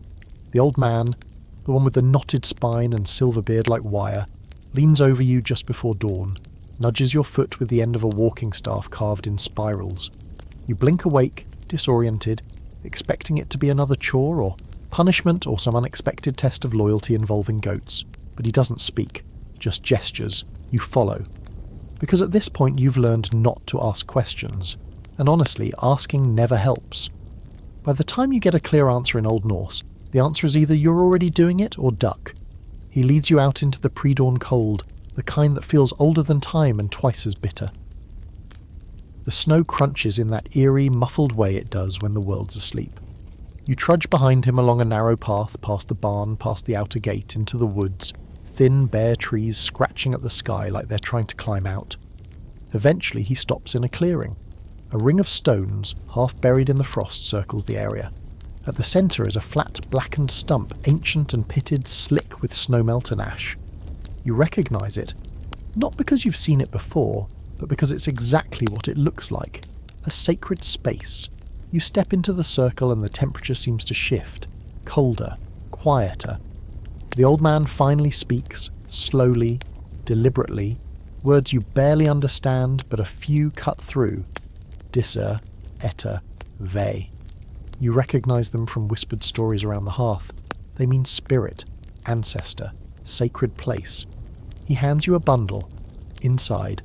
The old man, the one with the knotted spine and silver beard like wire, leans over you just before dawn, nudges your foot with the end of a walking staff carved in spirals. You blink awake, disoriented, expecting it to be another chore or punishment or some unexpected test of loyalty involving goats. But he doesn't speak, just gestures. You follow. Because at this point you've learned not to ask questions. And honestly, asking never helps. By the time you get a clear answer in Old Norse, the answer is either you're already doing it or duck. He leads you out into the pre-dawn cold, the kind that feels older than time and twice as bitter. The snow crunches in that eerie, muffled way it does when the world's asleep. You trudge behind him along a narrow path, past the barn, past the outer gate, into the woods, thin, bare trees scratching at the sky like they're trying to climb out. Eventually he stops in a clearing. A ring of stones, half buried in the frost, circles the area. At the centre is a flat, blackened stump, ancient and pitted, slick with snowmelt and ash. You recognise it, not because you've seen it before, but because it's exactly what it looks like. A sacred space. You step into the circle and the temperature seems to shift. Colder, quieter. The old man finally speaks, slowly, deliberately, words you barely understand, but a few cut through. Disser, etter, ve. You recognise them from whispered stories around the hearth. They mean spirit, ancestor, sacred place. He hands you a bundle. Inside,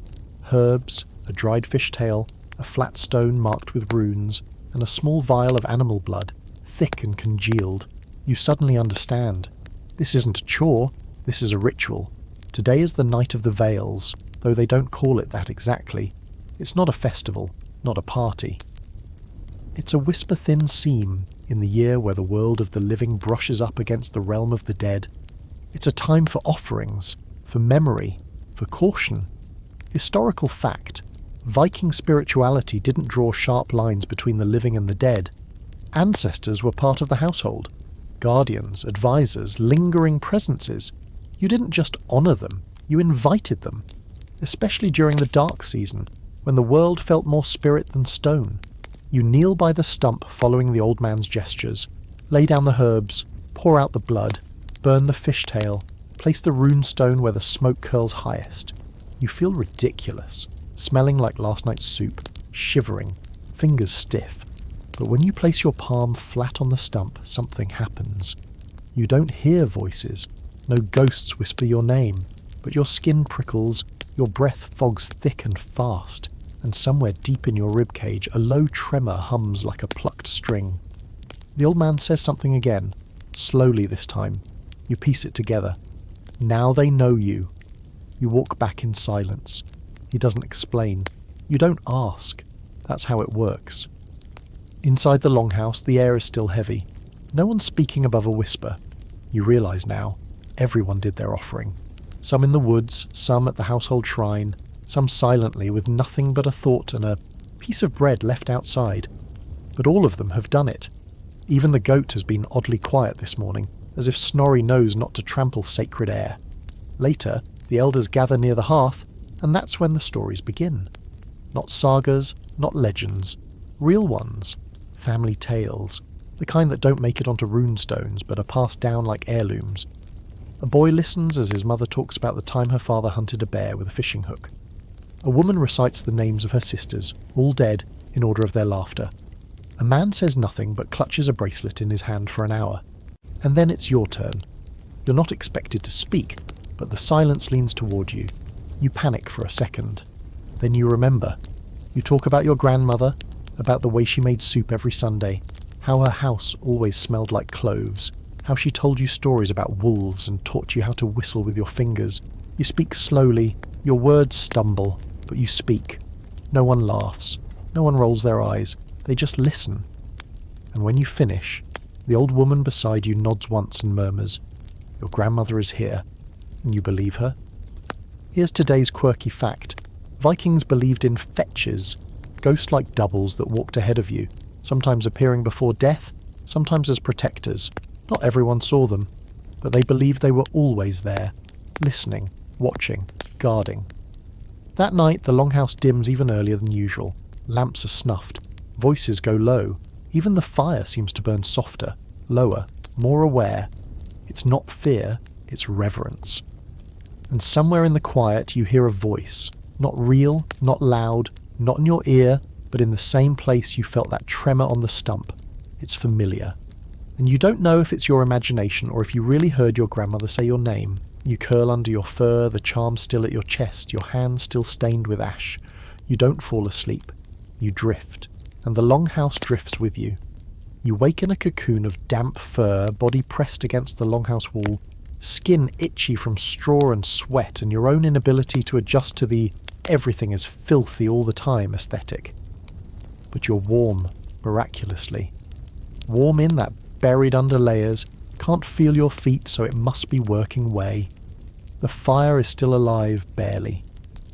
herbs, a dried fishtail, a flat stone marked with runes, and a small vial of animal blood, thick and congealed. You suddenly understand. This isn't a chore, this is a ritual. Today is the Night of the Veils, though they don't call it that exactly. It's not a festival, not a party. It's a whisper-thin seam in the year where the world of the living brushes up against the realm of the dead. It's a time for offerings, for memory, for caution. Historical fact, Viking spirituality didn't draw sharp lines between the living and the dead. Ancestors were part of the household. Guardians, advisors, lingering presences. You didn't just honour them, you invited them. Especially during the dark season, when the world felt more spirit than stone. You kneel by the stump following the old man's gestures, lay down the herbs, pour out the blood, burn the fishtail, place the runestone where the smoke curls highest. You feel ridiculous, smelling like last night's soup, shivering, fingers stiff. But when you place your palm flat on the stump, something happens. You don't hear voices, no ghosts whisper your name, but your skin prickles, your breath fogs thick and fast, and somewhere deep in your ribcage a low tremor hums like a plucked string. The old man says something again, slowly this time. You piece it together. Now they know you. You walk back in silence. He doesn't explain. You don't ask. That's how it works. Inside the longhouse, the air is still heavy. No one's speaking above a whisper. You realise now, everyone did their offering. Some in the woods, some at the household shrine, some silently with nothing but a thought and a piece of bread left outside. But all of them have done it. Even the goat has been oddly quiet this morning, as if Snorri knows not to trample sacred air. Later, the elders gather near the hearth, and that's when the stories begin. Not sagas, not legends, real ones. Family tales, the kind that don't make it onto runestones but are passed down like heirlooms. A boy listens as his mother talks about the time her father hunted a bear with a fishing hook. A woman recites the names of her sisters, all dead, in order of their laughter. A man says nothing but clutches a bracelet in his hand for an hour. And then it's your turn. You're not expected to speak, but the silence leans toward you. You panic for a second. Then you remember. You talk about your grandmother, about the way she made soup every Sunday, how her house always smelled like cloves, how she told you stories about wolves and taught you how to whistle with your fingers. You speak slowly, your words stumble, but you speak. No one laughs, no one rolls their eyes, they just listen. And when you finish, the old woman beside you nods once and murmurs, "Your grandmother is here," and you believe her. Here's today's quirky fact. Vikings believed in fetches, ghost-like doubles that walked ahead of you, sometimes appearing before death, sometimes as protectors. Not everyone saw them, but they believed they were always there, listening, watching, guarding. That night the longhouse dims even earlier than usual. Lamps are snuffed, voices go low, even the fire seems to burn softer, lower, more aware. It's not fear, it's reverence. And somewhere in the quiet you hear a voice, not real, not loud, not in your ear, but in the same place you felt that tremor on the stump. It's familiar. And you don't know if it's your imagination or if you really heard your grandmother say your name. You curl under your fur, the charm still at your chest, your hands still stained with ash. You don't fall asleep. You drift. And the longhouse drifts with you. You wake in a cocoon of damp fur, body pressed against the longhouse wall, skin itchy from straw and sweat and your own inability to adjust to the everything is filthy all the time aesthetic. But you're warm, miraculously. Warm in that buried under layers, can't feel your feet so it must be working way. The fire is still alive, barely.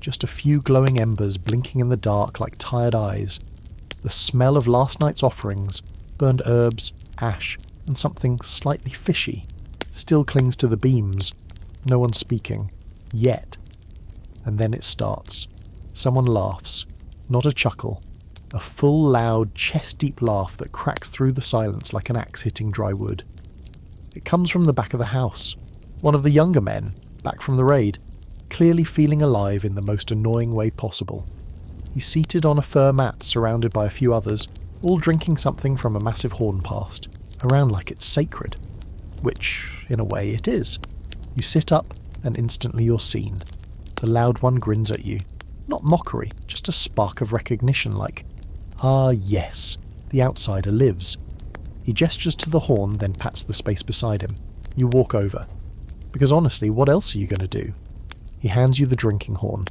Just a few glowing embers blinking in the dark like tired eyes. The smell of last night's offerings, burned herbs, ash, and something slightly fishy. Still clings to the beams. No one's speaking. Yet. And then it starts. Someone laughs. Not a chuckle. A full, loud, chest-deep laugh that cracks through the silence like an axe hitting dry wood. It comes from the back of the house. One of the younger men, back from the raid, clearly feeling alive in the most annoying way possible. He's seated on a fur mat surrounded by a few others, all drinking something from a massive hornpast, around like it's sacred. Which, in a way, it is. You sit up, and instantly you're seen. The loud one grins at you. Not mockery, just a spark of recognition like, ah yes, the outsider lives. He gestures to the horn, then pats the space beside him. You walk over. Because honestly, what else are you going to do? He hands you the drinking horn.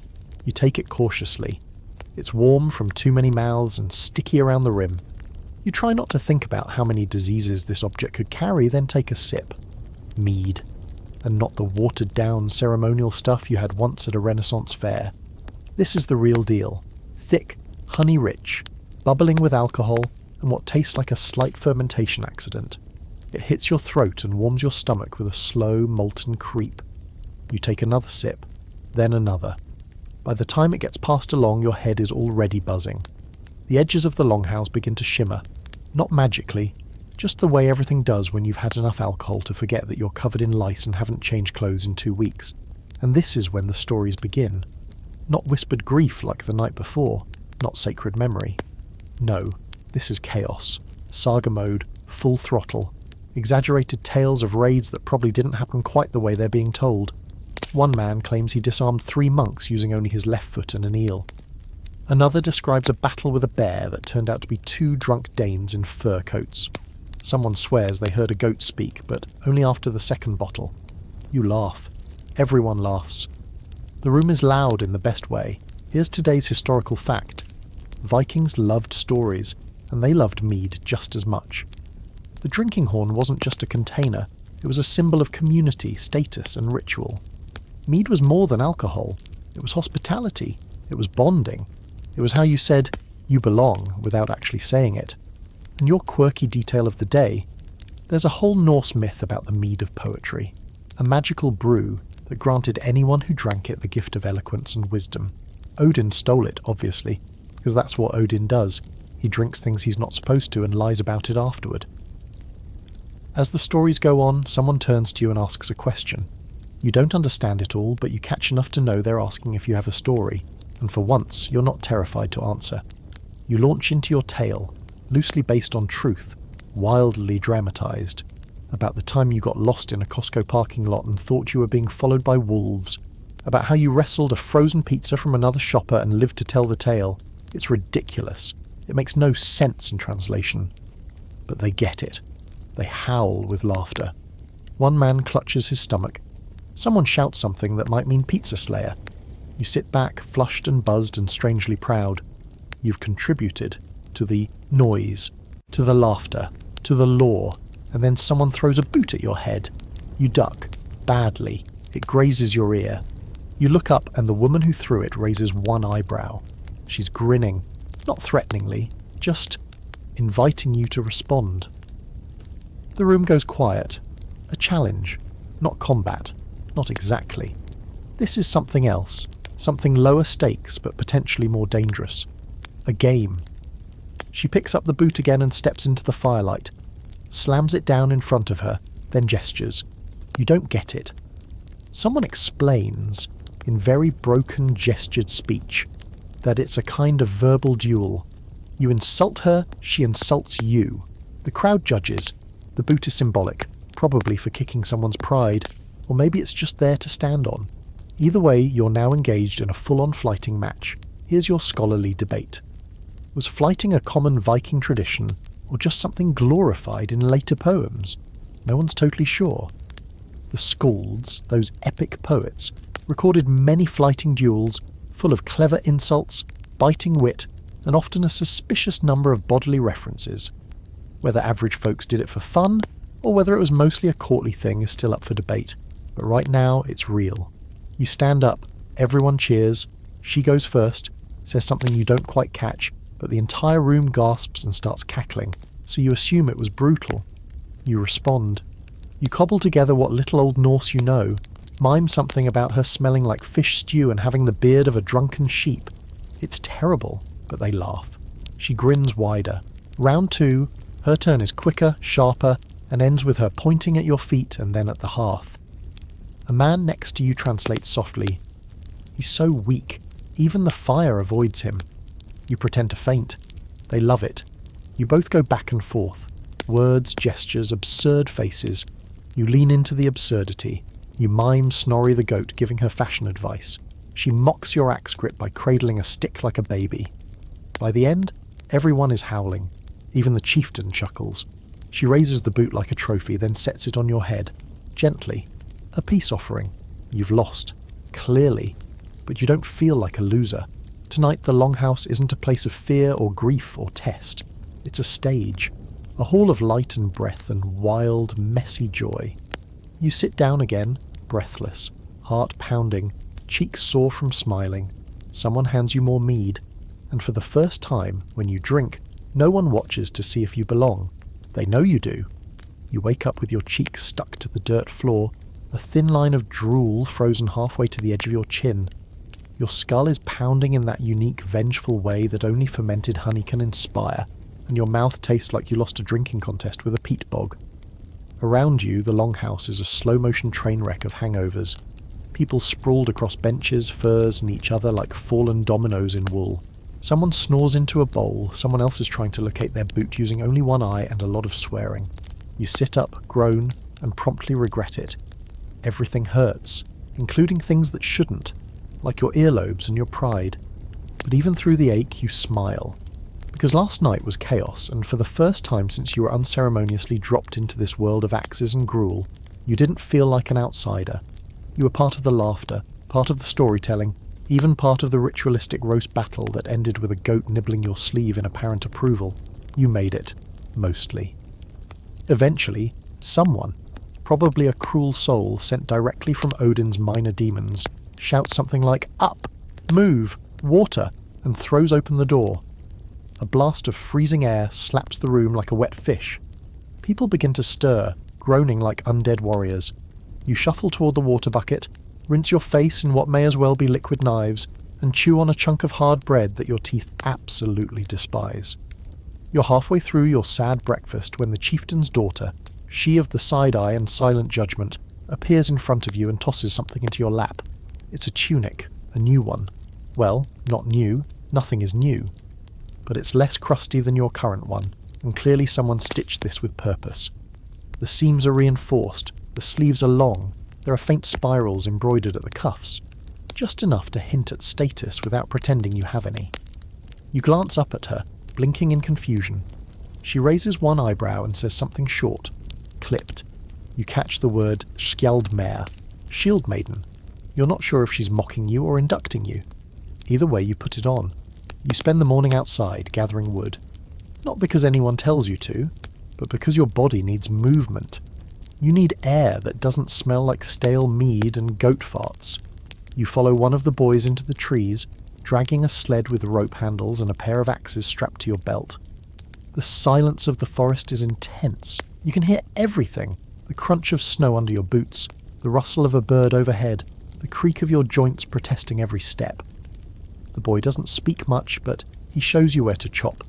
You take it cautiously. It's warm from too many mouths and sticky around the rim. You try not to think about how many diseases this object could carry, then take a sip. Mead. And not the watered-down ceremonial stuff you had once at a Renaissance fair. This is the real deal. Thick, honey-rich, bubbling with alcohol, and what tastes like a slight fermentation accident. It hits your throat and warms your stomach with a slow, molten creep. You take another sip, then another. By the time it gets passed along, your head is already buzzing. The edges of the longhouse begin to shimmer. Not magically, just the way everything does when you've had enough alcohol to forget that you're covered in lice and haven't changed clothes in 2 weeks. And this is when the stories begin. Not whispered grief like the night before, not sacred memory. No, this is chaos. Saga mode, full throttle. Exaggerated tales of raids that probably didn't happen quite the way they're being told. One man claims he disarmed 3 monks using only his left foot and an eel. Another describes a battle with a bear that turned out to be 2 drunk Danes in fur coats. Someone swears they heard a goat speak, but only after the 2nd bottle. You laugh. Everyone laughs. The room is loud in the best way. Here's today's historical fact. Vikings loved stories, and they loved mead just as much. The drinking horn wasn't just a container, it was a symbol of community, status, and ritual. Mead was more than alcohol. It was hospitality. It was bonding. It was how you said, you belong, without actually saying it. And your quirky detail of the day, there's a whole Norse myth about the mead of poetry, a magical brew that granted anyone who drank it the gift of eloquence and wisdom. Odin stole it, obviously, because that's what Odin does. He drinks things he's not supposed to and lies about it afterward. As the stories go on, someone turns to you and asks a question. You don't understand it all, but you catch enough to know they're asking if you have a story, and for once, you're not terrified to answer. You launch into your tale, loosely based on truth, wildly dramatized, about the time you got lost in a Costco parking lot and thought you were being followed by wolves, about how you wrestled a frozen pizza from another shopper and lived to tell the tale. It's ridiculous. It makes no sense in translation. But they get it. They howl with laughter. One man clutches his stomach. Someone shouts something that might mean pizza slayer. You sit back, flushed and buzzed and strangely proud. You've contributed to the noise, to the laughter, to the lore, and then someone throws a boot at your head. You duck, badly. It grazes your ear. You look up and the woman who threw it raises one eyebrow. She's grinning, not threateningly, just inviting you to respond. The room goes quiet. A challenge, not combat, not exactly. This is something else, something lower stakes but potentially more dangerous. A game. She picks up the boot again and steps into the firelight, slams it down in front of her, then gestures. You don't get it. Someone explains, in very broken gestured speech, that it's a kind of verbal duel. You insult her, she insults you. The crowd judges. The boot is symbolic, probably for kicking someone's pride, or maybe it's just there to stand on. Either way, you're now engaged in a full-on flighting match. Here's your scholarly debate. Was flighting a common Viking tradition, or just something glorified in later poems? No one's totally sure. The Skalds, those epic poets, recorded many flighting duels, full of clever insults, biting wit, and often a suspicious number of bodily references. Whether average folks did it for fun, or whether it was mostly a courtly thing is still up for debate, but right now it's real. You stand up, everyone cheers, she goes first, says something you don't quite catch, but the entire room gasps and starts cackling, so you assume it was brutal. You respond. You cobble together what little Old Norse you know, mime something about her smelling like fish stew and having the beard of a drunken sheep. It's terrible, but they laugh. She grins wider. Round 2, her turn is quicker, sharper, and ends with her pointing at your feet and then at the hearth. A man next to you translates softly. He's so weak, even the fire avoids him. You pretend to faint. They love it. You both go back and forth. Words, gestures, absurd faces. You lean into the absurdity. You mime Snorri the goat giving her fashion advice. She mocks your axe grip by cradling a stick like a baby. By the end, everyone is howling. Even the chieftain chuckles. She raises the boot like a trophy, then sets it on your head. Gently. A peace offering. You've lost. Clearly. But you don't feel like a loser. Tonight the Longhouse isn't a place of fear or grief or test. It's a stage. A hall of light and breath and wild, messy joy. You sit down again, breathless, heart pounding, cheeks sore from smiling. Someone hands you more mead. And for the first time, when you drink, no one watches to see if you belong. They know you do. You wake up with your cheeks stuck to the dirt floor, a thin line of drool frozen halfway to the edge of your chin. Your skull is pounding in that unique, vengeful way that only fermented honey can inspire, and your mouth tastes like you lost a drinking contest with a peat bog. Around you, the Longhouse is a slow-motion train wreck of hangovers. People sprawled across benches, furs, and each other like fallen dominoes in wool. Someone snores into a bowl, someone else is trying to locate their boot using only one eye and a lot of swearing. You sit up, groan, and promptly regret it. Everything hurts, including things that shouldn't, like your earlobes and your pride. But even through the ache, you smile. Because last night was chaos, and for the first time since you were unceremoniously dropped into this world of axes and gruel, you didn't feel like an outsider. You were part of the laughter, part of the storytelling, even part of the ritualistic roast battle that ended with a goat nibbling your sleeve in apparent approval. You made it. Mostly. Eventually, someone, probably a cruel soul sent directly from Odin's minor demons, shouts something like, "Up! Move! Water!" and throws open the door. A blast of freezing air slaps the room like a wet fish. People begin to stir, groaning like undead warriors. You shuffle toward the water bucket, rinse your face in what may as well be liquid knives, and chew on a chunk of hard bread that your teeth absolutely despise. You're halfway through your sad breakfast when the chieftain's daughter, she of the side-eye and silent judgment, appears in front of you and tosses something into your lap. It's a tunic, a new one. Well, not new, nothing is new. But it's less crusty than your current one, and clearly someone stitched this with purpose. The seams are reinforced, the sleeves are long, there are faint spirals embroidered at the cuffs, just enough to hint at status without pretending you have any. You glance up at her, blinking in confusion. She raises one eyebrow and says something short, clipped. You catch the word Skjaldmare, shield maiden. You're not sure if she's mocking you or inducting you. Either way, you put it on. You spend the morning outside, gathering wood. Not because anyone tells you to, but because your body needs movement. You need air that doesn't smell like stale mead and goat farts. You follow one of the boys into the trees, dragging a sled with rope handles and a pair of axes strapped to your belt. The silence of the forest is intense. You can hear everything. The crunch of snow under your boots, the rustle of a bird overhead, the creak of your joints protesting every step. The boy doesn't speak much, but he shows you where to chop,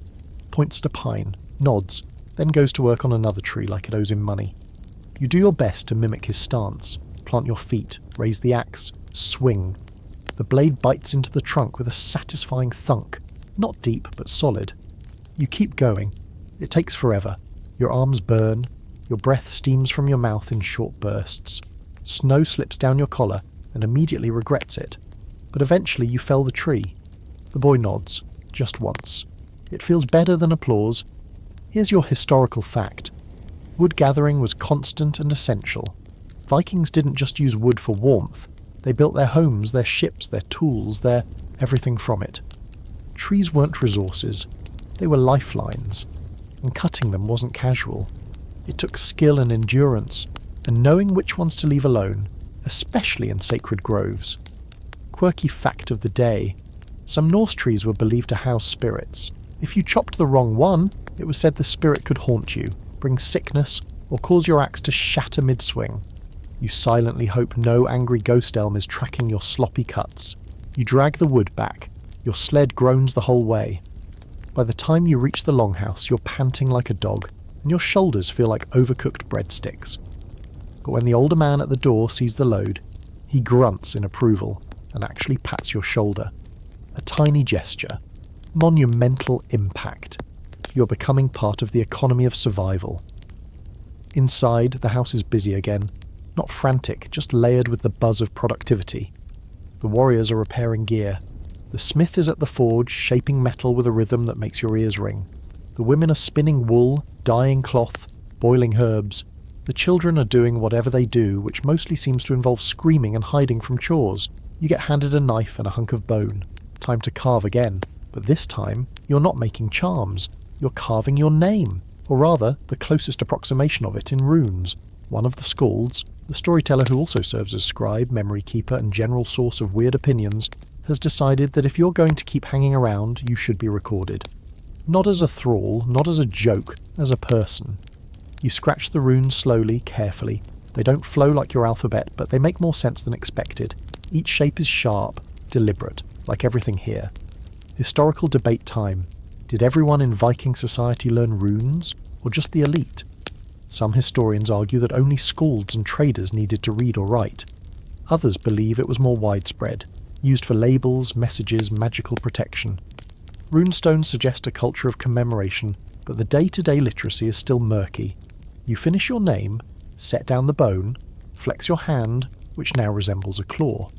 points at a pine, nods, then goes to work on another tree like it owes him money. You do your best to mimic his stance, plant your feet, raise the axe, swing. The blade bites into the trunk with a satisfying thunk, not deep but solid. You keep going. It takes forever. Your arms burn, your breath steams from your mouth in short bursts. Snow slips down your collar and immediately regrets it. But eventually you fell the tree. The boy nods, just once. It feels better than applause. Here's your historical fact. Wood gathering was constant and essential. Vikings didn't just use wood for warmth. They built their homes, their ships, their tools, their everything from it. Trees weren't resources. They were lifelines. And cutting them wasn't casual. It took skill and endurance, and knowing which ones to leave alone, especially in sacred groves. Quirky fact of the day. Some Norse trees were believed to house spirits. If you chopped the wrong one, it was said the spirit could haunt you, bring sickness, or cause your axe to shatter mid-swing. You silently hope no angry ghost elm is tracking your sloppy cuts. You drag the wood back. Your sled groans the whole way. By the time you reach the longhouse, you're panting like a dog, and your shoulders feel like overcooked breadsticks. But when the older man at the door sees the load, he grunts in approval and actually pats your shoulder. A tiny gesture. Monumental impact. You're becoming part of the economy of survival. Inside, the house is busy again. Not frantic, just layered with the buzz of productivity. The warriors are repairing gear. The smith is at the forge, shaping metal with a rhythm that makes your ears ring. The women are spinning wool, dyeing cloth, boiling herbs. The children are doing whatever they do, which mostly seems to involve screaming and hiding from chores. You get handed a knife and a hunk of bone. Time to carve again. But this time, you're not making charms. You're carving your name. Or rather, the closest approximation of it in runes. One of the skalds, the storyteller who also serves as scribe, memory keeper, and general source of weird opinions, has decided that if you're going to keep hanging around, you should be recorded. Not as a thrall, not as a joke, as a person. You scratch the runes slowly, carefully. They don't flow like your alphabet, but they make more sense than expected. Each shape is sharp, deliberate, like everything here. Historical debate time. Did everyone in Viking society learn runes, or just the elite? Some historians argue that only skalds and traders needed to read or write. Others believe it was more widespread, used for labels, messages, magical protection. Runestones suggest a culture of commemoration, but the day-to-day literacy is still murky. You finish your name, set down the bone, flex your hand, which now resembles a claw.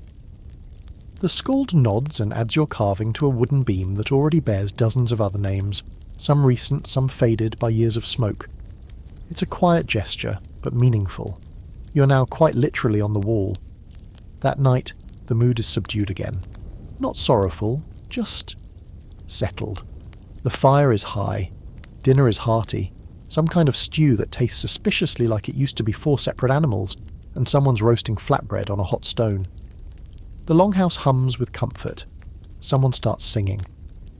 The skald nods and adds your carving to a wooden beam that already bears dozens of other names, some recent, some faded by years of smoke. It's a quiet gesture, but meaningful. You're now quite literally on the wall. That night, the mood is subdued again. Not sorrowful, just settled. The fire is high. Dinner is hearty. Some kind of stew that tastes suspiciously like it used to be 4 separate animals, and someone's roasting flatbread on a hot stone. The longhouse hums with comfort. Someone starts singing.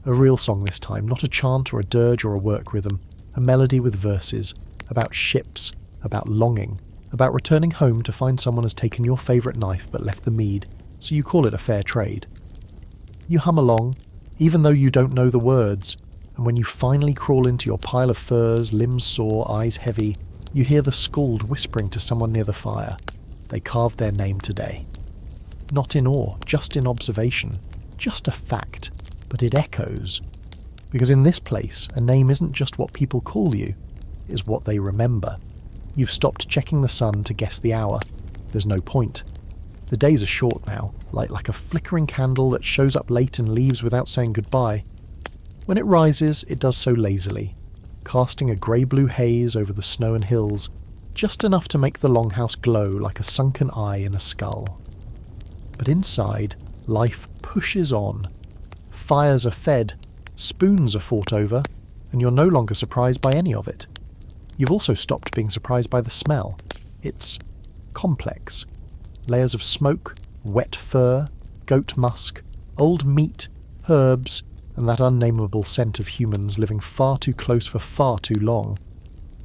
A real song this time, not a chant or a dirge or a work rhythm. A melody with verses. About ships. About longing. About returning home to find someone has taken your favourite knife but left the mead, so you call it a fair trade. You hum along, even though you don't know the words, and when you finally crawl into your pile of furs, limbs sore, eyes heavy, you hear the skald whispering to someone near the fire. They carved their name today. Not in awe, just in observation. Just a fact, but it echoes. Because in this place, a name isn't just what people call you, it's what they remember. You've stopped checking the sun to guess the hour. There's no point. The days are short now, like a flickering candle that shows up late and leaves without saying goodbye. When it rises, it does so lazily, casting a grey-blue haze over the snow and hills, just enough to make the longhouse glow like a sunken eye in a skull. But inside, life pushes on. Fires are fed, spoons are fought over, and you're no longer surprised by any of it. You've also stopped being surprised by the smell. It's complex. Layers of smoke, wet fur, goat musk, old meat, herbs, and that unnameable scent of humans living far too close for far too long.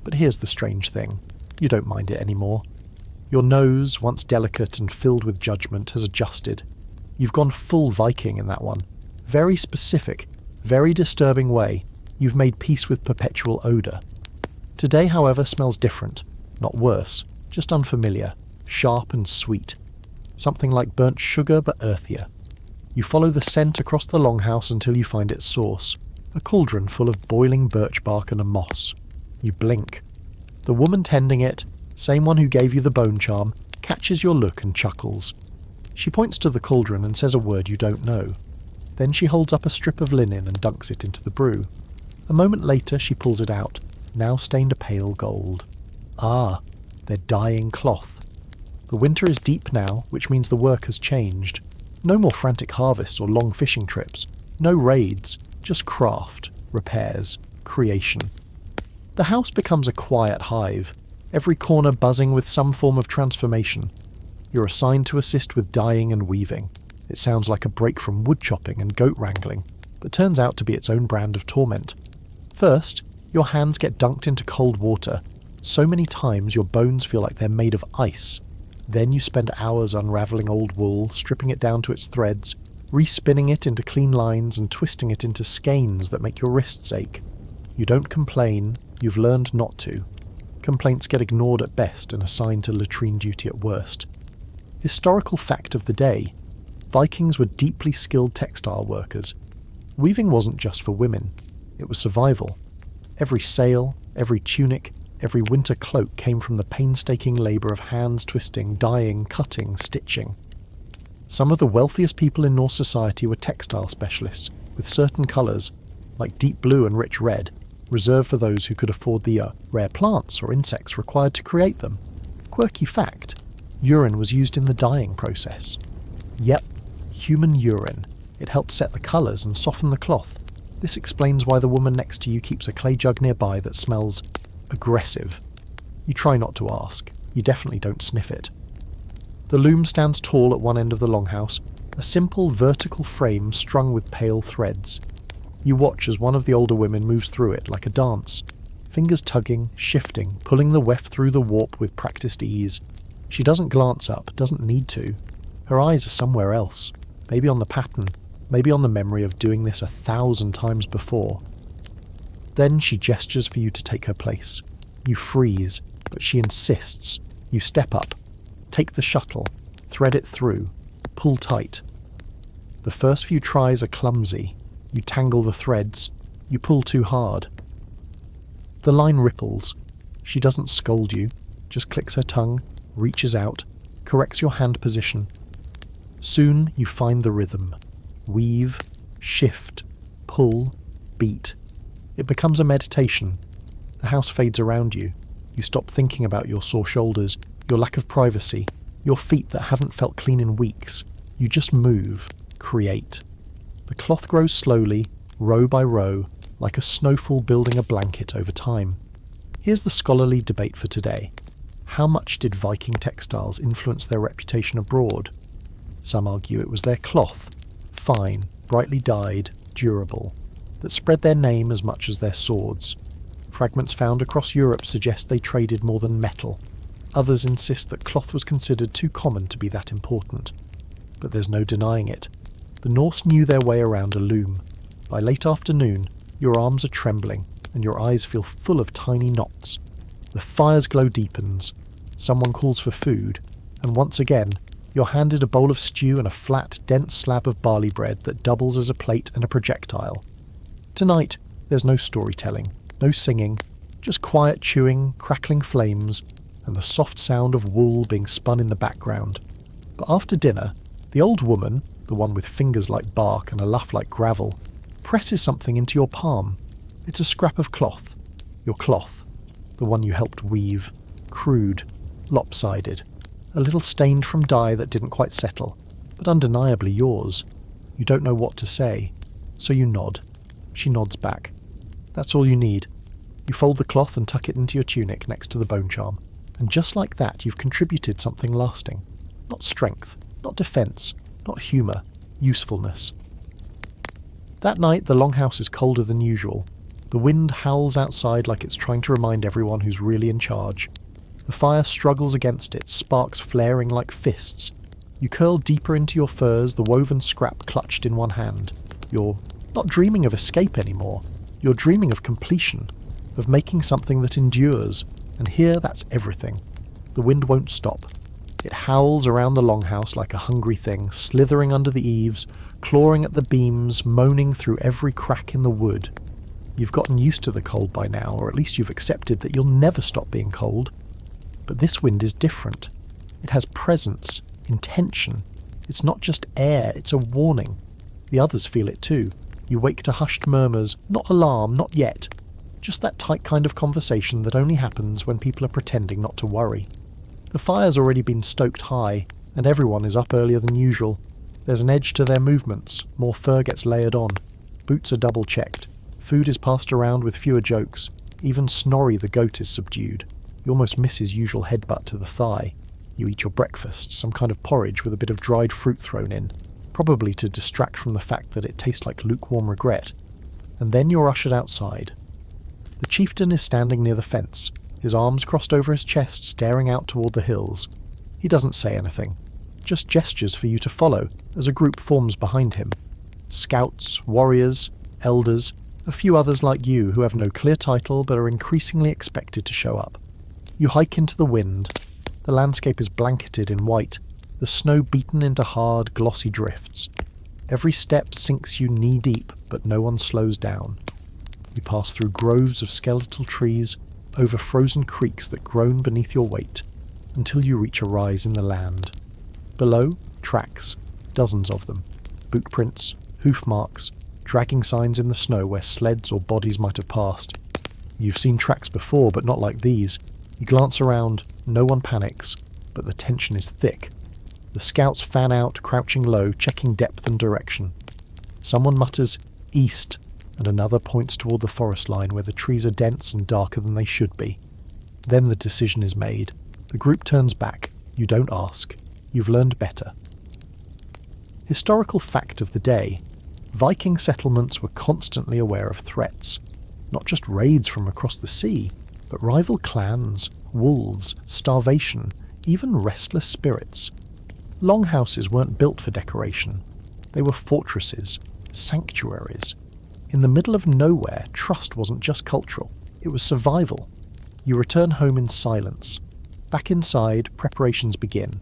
But here's the strange thing. You don't mind it anymore. Your nose, once delicate and filled with judgment, has adjusted. You've gone full Viking in that one. Very specific, very disturbing way. You've made peace with perpetual odour. Today, however, smells different. Not worse, just unfamiliar, sharp and sweet. Something like burnt sugar but earthier. You follow the scent across the longhouse until you find its source. A cauldron full of boiling birch bark and a moss. You blink. The woman tending it, same one who gave you the bone charm, catches your look and chuckles. She points to the cauldron and says a word you don't know. Then she holds up a strip of linen and dunks it into the brew. A moment later she pulls it out, now stained a pale gold. Ah, they're dyeing cloth. The winter is deep now, which means the work has changed. No more frantic harvests or long fishing trips. No raids, just craft, repairs, creation. The house becomes a quiet hive, every corner buzzing with some form of transformation. You're assigned to assist with dyeing and weaving. It sounds like a break from wood chopping and goat wrangling, but turns out to be its own brand of torment. First, your hands get dunked into cold water, So many times your bones feel like they're made of ice. Then you spend hours unravelling old wool, stripping it down to its threads, respinning it into clean lines and twisting it into skeins that make your wrists ache. You don't complain, you've learned not to. Complaints get ignored at best and assigned to latrine duty at worst. Historical fact of the day: Vikings were deeply skilled textile workers. Weaving wasn't just for women, it was survival. Every sail, every tunic, every winter cloak came from the painstaking labour of hands twisting, dyeing, cutting, stitching. Some of the wealthiest people in Norse society were textile specialists, with certain colours, like deep blue and rich red, reserved for those who could afford the rare plants or insects required to create them. Quirky fact: urine was used in the dyeing process. Yep, human urine. It helped set the colours and soften the cloth. This explains why the woman next to you keeps a clay jug nearby that smells aggressive. You try not to ask. You definitely don't sniff it. The loom stands tall at one end of the longhouse, a simple vertical frame strung with pale threads. You watch as one of the older women moves through it like a dance, fingers tugging, shifting, pulling the weft through the warp with practiced ease. She doesn't glance up, doesn't need to. Her eyes are somewhere else, maybe on the pattern, maybe on the memory of doing this 1,000 times before. Then she gestures for you to take her place. You freeze, but she insists. You step up, take the shuttle, thread it through, pull tight. The first few tries are clumsy. You tangle the threads. You pull too hard. The line ripples. She doesn't scold you, just clicks her tongue, reaches out, corrects your hand position. Soon you find the rhythm. Weave, shift, pull, beat. It becomes a meditation. The house fades around you. You stop thinking about your sore shoulders, your lack of privacy, your feet that haven't felt clean in weeks. You just move, create. The cloth grows slowly, row by row, like a snowfall building a blanket over time. Here's the scholarly debate for today. How much did Viking textiles influence their reputation abroad? Some argue it was their cloth, fine, brightly dyed, durable, that spread their name as much as their swords. Fragments found across Europe suggest they traded more than metal. Others insist that cloth was considered too common to be that important. But there's no denying it. The Norse knew their way around a loom. By late afternoon, your arms are trembling and your eyes feel full of tiny knots. The fire's glow deepens. Someone calls for food, and once again, you're handed a bowl of stew and a flat, dense slab of barley bread that doubles as a plate and a projectile. Tonight, there's no storytelling, no singing, just quiet chewing, crackling flames, and the soft sound of wool being spun in the background. But after dinner, the old woman, the one with fingers like bark and a laugh like gravel, presses something into your palm. It's a scrap of cloth. Your cloth. The one you helped weave. Crude. Lopsided. A little stained from dye that didn't quite settle, but undeniably yours. You don't know what to say, so you nod. She nods back. That's all you need. You fold the cloth and tuck it into your tunic next to the bone charm, and just like that you've contributed something lasting. Not strength, not defence, not humour, usefulness. That night the longhouse is colder than usual. The wind howls outside like it's trying to remind everyone who's really in charge. The fire struggles against it, sparks flaring like fists. You curl deeper into your furs, the woven scrap clutched in one hand. You're not dreaming of escape anymore. You're dreaming of completion, of making something that endures, and here that's everything. The wind won't stop. It howls around the longhouse like a hungry thing, slithering under the eaves, clawing at the beams, moaning through every crack in the wood. You've gotten used to the cold by now, or at least you've accepted that you'll never stop being cold. But this wind is different. It has presence, intention. It's not just air, it's a warning. The others feel it too. You wake to hushed murmurs, not alarm, not yet. Just that tight kind of conversation that only happens when people are pretending not to worry. The fire's already been stoked high, and everyone is up earlier than usual. There's an edge to their movements, more fur gets layered on. Boots are double-checked. Food is passed around with fewer jokes. Even Snorri the goat is subdued. You almost miss his usual headbutt to the thigh. You eat your breakfast, some kind of porridge with a bit of dried fruit thrown in, probably to distract from the fact that it tastes like lukewarm regret. And then you're ushered outside. The chieftain is standing near the fence, his arms crossed over his chest, staring out toward the hills. He doesn't say anything, just gestures for you to follow as a group forms behind him. Scouts, warriors, elders, a few others like you who have no clear title but are increasingly expected to show up. You hike into the wind. The landscape is blanketed in white, the snow beaten into hard, glossy drifts. Every step sinks you knee-deep, but no one slows down. You pass through groves of skeletal trees, over frozen creeks that groan beneath your weight, until you reach a rise in the land. Below, tracks, dozens of them, boot prints, hoof marks, dragging signs in the snow where sleds or bodies might have passed. You've seen tracks before, but not like these. You glance around, no one panics, but the tension is thick. The scouts fan out, crouching low, checking depth and direction. Someone mutters, "East," and another points toward the forest line where the trees are dense and darker than they should be. Then the decision is made. The group turns back. You don't ask. You've learned better. Historical fact of the day. Viking settlements were constantly aware of threats. Not just raids from across the sea, but rival clans, wolves, starvation, even restless spirits. Longhouses weren't built for decoration. They were fortresses, sanctuaries. In the middle of nowhere, trust wasn't just cultural, it was survival. You return home in silence. Back inside, preparations begin.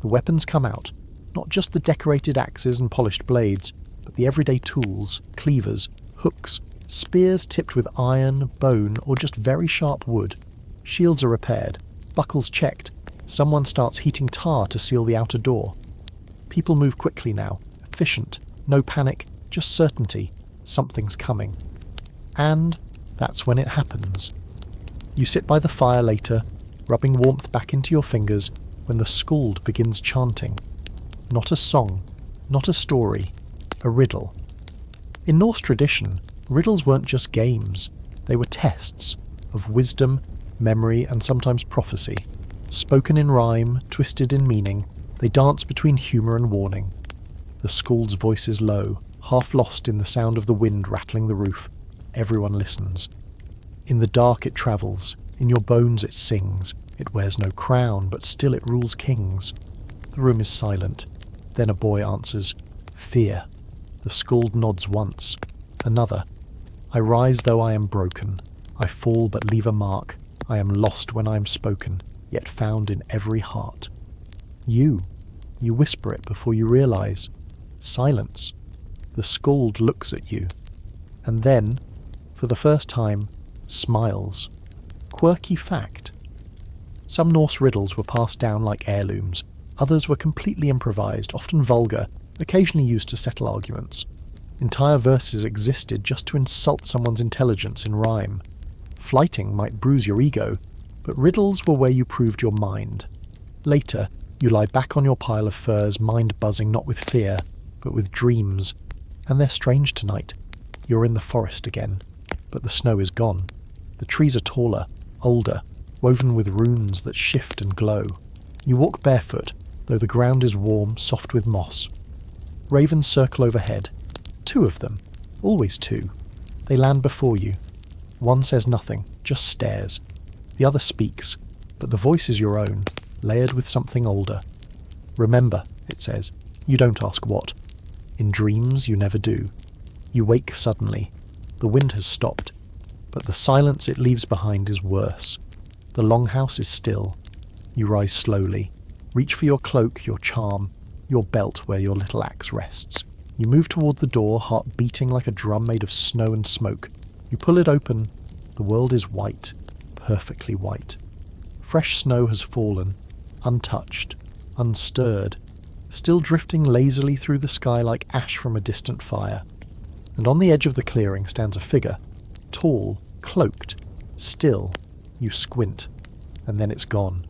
The weapons come out, not just the decorated axes and polished blades, but the everyday tools, cleavers, hooks, spears tipped with iron, bone, or just very sharp wood. Shields are repaired, buckles checked. Someone starts heating tar to seal the outer door. People move quickly now, efficient, no panic, just certainty. Something's coming. And that's when it happens. You sit by the fire later, rubbing warmth back into your fingers, when the skald begins chanting. Not a song, not a story, a riddle. In Norse tradition, riddles weren't just games. They were tests of wisdom, memory, and sometimes prophecy. Spoken in rhyme, twisted in meaning, they dance between humour and warning. The skald's voice is low, half lost in the sound of the wind rattling the roof. Everyone listens. In the dark it travels, in your bones it sings. It wears no crown, but still it rules kings. The room is silent. Then a boy answers, "Fear." The skald nods once. Another, "I rise though I am broken. I fall but leave a mark. I am lost when I am spoken, yet found in every heart." You whisper it before you realise. Silence. The skald looks at you, and then, for the first time, smiles. Quirky fact. Some Norse riddles were passed down like heirlooms. Others were completely improvised, often vulgar, occasionally used to settle arguments. Entire verses existed just to insult someone's intelligence in rhyme. Flighting might bruise your ego, but riddles were where you proved your mind. Later, you lie back on your pile of furs, mind buzzing not with fear, but with dreams. And they're strange tonight. You're in the forest again, but the snow is gone. The trees are taller, older, woven with runes that shift and glow. You walk barefoot, though the ground is warm, soft with moss. Ravens circle overhead. 2 of them, always 2. They land before you. One says nothing, just stares. The other speaks, but the voice is your own, layered with something older. "Remember," it says, "you don't ask what. In dreams you never do." You wake suddenly. The wind has stopped, but the silence it leaves behind is worse. The longhouse is still. You rise slowly. Reach for your cloak, your charm, your belt where your little axe rests. You move toward the door, heart beating like a drum made of snow and smoke. You pull it open. The world is white, perfectly white. Fresh snow has fallen, untouched, unstirred, still drifting lazily through the sky like ash from a distant fire. And on the edge of the clearing stands a figure, tall, cloaked, still. You squint, and then it's gone.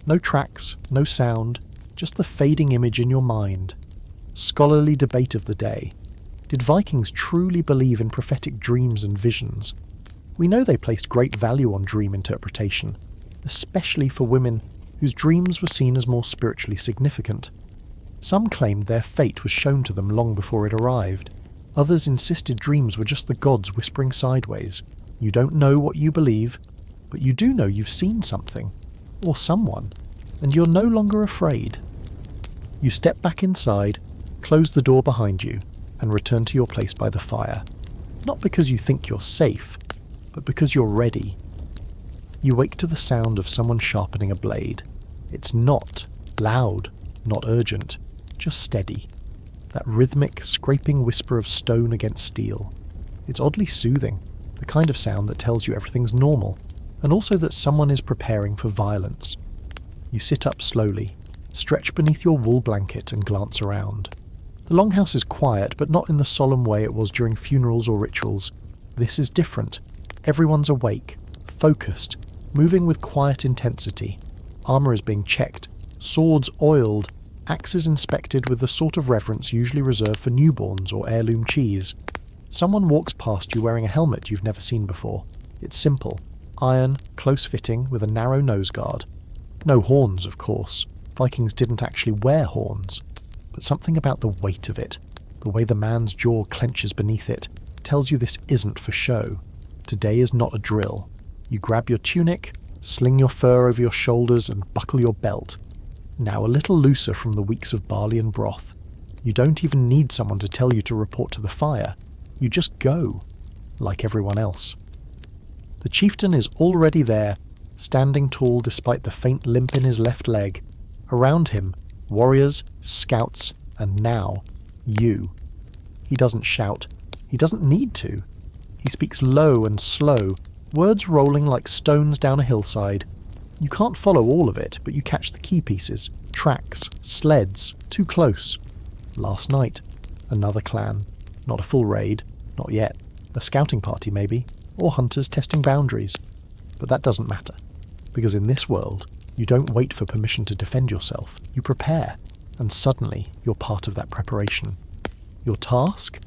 No tracks, no sound, just the fading image in your mind. Scholarly debate of the day. Did Vikings truly believe in prophetic dreams and visions? We know they placed great value on dream interpretation, especially for women whose dreams were seen as more spiritually significant. Some claimed their fate was shown to them long before it arrived. Others insisted dreams were just the gods whispering sideways. You don't know what you believe, but you do know you've seen something, or someone, and you're no longer afraid. You step back inside, close the door behind you, and return to your place by the fire. Not because you think you're safe, but because you're ready. You wake to the sound of someone sharpening a blade. It's not loud, not urgent, just steady. That rhythmic, scraping whisper of stone against steel. It's oddly soothing, the kind of sound that tells you everything's normal, and also that someone is preparing for violence. You sit up slowly, stretch beneath your wool blanket and glance around. The Longhouse is quiet, but not in the solemn way it was during funerals or rituals. This is different. Everyone's awake, focused, moving with quiet intensity. Armour is being checked, swords oiled, axes inspected with the sort of reverence usually reserved for newborns or heirloom cheese. Someone walks past you wearing a helmet you've never seen before. It's simple. Iron, close-fitting, with a narrow nose guard. No horns, of course. Vikings didn't actually wear horns. But something about the weight of it, the way the man's jaw clenches beneath it, tells you this isn't for show. Today is not a drill. You grab your tunic, sling your fur over your shoulders and buckle your belt. Now a little looser from the weeks of barley and broth. You don't even need someone to tell you to report to the fire. You just go, like everyone else. The chieftain is already there, standing tall despite the faint limp in his left leg. Around him, warriors, scouts, and now, you. He doesn't shout. He doesn't need to. He speaks low and slow, words rolling like stones down a hillside. You can't follow all of it, but you catch the key pieces, tracks, sleds, too close. Last night, another clan. Not a full raid, not yet. A scouting party maybe, or hunters testing boundaries. But that doesn't matter, because in this world, you don't wait for permission to defend yourself. You prepare, and suddenly you're part of that preparation. Your task?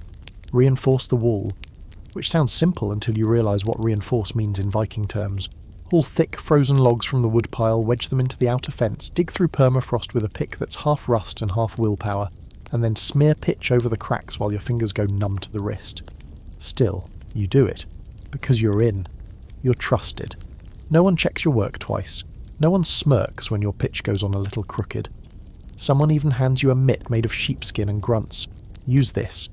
Reinforce the wall, which sounds simple until you realise what reinforce means in Viking terms. Haul thick, frozen logs from the woodpile, wedge them into the outer fence, dig through permafrost with a pick that's half rust and half willpower, and then smear pitch over the cracks while your fingers go numb to the wrist. Still, you do it, because you're in. You're trusted. No one checks your work twice. No one smirks when your pitch goes on a little crooked. Someone even hands you a mitt made of sheepskin and grunts. Use this.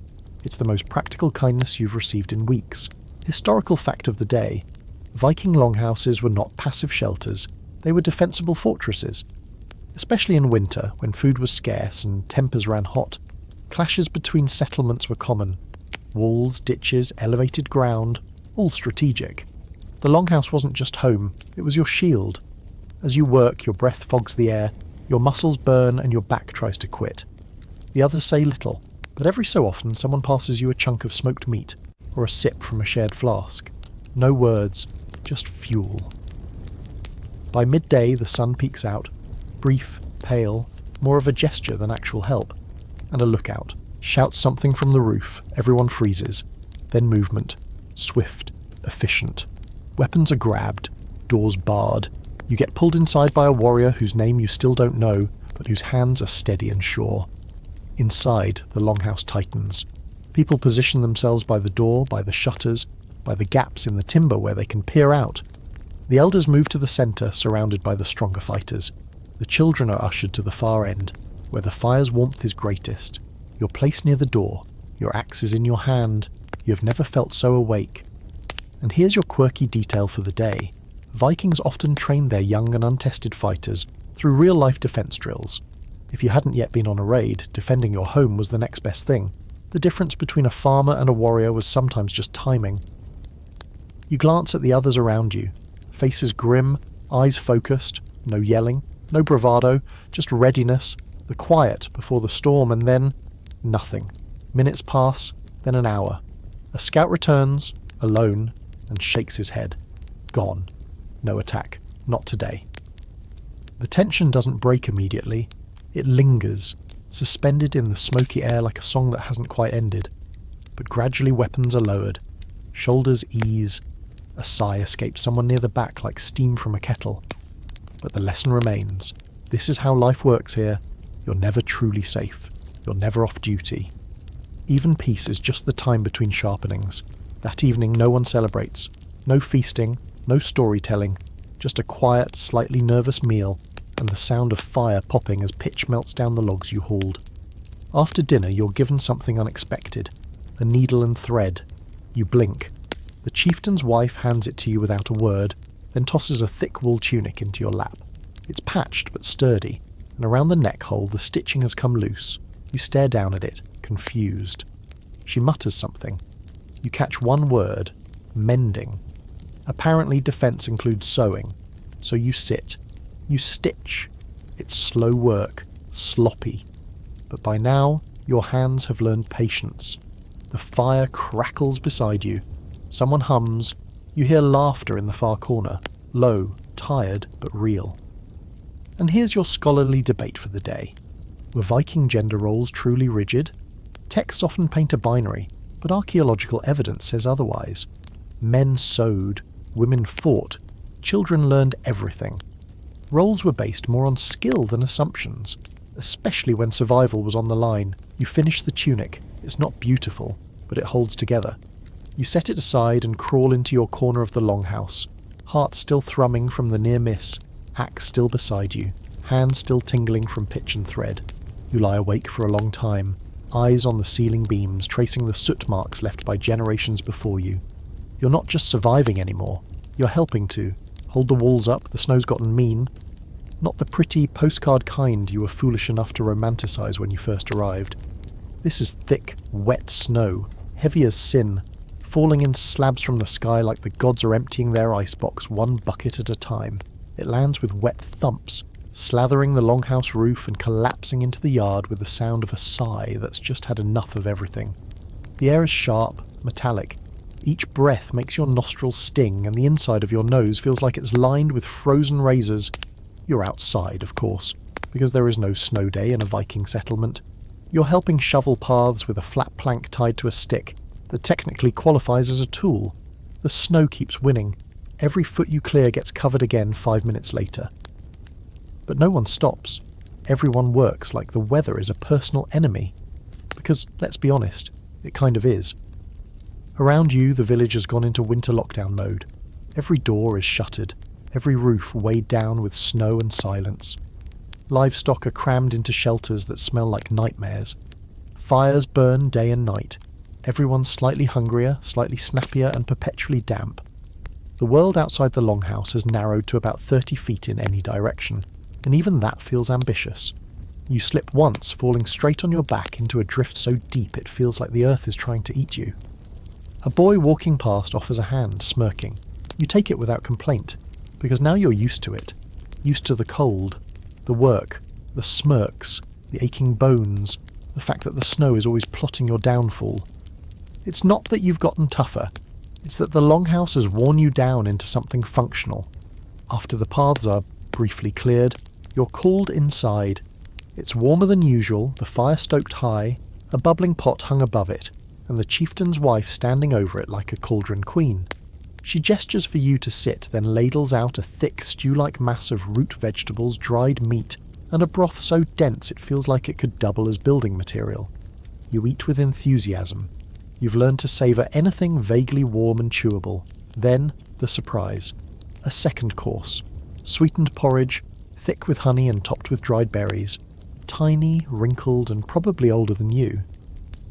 It's the most practical kindness you've received in weeks. Historical fact of the day. Viking longhouses were not passive shelters. They were defensible fortresses. Especially in winter, when food was scarce and tempers ran hot. Clashes between settlements were common. Walls, ditches, elevated ground, all strategic. The longhouse wasn't just home, it was your shield. As you work, your breath fogs the air, your muscles burn and your back tries to quit. The others say little, but every so often someone passes you a chunk of smoked meat, or a sip from a shared flask. No words, just fuel. By midday the sun peeks out, brief, pale, more of a gesture than actual help. And a lookout shouts something from the roof, everyone freezes. Then movement, swift, efficient. Weapons are grabbed, doors barred. You get pulled inside by a warrior whose name you still don't know, but whose hands are steady and sure. Inside, the longhouse tightens. People position themselves by the door, by the shutters, by the gaps in the timber where they can peer out. The elders move to the centre, surrounded by the stronger fighters. The children are ushered to the far end, where the fire's warmth is greatest. You're placed near the door, your axe is in your hand, you have never felt so awake. And here's your quirky detail for the day. Vikings often trained their young and untested fighters through real-life defence drills. If you hadn't yet been on a raid, defending your home was the next best thing. The difference between a farmer and a warrior was sometimes just timing. You glance at the others around you, faces grim, eyes focused, no yelling, no bravado, just readiness, the quiet before the storm, and then nothing. Minutes pass, then an hour. A scout returns, alone, and shakes his head. Gone. No attack. Not today. The tension doesn't break immediately. It lingers, suspended in the smoky air like a song that hasn't quite ended. But gradually weapons are lowered. Shoulders ease. A sigh escapes someone near the back like steam from a kettle. But the lesson remains. This is how life works here. You're never truly safe. You're never off duty. Even peace is just the time between sharpenings. That evening no one celebrates. No feasting, No storytelling, just a quiet, slightly nervous meal, and the sound of fire popping as pitch melts down the logs you hauled. After dinner, you're given something unexpected, a needle and thread. You blink. The chieftain's wife hands it to you without a word, then tosses a thick wool tunic into your lap. It's patched but sturdy, and around the neck hole the stitching has come loose. You stare down at it, confused. She mutters something. You catch one word, mending. Apparently defence includes sewing, so you sit. You stitch. It's slow work, sloppy. But by now, your hands have learned patience. The fire crackles beside you. Someone hums. You hear laughter in the far corner, low, tired, but real. And here's your scholarly debate for the day. Were Viking gender roles truly rigid? Texts often paint a binary, but archaeological evidence says otherwise. Men sewed, women fought, children learned everything. Roles were based more on skill than assumptions, especially when survival was on the line. You finish the tunic. It's not beautiful, but it holds together. You set it aside and crawl into your corner of the longhouse, heart still thrumming from the near miss, axe still beside you, hands still tingling from pitch and thread. You lie awake for a long time, eyes on the ceiling beams tracing the soot marks left by generations before you. You're not just surviving anymore, you're helping to. Hold the walls up, the snow's gotten mean. Not the pretty, postcard kind you were foolish enough to romanticize when you first arrived. This is thick, wet snow, heavy as sin, falling in slabs from the sky like the gods are emptying their icebox one bucket at a time. It lands with wet thumps, slathering the longhouse roof and collapsing into the yard with the sound of a sigh that's just had enough of everything. The air is sharp, metallic. Each breath makes your nostrils sting and the inside of your nose feels like it's lined with frozen razors. You're outside, of course, because there is no snow day in a Viking settlement. You're helping shovel paths with a flat plank tied to a stick that technically qualifies as a tool. The snow keeps winning. Every foot you clear gets covered again 5 minutes later. But no one stops. Everyone works like the weather is a personal enemy. Because, let's be honest, it kind of is. Around you, the village has gone into winter lockdown mode. Every door is shuttered, every roof weighed down with snow and silence. Livestock are crammed into shelters that smell like nightmares. Fires burn day and night. Everyone's slightly hungrier, slightly snappier, and perpetually damp. The world outside the longhouse has narrowed to about 30 feet in any direction, and even that feels ambitious. You slip once, falling straight on your back into a drift so deep it feels like the earth is trying to eat you. A boy walking past offers a hand, smirking. You take it without complaint, because now you're used to it. Used to the cold, the work, the smirks, the aching bones, the fact that the snow is always plotting your downfall. It's not that you've gotten tougher, it's that the longhouse has worn you down into something functional. After the paths are briefly cleared, you're called inside. It's warmer than usual, the fire stoked high, a bubbling pot hung above it, and the chieftain's wife standing over it like a cauldron queen. She gestures for you to sit, then ladles out a thick stew-like mass of root vegetables, dried meat, and a broth so dense it feels like it could double as building material. You eat with enthusiasm. You've learned to savour anything vaguely warm and chewable. Then, the surprise. A second course. Sweetened porridge, thick with honey and topped with dried berries. Tiny, wrinkled, and probably older than you.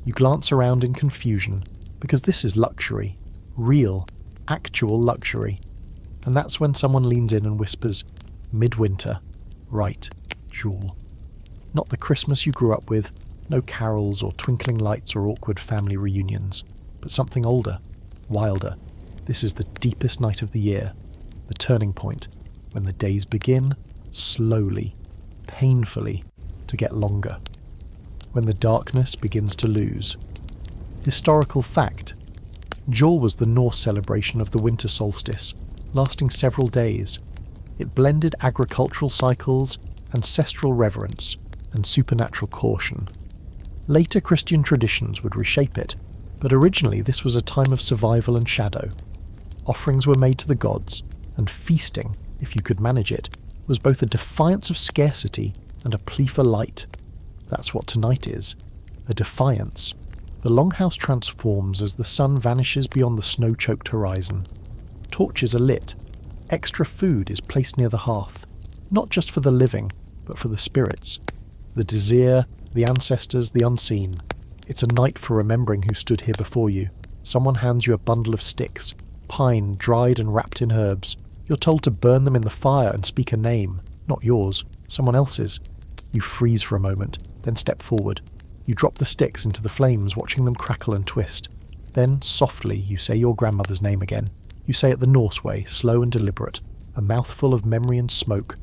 You glance around in confusion, because this is luxury. Real, actual luxury. And that's when someone leans in and whispers, "Midwinter. Right, Yule." Not the Christmas you grew up with, no carols or twinkling lights or awkward family reunions, but something older, wilder. This is the deepest night of the year, the turning point, when the days begin, slowly, painfully, to get longer. When the darkness begins to lose. Historical fact. Yule was the Norse celebration of the winter solstice, lasting several days. It blended agricultural cycles, ancestral reverence, and supernatural caution. Later Christian traditions would reshape it, but originally this was a time of survival and shadow. Offerings were made to the gods, and feasting, if you could manage it, was both a defiance of scarcity and a plea for light. That's what tonight is, a defiance. The longhouse transforms as the sun vanishes beyond the snow-choked horizon. Torches are lit, Extra food is placed near the hearth, not just for the living, but for the spirits. The Desir, the ancestors, the unseen. It's a night for remembering who stood here before you. Someone hands you a bundle of sticks, pine dried and wrapped in herbs. You're told to burn them in the fire and speak a name, not yours, someone else's. You freeze for a moment, then step forward. You drop the sticks into the flames, watching them crackle and twist. Then, softly, you say your grandmother's name again. You say it the Norse way, slow and deliberate, a mouthful of memory and smoke.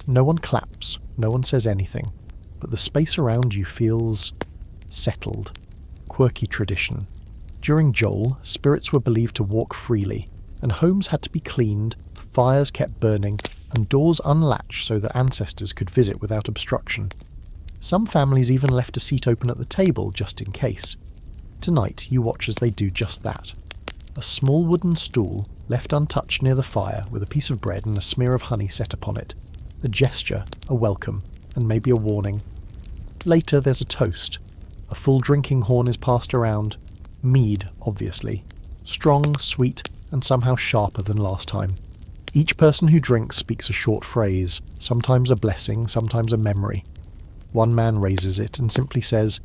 No one claps, no one says anything, but the space around you feels settled. Quirky tradition. During Yule, spirits were believed to walk freely, and homes had to be cleaned, fires kept burning, and doors unlatched so that ancestors could visit without obstruction. Some families even left a seat open at the table just in case. Tonight you watch as they do just that. A small wooden stool left untouched near the fire with a piece of bread and a smear of honey set upon it. A gesture, a welcome, and maybe a warning. Later there's a toast. A full drinking horn is passed around. Mead, obviously. Strong, sweet, and somehow sharper than last time. Each person who drinks speaks a short phrase, sometimes a blessing, sometimes a memory. One man raises it and simply says,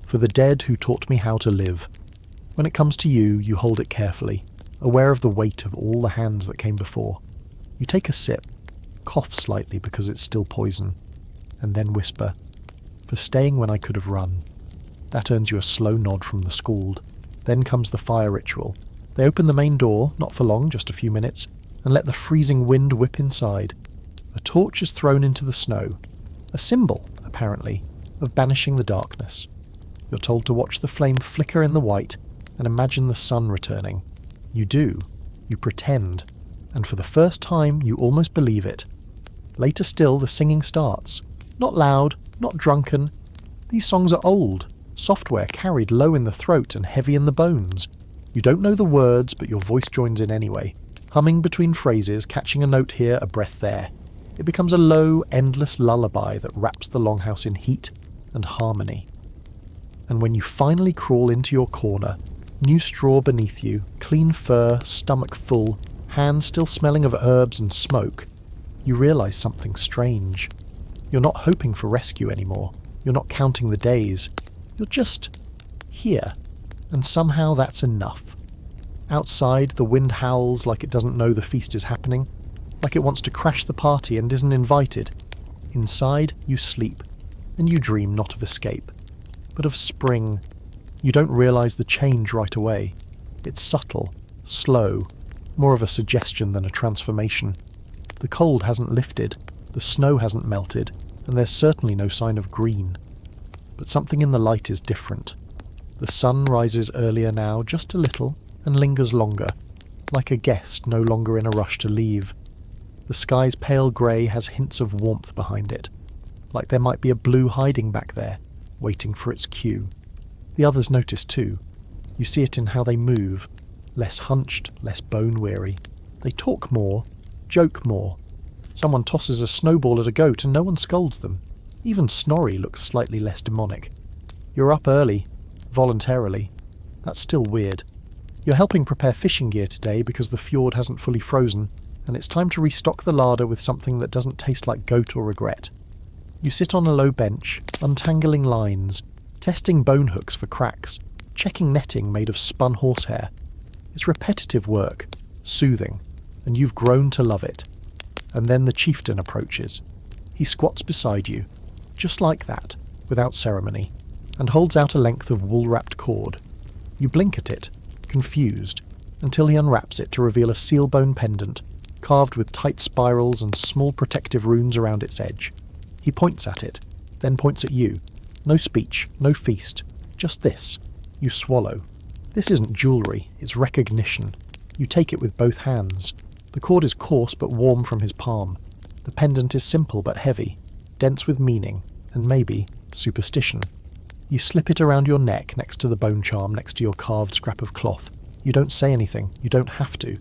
"For the dead who taught me how to live." When it comes to you, you hold it carefully, aware of the weight of all the hands that came before. You take a sip, cough slightly because it's still poison, and then whisper, "For staying when I could have run." That earns you a slow nod from the Scald. Then comes the fire ritual. They open the main door, not for long, just a few minutes, and let the freezing wind whip inside. A torch is thrown into the snow, a symbol, apparently, of banishing the darkness. You're told to watch the flame flicker in the white and imagine the sun returning. You do. You pretend. And for the first time, you almost believe it. Later still, the singing starts. Not loud, not drunken. These songs are old, software carried low in the throat and heavy in the bones. You don't know the words, but your voice joins in anyway, humming between phrases, catching a note here, a breath there. It becomes a low, endless lullaby that wraps the longhouse in heat and harmony. And when you finally crawl into your corner, new straw beneath you, clean fur, stomach full, hands still smelling of herbs and smoke, you realise something strange. You're not hoping for rescue anymore. You're not counting the days. You're just here. And somehow that's enough. Outside, the wind howls like it doesn't know the feast is happening, like it wants to crash the party and isn't invited. Inside, you sleep, and you dream not of escape, but of spring. You don't realise the change right away. It's subtle, slow, more of a suggestion than a transformation. The cold hasn't lifted, the snow hasn't melted, and there's certainly no sign of green. But something in the light is different. The sun rises earlier now, just a little, and lingers longer, like a guest no longer in a rush to leave. The sky's pale grey has hints of warmth behind it, like there might be a blue hiding back there, waiting for its cue. The others notice too. You see it in how they move, less hunched, less bone-weary. They talk more, joke more. Someone tosses a snowball at a goat and no one scolds them. Even Snorri looks slightly less demonic. You're up early, voluntarily. That's still weird. You're helping prepare fishing gear today because the fjord hasn't fully frozen, and it's time to restock the larder with something that doesn't taste like goat or regret. You sit on a low bench, untangling lines, testing bone hooks for cracks, checking netting made of spun horsehair. It's repetitive work, soothing, and you've grown to love it. And then the chieftain approaches. He squats beside you, just like that, without ceremony, and holds out a length of wool-wrapped cord. You blink at it, confused, until he unwraps it to reveal a seal bone pendant, carved with tight spirals and small protective runes around its edge. He points at it, then points at you. No speech, no feast, just this. You swallow. This isn't jewellery, it's recognition. You take it with both hands. The cord is coarse but warm from his palm. The pendant is simple but heavy, dense with meaning, and maybe superstition. You slip it around your neck next to the bone charm next to your carved scrap of cloth. You don't say anything, you don't have to.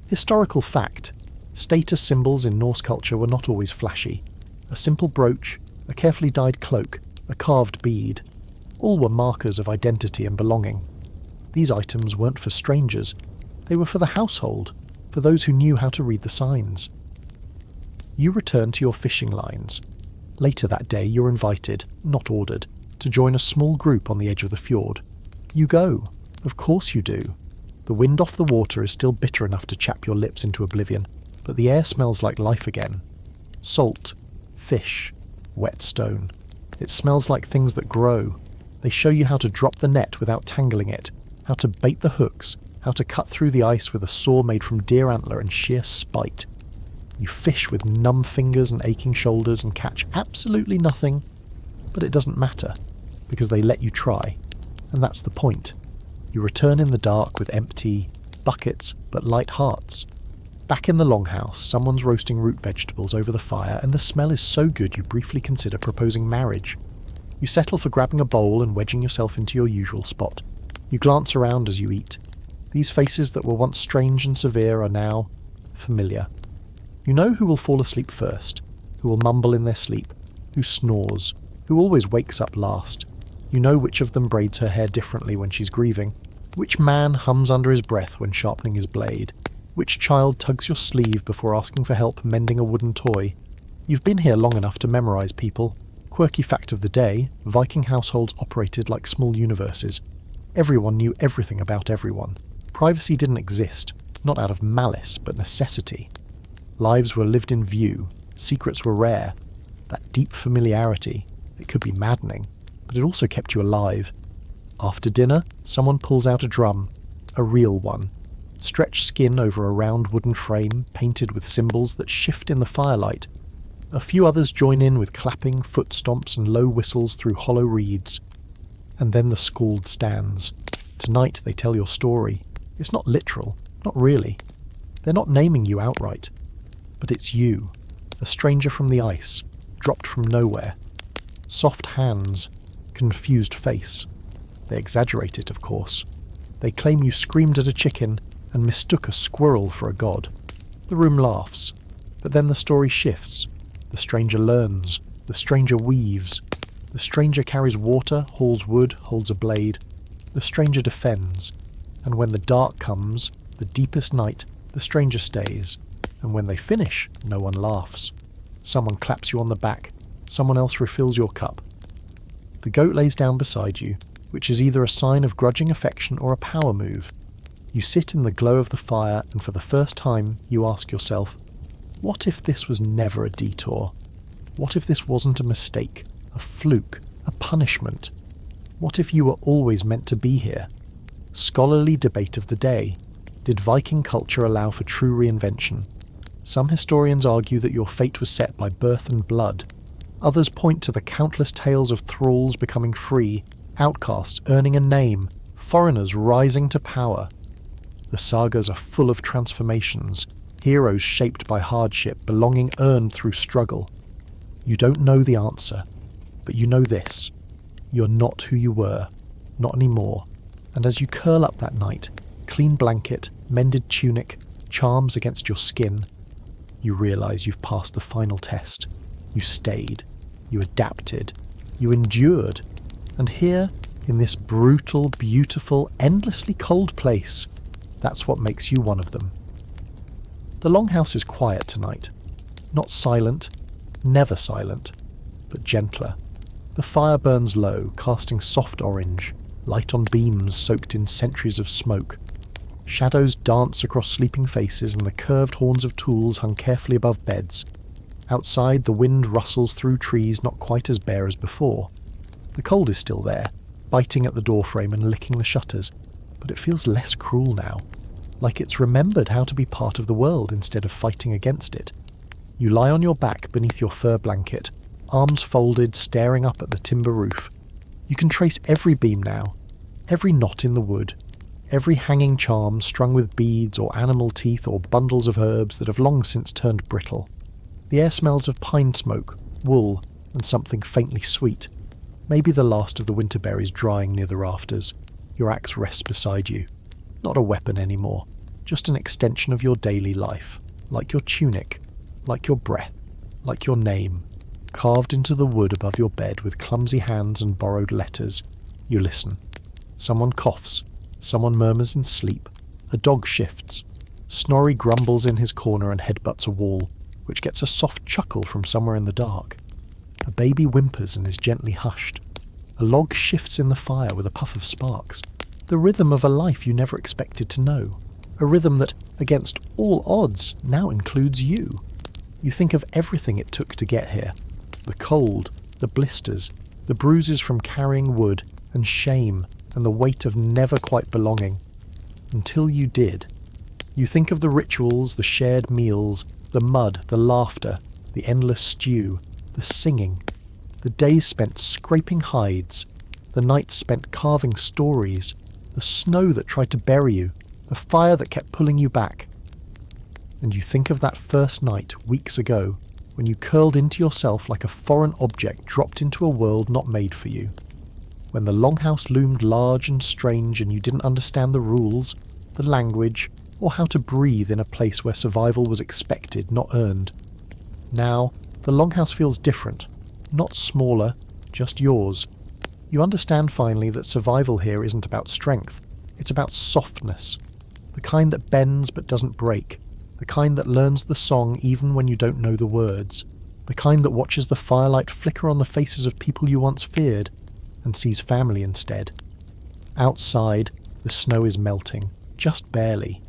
Historical fact. Status symbols in Norse culture were not always flashy. A simple brooch, a carefully dyed cloak, a carved bead. All were markers of identity and belonging. These items weren't for strangers. They were for the household, for for those who knew how to read the signs. You return to your fishing lines. Later that day you're invited, not ordered, to join a small group on the edge of the fjord. You go. Of course you do. The wind off the water is still bitter enough to chap your lips into oblivion, but the air smells like life again. Salt, fish, wet stone. It smells like things that grow. They show you how to drop the net without tangling it, how to bait the hooks, how to cut through the ice with a saw made from deer antler and sheer spite. You fish with numb fingers and aching shoulders and catch absolutely nothing, but it doesn't matter, because they let you try, and that's the point. You return in the dark with empty buckets but light hearts. Back in the Longhouse, someone's roasting root vegetables over the fire, and the smell is so good you briefly consider proposing marriage. You settle for grabbing a bowl and wedging yourself into your usual spot. You glance around as you eat. These faces that were once strange and severe are now familiar. You know who will fall asleep first, who will mumble in their sleep, who snores, who always wakes up last. You know which of them braids her hair differently when she's grieving, which man hums under his breath when sharpening his blade, which child tugs your sleeve before asking for help mending a wooden toy. You've been here long enough to memorise people. Quirky fact of the day, Viking households operated like small universes. Everyone knew everything about everyone. Privacy didn't exist, not out of malice, but necessity. Lives were lived in view, secrets were rare. That deep familiarity, it could be maddening, but it also kept you alive. After dinner, someone pulls out a drum, a real one. Stretched skin over a round wooden frame painted with symbols that shift in the firelight. A few others join in with clapping, foot stomps and low whistles through hollow reeds. And then the skald stands. Tonight they tell your story. It's not literal, not really. They're not naming you outright. But it's you, a stranger from the ice, dropped from nowhere. Soft hands, confused face. They exaggerate it, of course. They claim you screamed at a chicken and mistook a squirrel for a god. The room laughs, but then the story shifts. The stranger learns, the stranger weaves. The stranger carries water, hauls wood, holds a blade. The stranger defends, and when the dark comes, the deepest night, the stranger stays. And when they finish, no one laughs. Someone claps you on the back, someone else refills your cup. The goat lays down beside you, which is either a sign of grudging affection or a power move. You sit in the glow of the fire, and for the first time you ask yourself, what if this was never a detour? What if this wasn't a mistake, a fluke, a punishment? What if you were always meant to be here? Scholarly debate of the day. Did Viking culture allow for true reinvention? Some historians argue that your fate was set by birth and blood. Others point to the countless tales of thralls becoming free, outcasts earning a name, foreigners rising to power. The sagas are full of transformations, heroes shaped by hardship, belonging earned through struggle. You don't know the answer, but you know this. You're not who you were, not anymore. And as you curl up that night, clean blanket, mended tunic, charms against your skin, you realise you've passed the final test. You stayed, you adapted, you endured. And here, in this brutal, beautiful, endlessly cold place, that's what makes you one of them. The Longhouse is quiet tonight. Not silent, never silent, but gentler. The fire burns low, casting soft orange, light on beams soaked in centuries of smoke. Shadows dance across sleeping faces and the curved horns of tools hung carefully above beds. Outside, the wind rustles through trees not quite as bare as before. The cold is still there, biting at the doorframe and licking the shutters, but it feels less cruel now, like it's remembered how to be part of the world instead of fighting against it. You lie on your back beneath your fur blanket, arms folded, staring up at the timber roof. You can trace every beam now, every knot in the wood, every hanging charm strung with beads or animal teeth or bundles of herbs that have long since turned brittle. The air smells of pine smoke, wool, and something faintly sweet. Maybe the last of the winter berries drying near the rafters. Your axe rests beside you. Not a weapon anymore, just an extension of your daily life, like your tunic, like your breath, like your name, carved into the wood above your bed with clumsy hands and borrowed letters. You listen. Someone coughs. Someone murmurs in sleep. A dog shifts. Snorri grumbles in his corner and headbutts a wall, which gets a soft chuckle from somewhere in the dark. A baby whimpers and is gently hushed. A log shifts in the fire with a puff of sparks. The rhythm of a life you never expected to know. A rhythm that, against all odds, now includes you. You think of everything it took to get here. The cold, the blisters, the bruises from carrying wood, and shame, and the weight of never quite belonging. Until you did. You think of the rituals, the shared meals, the mud, the laughter, the endless stew, the singing, the days spent scraping hides, the nights spent carving stories, the snow that tried to bury you, the fire that kept pulling you back. And you think of that first night, weeks ago, when you curled into yourself like a foreign object dropped into a world not made for you. When the Longhouse loomed large and strange and you didn't understand the rules, the language, or how to breathe in a place where survival was expected, not earned. Now, the Longhouse feels different, not smaller, just yours. You understand finally that survival here isn't about strength, it's about softness. The kind that bends but doesn't break. The kind that learns the song even when you don't know the words. The kind that watches the firelight flicker on the faces of people you once feared and sees family instead. Outside, the snow is melting, just barely.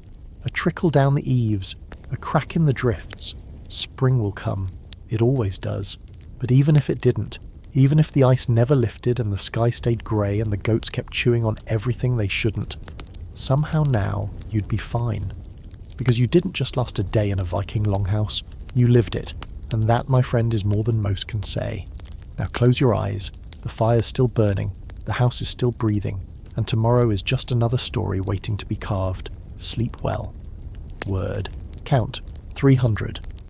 A trickle down the eaves, a crack in the drifts. Spring will come. It always does. But even if it didn't, even if the ice never lifted and the sky stayed grey and the goats kept chewing on everything they shouldn't, somehow now you'd be fine. Because you didn't just last a day in a Viking Longhouse, you lived it, and that, my friend, is more than most can say. Now close your eyes, the fire's still burning, the house is still breathing, and tomorrow is just another story waiting to be carved. Sleep well. Word. Count 300.